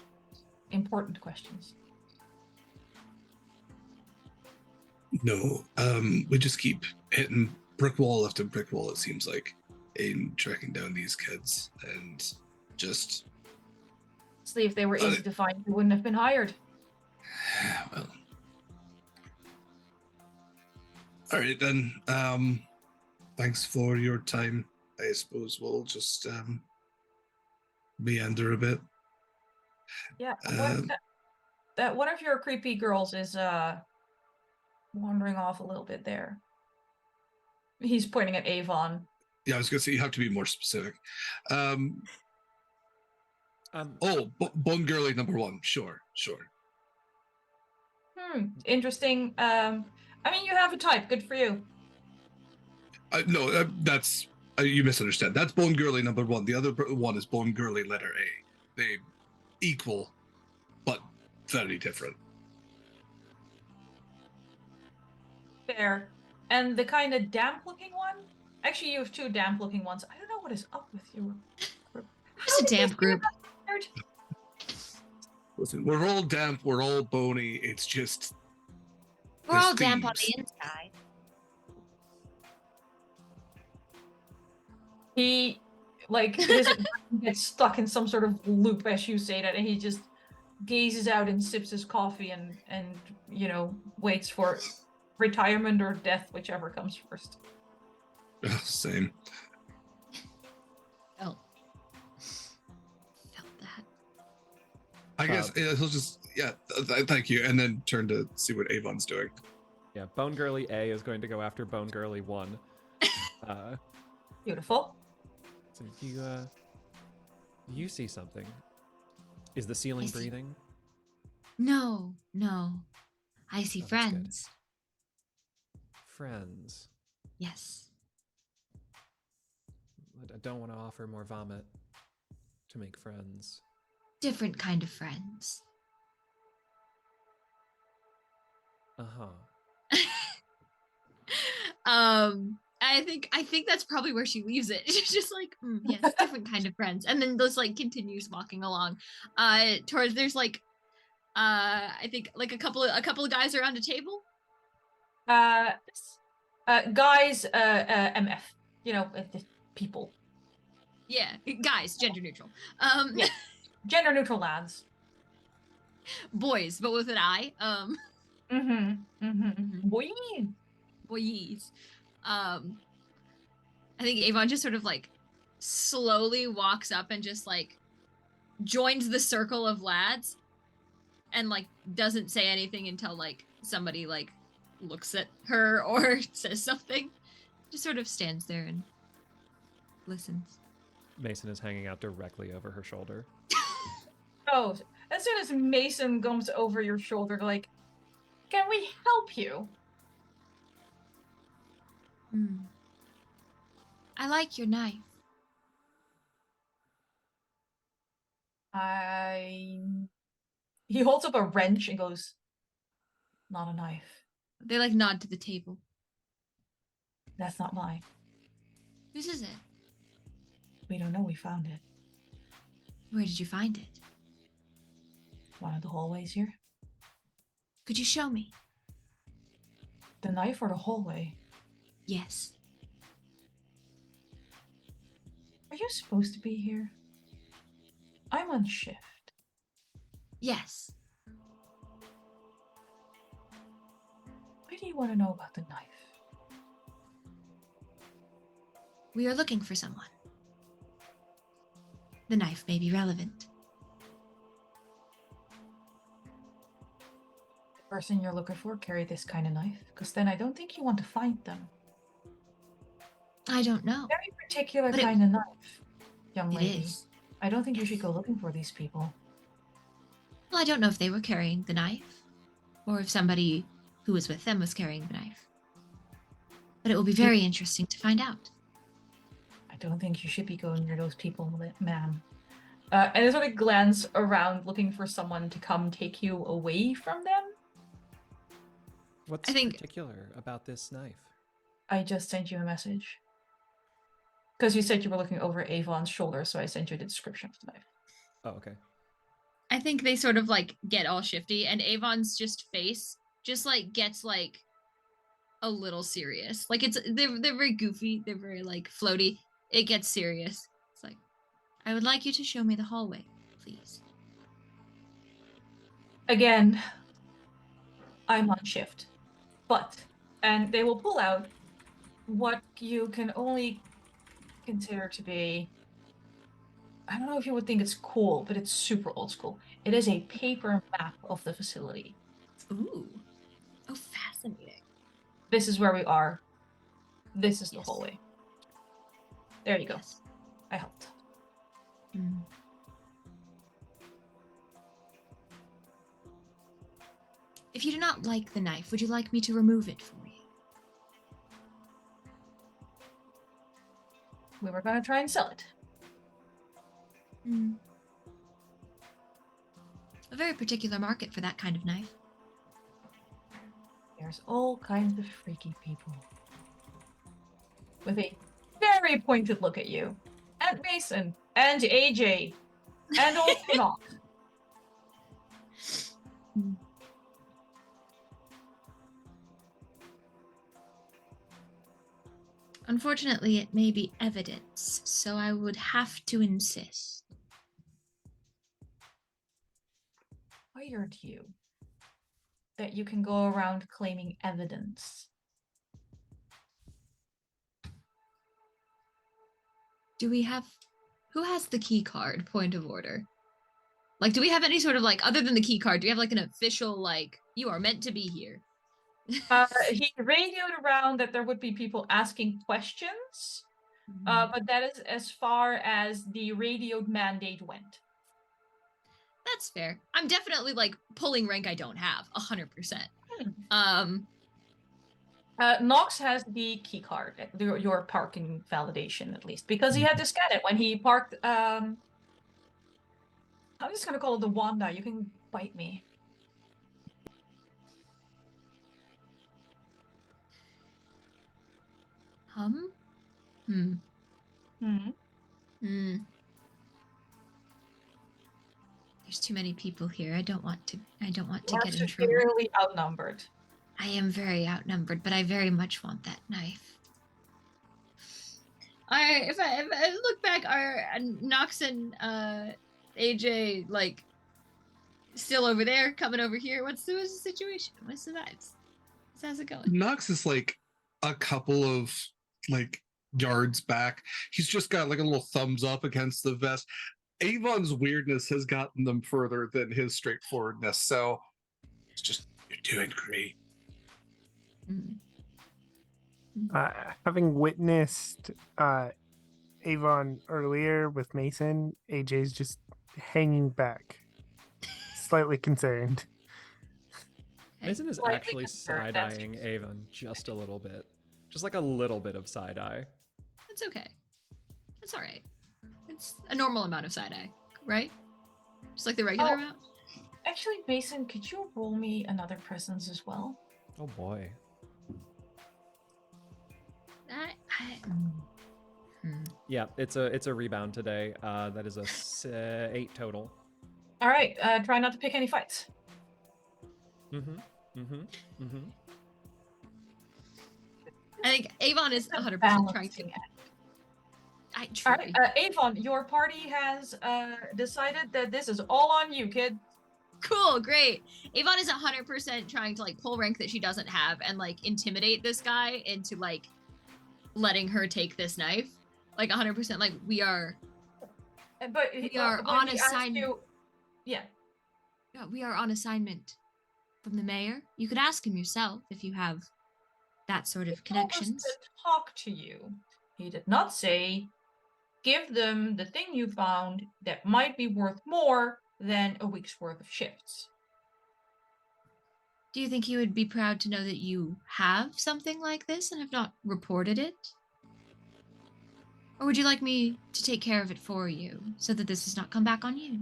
Important questions? No, we just keep hitting brick wall after brick wall, it seems like, in tracking down these kids, and just... See, if they were easy to find, they wouldn't have been hired. Well... Alright then, thanks for your time. I suppose we'll just meander a bit. Yeah, that one of your creepy girls is wandering off a little bit there. He's pointing at Avon. Yeah, I was gonna say you have to be more specific. Bone Girly number 1. Sure. Interesting. I mean, you have a type. Good for you. No, that's you misunderstand. That's Bone Girly number 1. The other one is Bone Girly letter A. They equal, but very different. Fair. And the kind of damp-looking one? Actually, you have 2 damp-looking ones. I don't know what is up with you. It's a damp group. Listen, we're all damp, we're all bony. It's just We're all damp on the inside. He gets stuck in some sort of loop as you say that, and he just gazes out and sips his coffee and waits for retirement or death, whichever comes first. Same. I guess he'll just thank you, and then turn to see what Avon's doing. Yeah, Bone Girly A is going to go after Bone Girly 1. Beautiful. So you see something. Is the ceiling I see- breathing? No. I see Oh, that's good. friends. Friends. Yes. I don't want to offer more vomit to make friends. Different kind of friends. Uh-huh. I think that's probably where she leaves it. She's just like, yes, different kind of friends, and then just like continues walking along. Towards there's like, I think like a couple of guys around a table. Guys, MF. The people. Yeah, guys, gender neutral. Yeah. Gender neutral lads. Boys, but with an I. Boy. Boys. I think Avon just sort of like slowly walks up and just like joins the circle of lads and like doesn't say anything until like somebody like looks at her or says something. Just sort of stands there and listens. Maesin is hanging out directly over her shoulder. Oh, as soon as Maesin comes over your shoulder, like, can we help you? I like your knife. He holds up a wrench and goes, not a knife. They like nod to the table. That's not mine. Whose is it? We don't know. We found it. Where did you find it? One of the hallways here. Could you show me? The knife or the hallway? Yes. Are you supposed to be here? I'm on shift. Yes. Why do you want to know about the knife? We are looking for someone. The knife may be relevant. The person you're looking for carried this kind of knife? Because then I don't think you want to find them. I don't know. Very particular But kind of knife, young It lady. is. I don't think you should go looking for these people. Well, I don't know if they were carrying the knife or if somebody who was with them was carrying the knife. But it will be very interesting to find out. I don't think you should be going near those people, ma'am. And I sort of glance around looking for someone to come take you away from them. What's I think- particular about this knife? I just sent you a message. Because you said you were looking over Avon's shoulder, so I sent you the description of the knife. Oh, okay. I think they sort of like get all shifty and Avon's just face just like gets like a little serious. Like they're very goofy, they're very like floaty. It gets serious. It's like, I would like you to show me the hallway, please. Again, I'm on shift. And they will pull out what you can only consider to be, I don't know if you would think it's cool, but it's super old school. It is a paper map of the facility. Ooh. Oh, fascinating. This is where we are. This is the Yes. hallway. There you go. Yes. I helped. If you do not like the knife, would you like me to remove it for you? We were going to try and sell it. A very particular market for that kind of knife. There's all kinds of freaky people. With a very pointed look at you. And Maesin. And AJ. And old Knox. Unfortunately, it may be evidence, so I would have to insist. Fired you. That you can go around claiming evidence. Do we have... Who has the key card, point of order? Like, do we have any sort of like, other than the key card, do we have like an official like, you are meant to be here? He radioed around that there would be people asking questions, but that is as far as the radioed mandate went. That's fair. I'm definitely like pulling rank I don't have 100%. Knox has the key card, your parking validation at least, because he had to scan it when he parked. I'm just gonna call it the Wanda. You can bite me. Hmm. There's too many people here. I don't want to get in trouble. Severely outnumbered. I am very outnumbered, but I very much want that knife. If I look back, are Knox and AJ like still over there, coming over here? What's the situation? What's the vibes? How's it going? Knox is like a couple of like yards back. He's just got like a little thumbs up against the vest. Avon's weirdness has gotten them further than his straightforwardness. So it's just, you're doing great. Having witnessed Avon earlier with Maesin, AJ's just hanging back, slightly concerned. Maesin is Slightly actually concerned, side-eyeing Avon just a little bit. Just like a little bit of side-eye. It's okay. It's all right. It's a normal amount of side-eye, right? Just like the regular amount? Actually, Maesin, could you roll me another presence as well? Oh boy. Yeah, it's a rebound today. That is a 8 total. All right, try not to pick any fights. I think Avon is 100% trying to. All right, Avon, your party has decided that this is all on you, kid. Cool, great. Avon is 100% trying to like pull rank that she doesn't have and like intimidate this guy into like letting her take this knife. Like 100%. Like we are. But we are on assignment. Yeah. Yeah, we are on assignment from the mayor. You could ask him yourself if you have that sort of connections. To talk to you. He did not say, give them the thing you found that might be worth more than a week's worth of shifts. Do you think he would be proud to know that you have something like this and have not reported it? Or would you like me to take care of it for you so that this does not come back on you?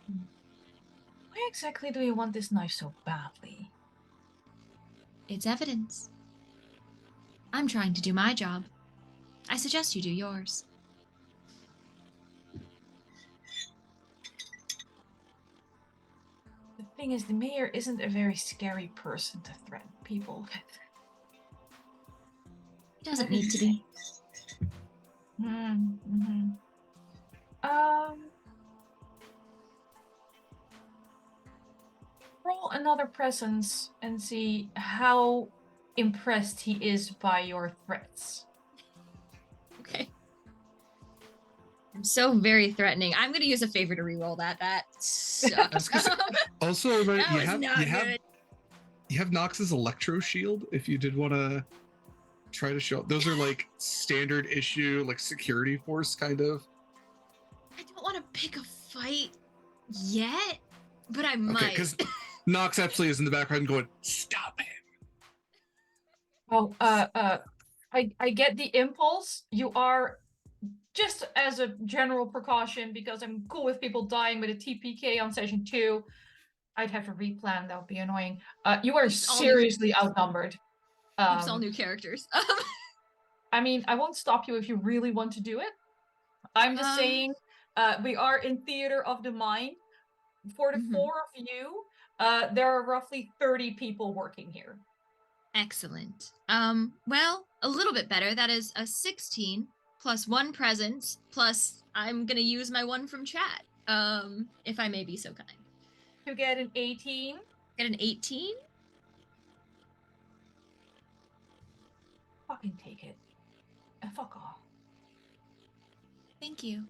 Why exactly do you want this knife so badly? It's evidence. I'm trying to do my job. I suggest you do yours. The thing is, the mayor isn't a very scary person to threaten people with. He doesn't need to be. Roll another presence and see how impressed he is by your threats. Okay. I'm so very threatening. I'm going to use a favor to reroll that. That sucks. Also, that you have Knox's electro shield if you did want to try to show. Those are like standard issue, like security force kind of. I don't want to pick a fight yet, but I might. Okay, because Knox absolutely is in the background going, stop him. Oh, I get the impulse. You are, just as a general precaution, because I'm cool with people dying with a TPK on session 2. I'd have to replan. That would be annoying. You are seriously outnumbered. It's all new characters. I mean, I won't stop you if you really want to do it. I'm just saying, we are in theater of the mind. For the 4 of you, there are roughly 30 people working here. Excellent. Well, a little bit better. That is a 16 plus 1 presence plus I'm gonna use my 1 from chat. If I may be so kind. You get an 18. Get an 18? Fucking take it. And fuck off. Thank you.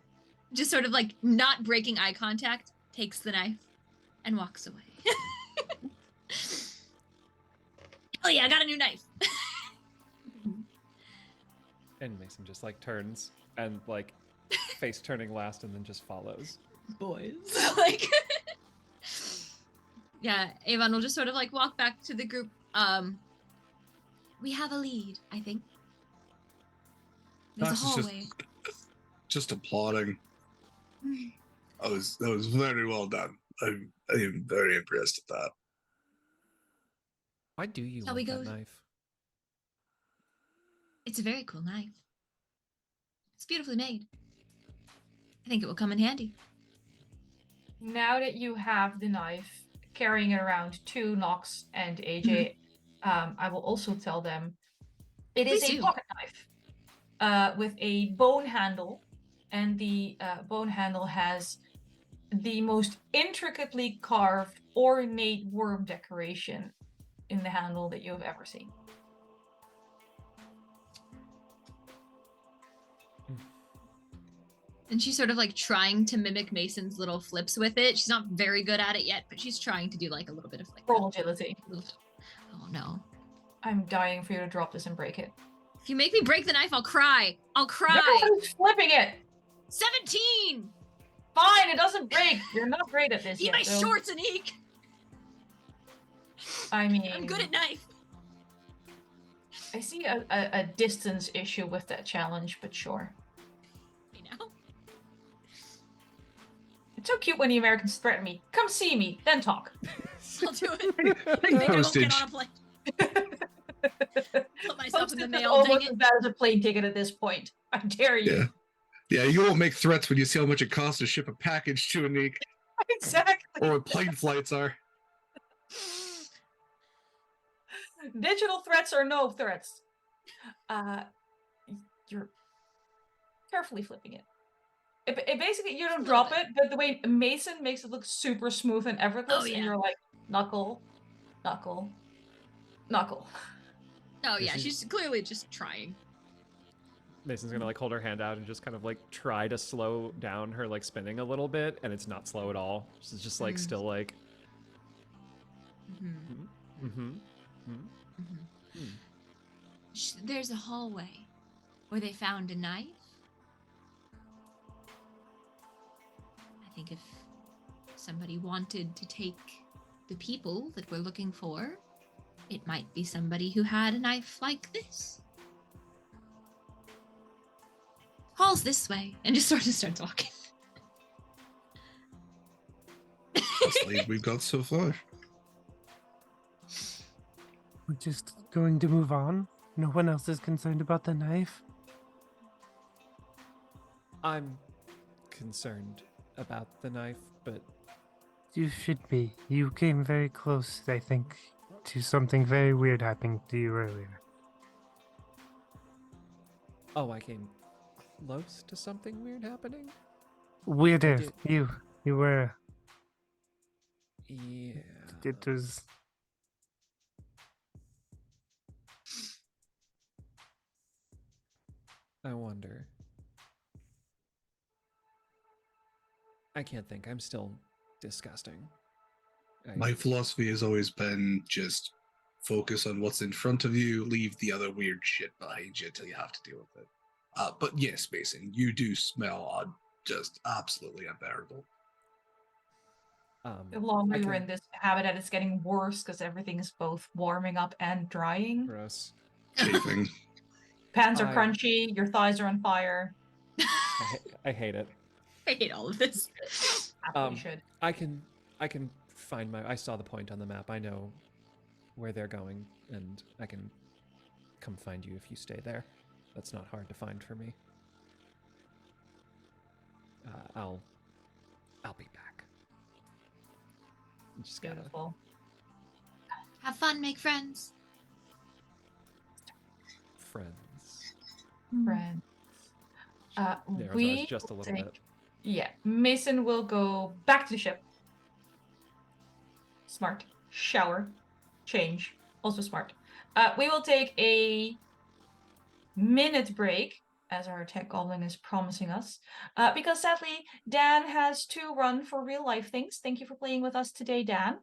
just sort of like not breaking eye contact, takes the knife and walks away. Oh yeah, I got a new knife. And Mason just like turns and like face turning last and then just follows. Boys. Like yeah, Avon will just sort of like walk back to the group. We have a lead, I think. There's Knox a is hallway. just applauding. That was very well done. I am very impressed at that. Why do you Shall want we that go? knife? It's a very cool knife. It's beautifully made. I think it will come in handy. Now that you have the knife, carrying it around to Knox and AJ, I will also tell them it is Please a do. pocket knife with a bone handle, and the bone handle has the most intricately carved, ornate worm decoration in the handle that you have ever seen. And she's sort of like trying to mimic Mason's little flips with it. She's not very good at it yet, but she's trying to do like a little bit of like Roll agility. Oh no. I'm dying for you to drop this and break it. If you make me break the knife, I'll cry. I'll cry. No, I'm flipping it. 17! Fine, it doesn't break. You're not great at this Eat yet. my so- shorts, Anniek. I mean, I'm good at knife. I see a distance issue with that challenge, but sure. You know? It's so cute when the Americans threaten me. Come see me, then talk. I'll do it. Maybe I won't Postage. get on a plane. Put myself in the Postage is mail, dang almost it. as bad as a plane ticket at this point. I dare you. Yeah. Yeah, you won't make threats when you see how much it costs to ship a package to Anniek, Exactly. or what plane flights are. Digital threats or no threats. You're carefully flipping it. It basically, you don't drop it, but the way Maesin makes it look super smooth and effortless, Oh, yeah. and you're like, knuckle, knuckle, knuckle. Oh yeah, This is- she's clearly just trying. Mason's gonna like hold her hand out and just kind of like try to slow down her like spinning a little bit, and it's not slow at all. She's just like still like. There's a hallway where they found a knife. I think if somebody wanted to take the people that we're looking for, it might be somebody who had a knife like this. Hall's this way, and just sort of starts walking. That's the lead we've got so far. We're just going to move on. No one else is concerned about the knife. I'm concerned about the knife, but You should be. You came very close, I think, to something very weird happening to you earlier. oh, I came close to something weird happening. Weirder. did- You were. Yeah. It was. I wonder. I can't think. I'm still disgusting. My philosophy has always been just focus on what's in front of you, leave the other weird shit behind you until you have to deal with it. But yes, Mason, you do smell just absolutely unbearable. The longer I you're can- in this habitat, it's getting worse because everything is both warming up and drying. Gross. Chafing. Pants are I- crunchy, your thighs are on fire. I hate it. I hate all of this. Absolutely should. I can find my. I saw the point on the map. I know where they're going, and I can come find you if you stay there. That's not hard to find for me. I'll be back. Just gotta. Beautiful. Have fun, make friends. Friends. Friends. Narrows We eyes just a will little take- bit. Yeah, Maesin will go back to the ship. Smart. Shower. Change. Also smart. We will take a minute break as our tech goblin is promising us. Because sadly, Dan has to run for real life things. Thank you for playing with us today, Dan.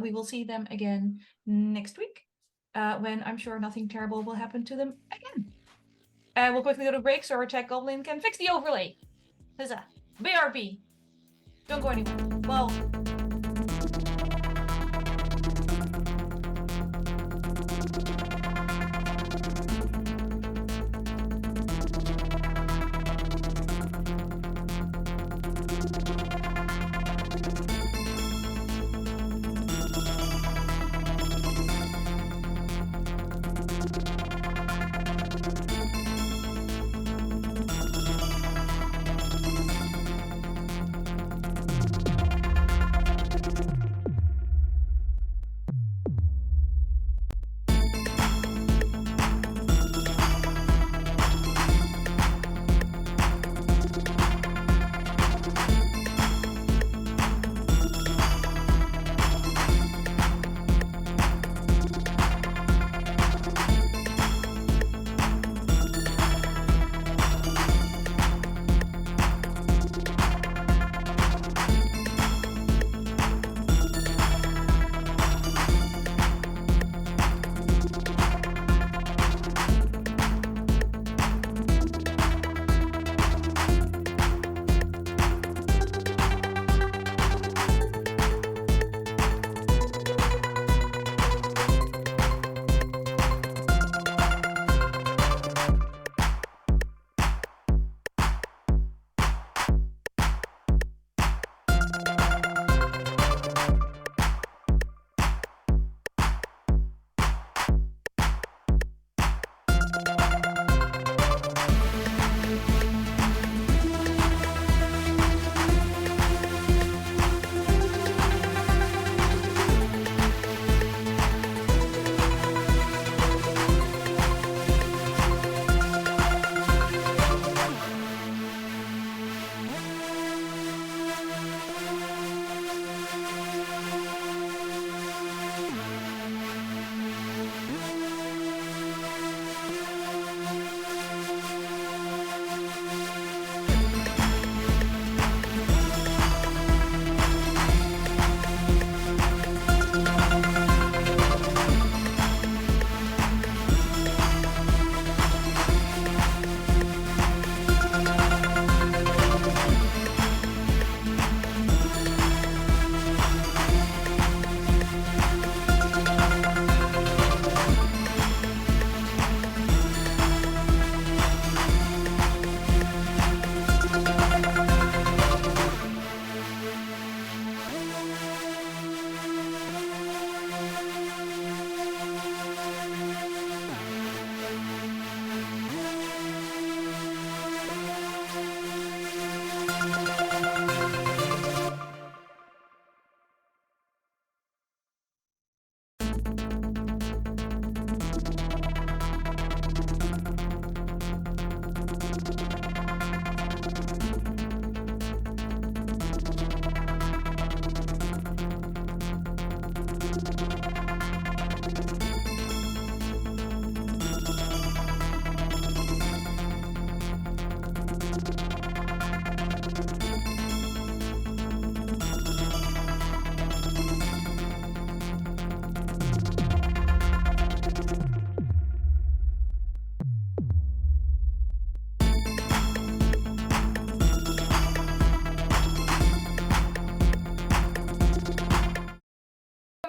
We will see them again next week, when I'm sure nothing terrible will happen to them again. And we'll quickly go to break so our tech goblin can fix the overlay. Huzzah. BRB. Don't go anywhere. Well,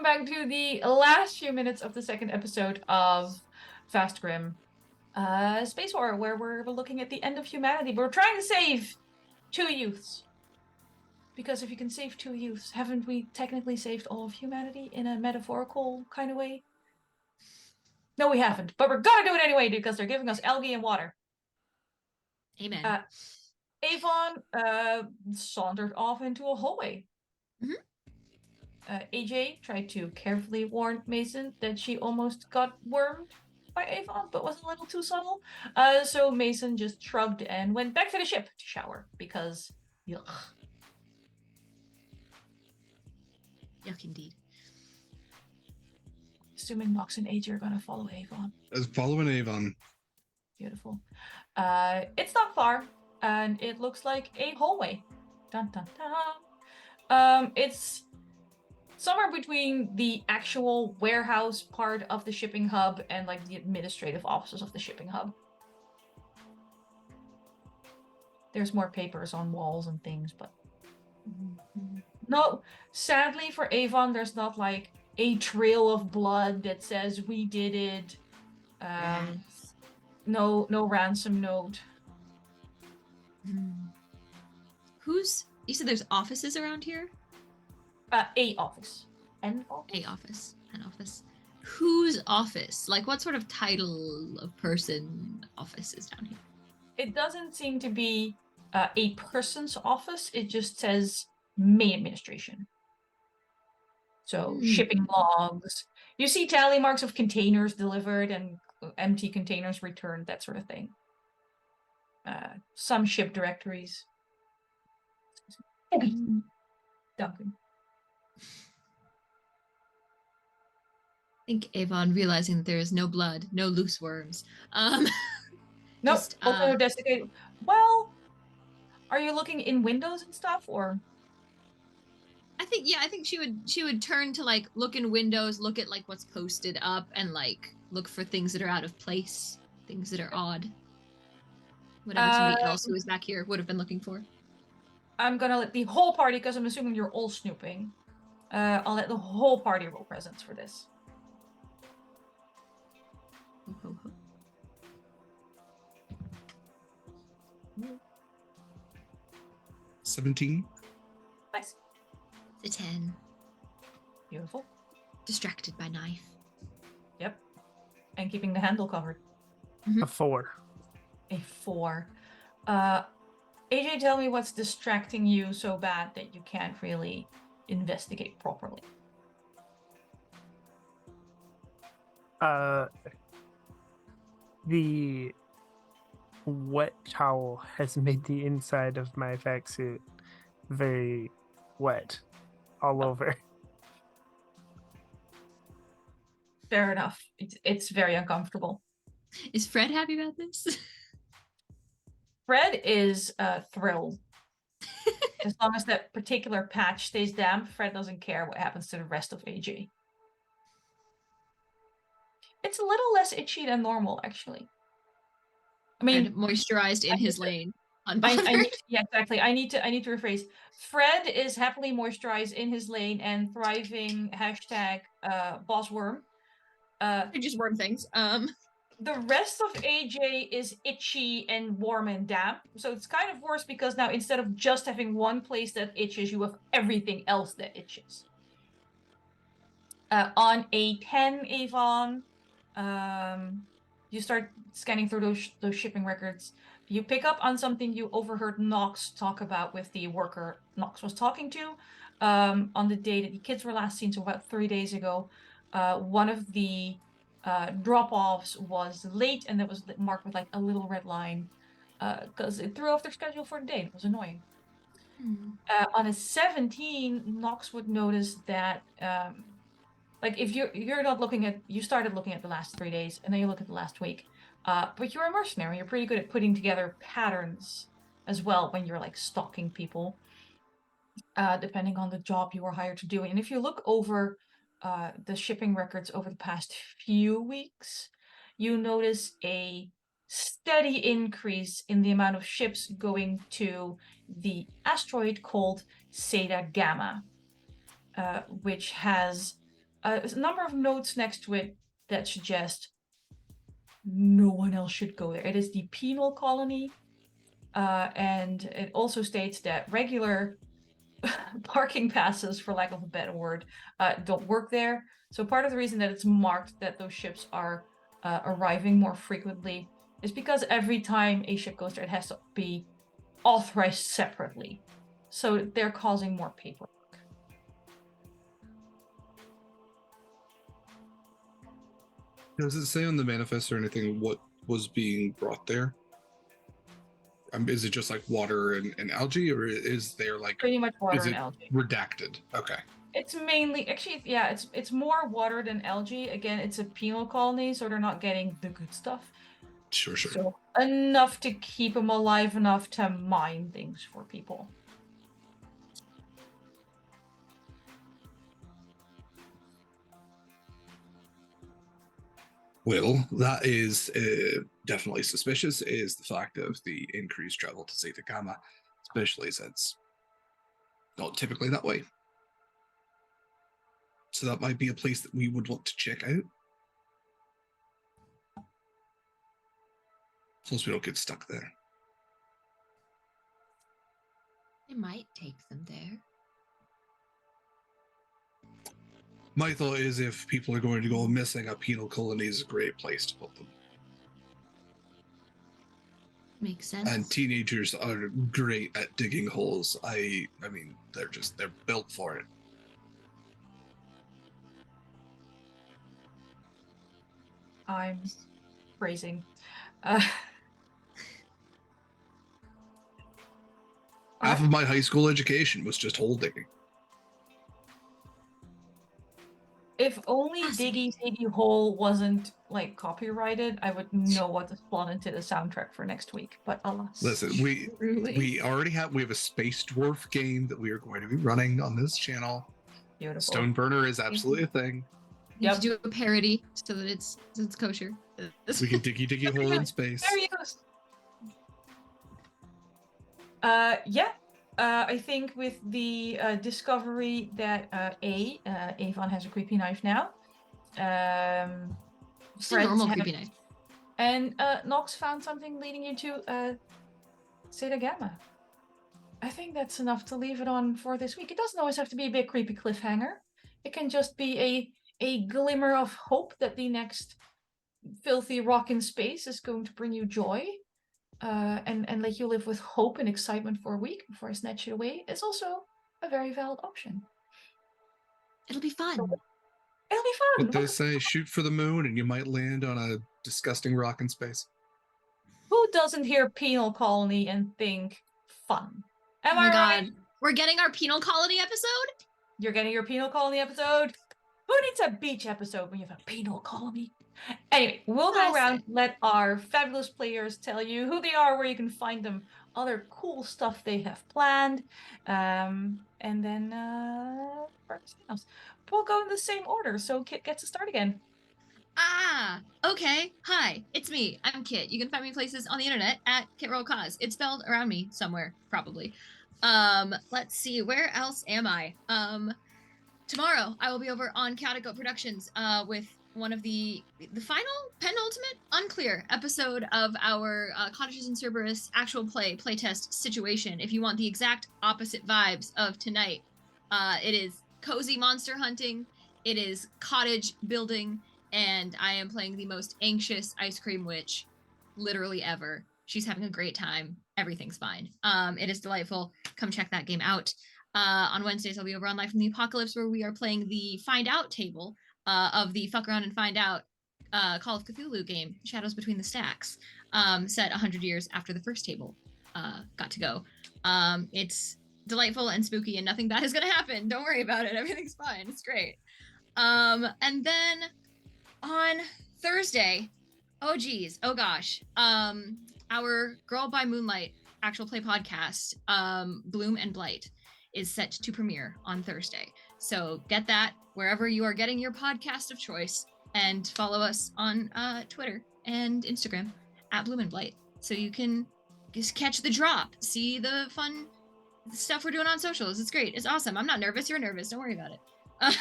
back to the last few minutes of the second episode of Vast Grimm, Space Horror, where we're looking at the end of humanity. We're trying to save 2 youths. Because if you can save 2 youths, haven't we technically saved all of humanity in a metaphorical kind of way? No, we haven't. But we're gonna do it anyway because they're giving us algae and water. Amen. Avon sauntered off into a hallway. Mhm. AJ tried to carefully warn Maesin that she almost got wormed by Avon, but was a little too subtle. So Maesin just shrugged and went back to the ship to shower because yuck. Yuck indeed. Assuming Knox and AJ are gonna follow Avon. As following Avon. Beautiful. It's not far, and it looks like a hallway. Dun dun dun. It's somewhere between the actual warehouse part of the shipping hub and like the administrative offices of the shipping hub. There's more papers on walls and things, but no, sadly for Avon, there's not like a trail of blood that says we did it. No ransom note. You said there's offices around here? A office. An office? An office. Whose office? Like, what sort of title of person office is down here? It doesn't seem to be a person's office. It just says main administration. So shipping logs. You see tally marks of containers delivered and empty containers returned, that sort of thing. Some ship directories. Duncan. I think Avon, realizing that there is no blood, no loose worms. Nope. Also desiccated. Well, are you looking in windows and stuff, or? I think she would turn to like look in windows, look at like what's posted up, and like look for things that are out of place, things that are odd. Whatever somebody else who was back here would have been looking for. I'm gonna let the whole party, because I'm assuming you're all snooping. I'll let the whole party roll presents for this. 17. Nice. It's a 10. Beautiful. Distracted by knife. Yep. And keeping the handle covered. A 4. A 4. AJ, tell me what's distracting you so bad that you can't really investigate properly. The wet towel has made the inside of my vac suit very wet all over. Fair enough. It's very uncomfortable. Is Fred happy about this? Fred is thrilled. As long as that particular patch stays damp, Fred doesn't care what happens to the rest of AJ. It's a little less itchy than normal, actually. I mean, and moisturized in his lane. Yeah, exactly. I need to rephrase. Fred is happily moisturized in his lane and thriving. #boss worm. Just worm things. The rest of AJ is itchy and warm and damp, so it's kind of worse because now instead of just having one place that itches, you have everything else that itches. On a 10, Avon, you start scanning through those shipping records. You pick up on something you overheard Knox talk about with the worker Knox was talking to on the day that the kids were last seen, so about 3 days ago. One of the drop-offs was late, and that was marked with like a little red line because it threw off their schedule for the day. It was annoying. On a 17, Knox would notice that like if you're not looking at, you started looking at the last 3 days and then you look at the last week, but you're a mercenary. You're pretty good at putting together patterns as well when you're like stalking people, depending on the job you were hired to do. And if you look over the shipping records over the past few weeks, you notice a steady increase in the amount of ships going to the asteroid called Zeta Gamma, which has a number of notes next to it that suggest no one else should go there. It is the penal colony, and it also states that regular parking passes, for lack of a better word, don't work there. So part of the reason that it's marked that those ships are arriving more frequently is because every time a ship goes there, it has to be authorized separately. So they're causing more paperwork. Does it say on the manifest or anything what was being brought there? Is it just like water and algae, or is there like pretty much water and algae? Redacted. Okay. It's mainly, actually, yeah, it's more water than algae. Again, it's a penal colony, so they're not getting the good stuff. Sure. So enough to keep them alive enough to mine things for people. Well, that is definitely suspicious, is the fact of the increased travel to Zetakama, especially since not typically that way. So that might be a place that we would want to check out. Plus we don't get stuck there. It might take them there. My thought is if people are going to go missing, a penal colony is a great place to put them. Makes sense. And teenagers are great at digging holes. I mean, they're built for it. I'm phrasing. Half of my high school education was just hole digging. If only Diggy Diggy Hole wasn't like copyrighted, I would know what to slot into the soundtrack for next week. But alas. Listen, we already have a space dwarf game that we are going to be running on this channel. Beautiful. Stoneburner is absolutely a thing. You need to do a parody so that it's kosher. We can diggy hole in space. There you go. Yeah. I think with the discovery that Avon has a creepy knife now. Just a normal creepy knife. And Knox found something leading you to Zeta Gamma. I think that's enough to leave it on for this week. It doesn't always have to be a big creepy cliffhanger. It can just be a glimmer of hope that the next filthy rock in space is going to bring you joy. And let you live with hope and excitement for a week before I snatch it away is also a very valid option. It'll be fun. It'll be fun. What they say, shoot for the moon and you might land on a disgusting rock in space. Who doesn't hear penal colony and think fun? Am Oh my I God. right? We're getting our penal colony episode? You're getting your penal colony episode? Who needs a beach episode when you have a penal colony? Anyway, we'll go around, let our fabulous players tell you who they are, where you can find them, other cool stuff they have planned, and then everything else. We'll go in the same order, so Kit gets to start again. Okay. Hi, it's me. I'm Kit. You can find me places on the internet at KitRollCause. It's spelled around me somewhere, probably. Let's see, where else am I? Tomorrow I will be over on Chaotic Goat Productions with one of the final penultimate unclear episode of our Cottages and Cerberus actual playtest situation. If you want the exact opposite vibes of tonight, it is cozy monster hunting, it is cottage building, and I am playing the most anxious ice cream witch literally ever. She's having a great time. Everything's fine. It is delightful. Come check that game out. On Wednesdays, I'll be over on Live from the Apocalypse, where we are playing the Find Out table of the Fuck Around and Find Out Call of Cthulhu game, Shadows Between the Stacks, set 100 years after the first table got to go. It's delightful and spooky, and nothing bad is going to happen. Don't worry about it. Everything's fine. It's great. And then on Thursday, oh gosh, our Girl by Moonlight actual play podcast, Bloom and Blight, is set to premiere on Thursday. So get that wherever you are getting your podcast of choice, and follow us on Twitter and Instagram at Bloom and Blight, so you can just catch the drop, see the fun stuff we're doing on socials. It's great. It's awesome. I'm not nervous. You're nervous. Don't worry about it. And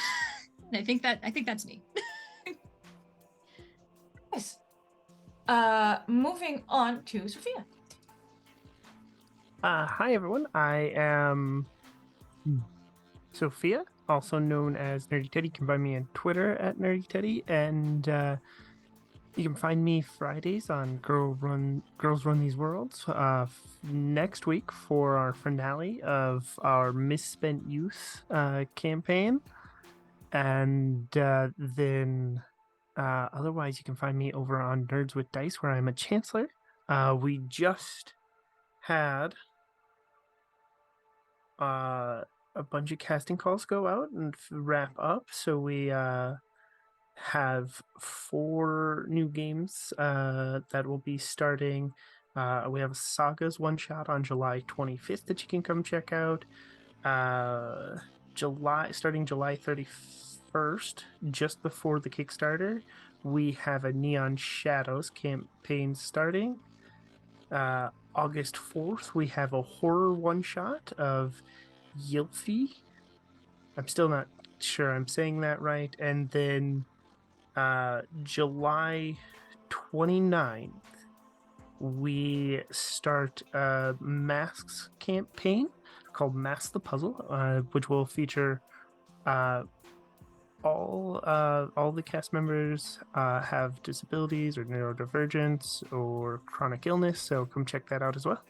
I think that's me. Nice. Moving on to Sophia. Hi everyone, I am Sophia, also known as Nerdy Teddy. You can find me on Twitter at Nerdy Teddy, and you can find me Fridays on Girls Run These Worlds. Next week for our finale of our Misspent Youth campaign, and then otherwise you can find me over on Nerds with Dice, where I'm a Chancellor. We just had a bunch of casting calls go out and wrap up, so we have 4 new games that will be starting. We have a Sagas one shot on July 25th that you can come check out. Starting July 31st, just before the Kickstarter, we have a Neon Shadows campaign starting. August 4th, we have a horror one shot of Yilfi. I'm still not sure I'm saying that right. And then July 29th, we start a masks campaign called Mask the Puzzle, which will feature all the cast members have disabilities or neurodivergence or chronic illness, so come check that out as well.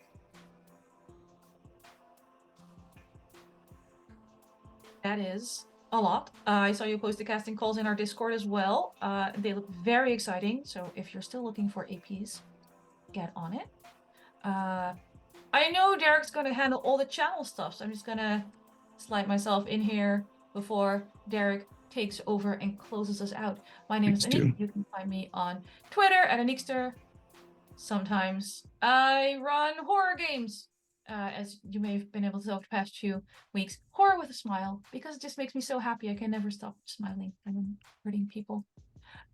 That is a lot. I saw you post the casting calls in our Discord as well. They look very exciting, so if you're still looking for APs, get on it. I know Derek's going to handle all the channel stuff, so I'm just going to slide myself in here before Derek takes over and closes us out. My name is Anniek. You can find me on Twitter at Anniekster. Sometimes I run horror games, as you may have been able to tell the past few weeks. Horror with a smile, because it just makes me so happy. I can never stop smiling when I'm hurting people.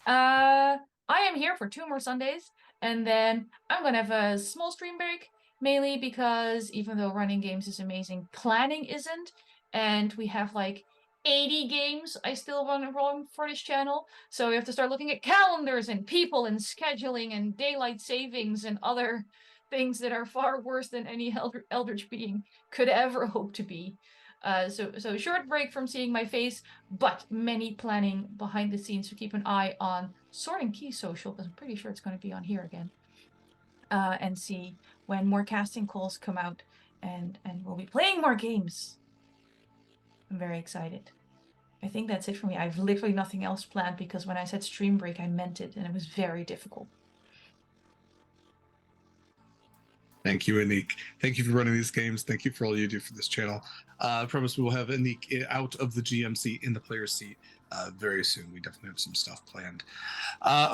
I am here for 2 more Sundays, and then I'm going to have a small stream break, mainly because even though running games is amazing, planning isn't, and we have like 80 games I still want to run for this channel, so we have to start looking at calendars and people and scheduling and daylight savings and other things that are far worse than any eldritch being could ever hope to be. So short break from seeing my face, but many planning behind the scenes. So keep an eye on Sword and Key Social, because I'm pretty sure it's going to be on here again. And see when more casting calls come out, and we'll be playing more games. I'm very excited. I think that's it for me. I've literally nothing else planned, because when I said stream break, I meant it, and it was very difficult. Thank you, Anniek. Thank you for running these games. Thank you for all you do for this channel. I promise we will have Anniek out of the GM seat in the player seat very soon. We definitely have some stuff planned.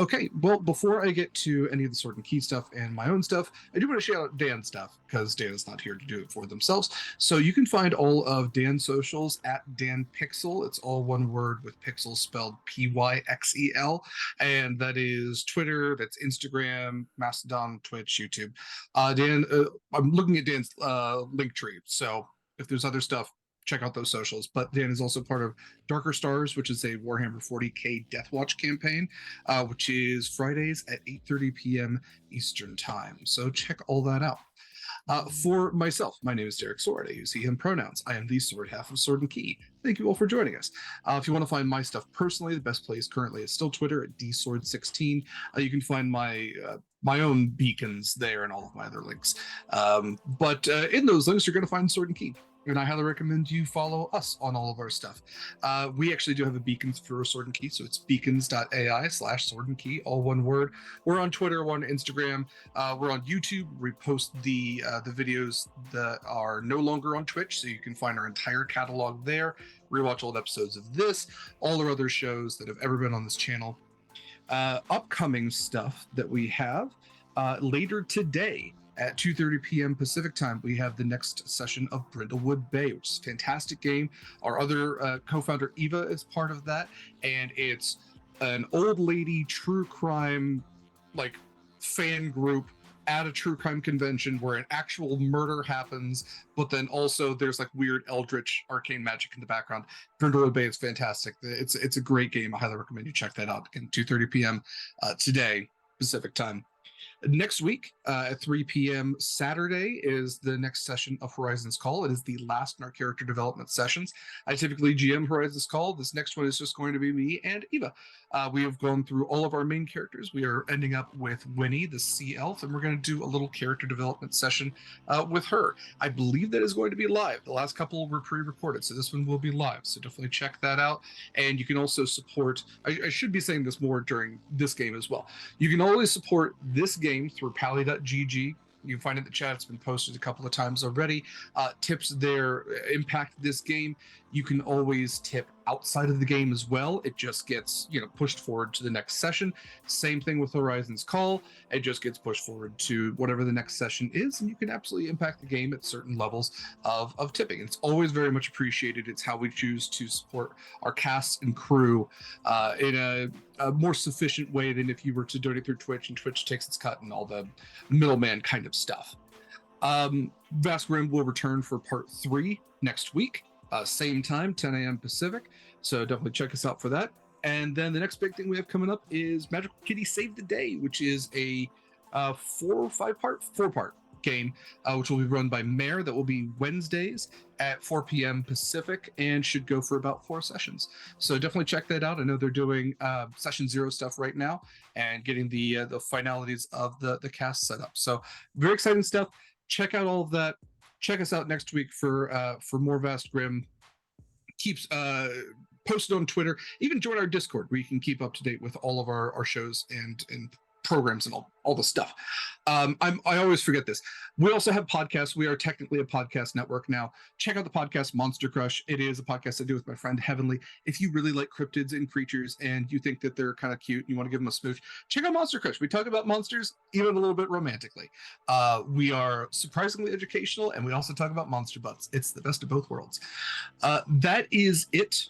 Okay, well, before I get to any of the Sword and Key stuff and my own stuff, I do want to shout out Dan's stuff, because Dan is not here to do it for themselves. So you can find all of Dan's socials at Dan Pixel. It's all one word with Pixel spelled Pyxel. And that is Twitter, that's Instagram, Mastodon, Twitch, YouTube. Dan, I'm looking at Dan's link tree. So if there's other stuff, check out those socials. But Dan is also part of Darker Stars, which is a Warhammer 40k Deathwatch campaign, which is Fridays at 8:30 p.m. Eastern Time. So check all that out. For myself, my name is Derek Sword. I use he, him pronouns. I am the sword half of Sword and Key. Thank you all for joining us. If you want to find my stuff personally, the best place currently is still Twitter at dsword16. You can find my own beacons there and all of my other links. But in those links, you're going to find Sword and Key. And I highly recommend you follow us on all of our stuff. We actually do have a beacons for Sword and Key, so it's beacons.ai/Sword and Key, all one word. We're on Twitter, we're on Instagram, we're on YouTube. We post the videos that are no longer on Twitch, so you can find our entire catalog there. Rewatch old episodes of this, all our other shows that have ever been on this channel. Upcoming stuff that we have later today. At 2:30 p.m. Pacific time, we have the next session of Brindlewood Bay, which is a fantastic game. Our other co-founder, Eva, is part of that, and it's an old lady true crime fan group at a true crime convention where an actual murder happens, but then also there's weird eldritch arcane magic in the background. Brindlewood Bay is fantastic. It's a great game. I highly recommend you check that out. Again, 2:30 p.m. Today, Pacific time. Next week at 3 p.m. Saturday is the next session of Horizon's Call. It is the last in our character development sessions. I typically GM Horizon's Call. This next one is just going to be me and Eva. We have gone through all of our main characters. We are ending up with Winnie, the sea elf, and we're going to do a little character development session with her. I believe that is going to be live. The last couple were pre-recorded, so this one will be live. So definitely check that out. And you can also support, I should be saying this more during this game as well. You can always support this game through pally.gg. You can find it in the chat. It's been posted a couple of times already. Tips there impact this game. You can always tip outside of the game as well. It just gets, pushed forward to the next session. Same thing with Horizon's Call. It just gets pushed forward to whatever the next session is, and you can absolutely impact the game at certain levels of tipping. It's always very much appreciated. It's how we choose to support our cast and crew in a more sufficient way than if you were to donate through Twitch, and Twitch takes its cut and all the middleman kind of stuff. Vast Grimm will return for part 3 next week. Same time, 10 a.m. Pacific. So definitely check us out for that. And then the next big thing we have coming up is Magical Kitty Save the Day, which is a 4-part game, which will be run by Mare. That will be Wednesdays at 4 p.m. Pacific and should go for about 4 sessions. So definitely check that out. I know they're doing session 0 stuff right now and getting the finalities of the cast set up. So very exciting stuff. Check out all of that. Check us out next week for more Vast Grimm. Keeps posted on Twitter. Even join our Discord where you can keep up to date with all of our shows and programs and all the stuff. I always forget this. We also have podcasts. We are technically a podcast network now. Check out the podcast Monster Crush. It is a podcast I do with my friend Heavenly. If you really like cryptids and creatures and you think that they're kind of cute and you want to give them a smooch, check out Monster Crush. We talk about monsters even a little bit romantically. We are surprisingly educational, and we also talk about monster butts. It's the best of both worlds. That is it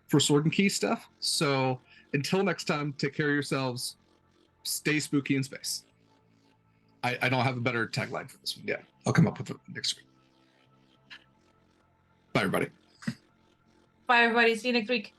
for Sword and Key stuff. So until next time, take care of yourselves. Stay spooky in space. I don't have a better tagline for this one. Yeah, I'll come up with it next week. Bye, everybody. Bye, everybody. See you next week.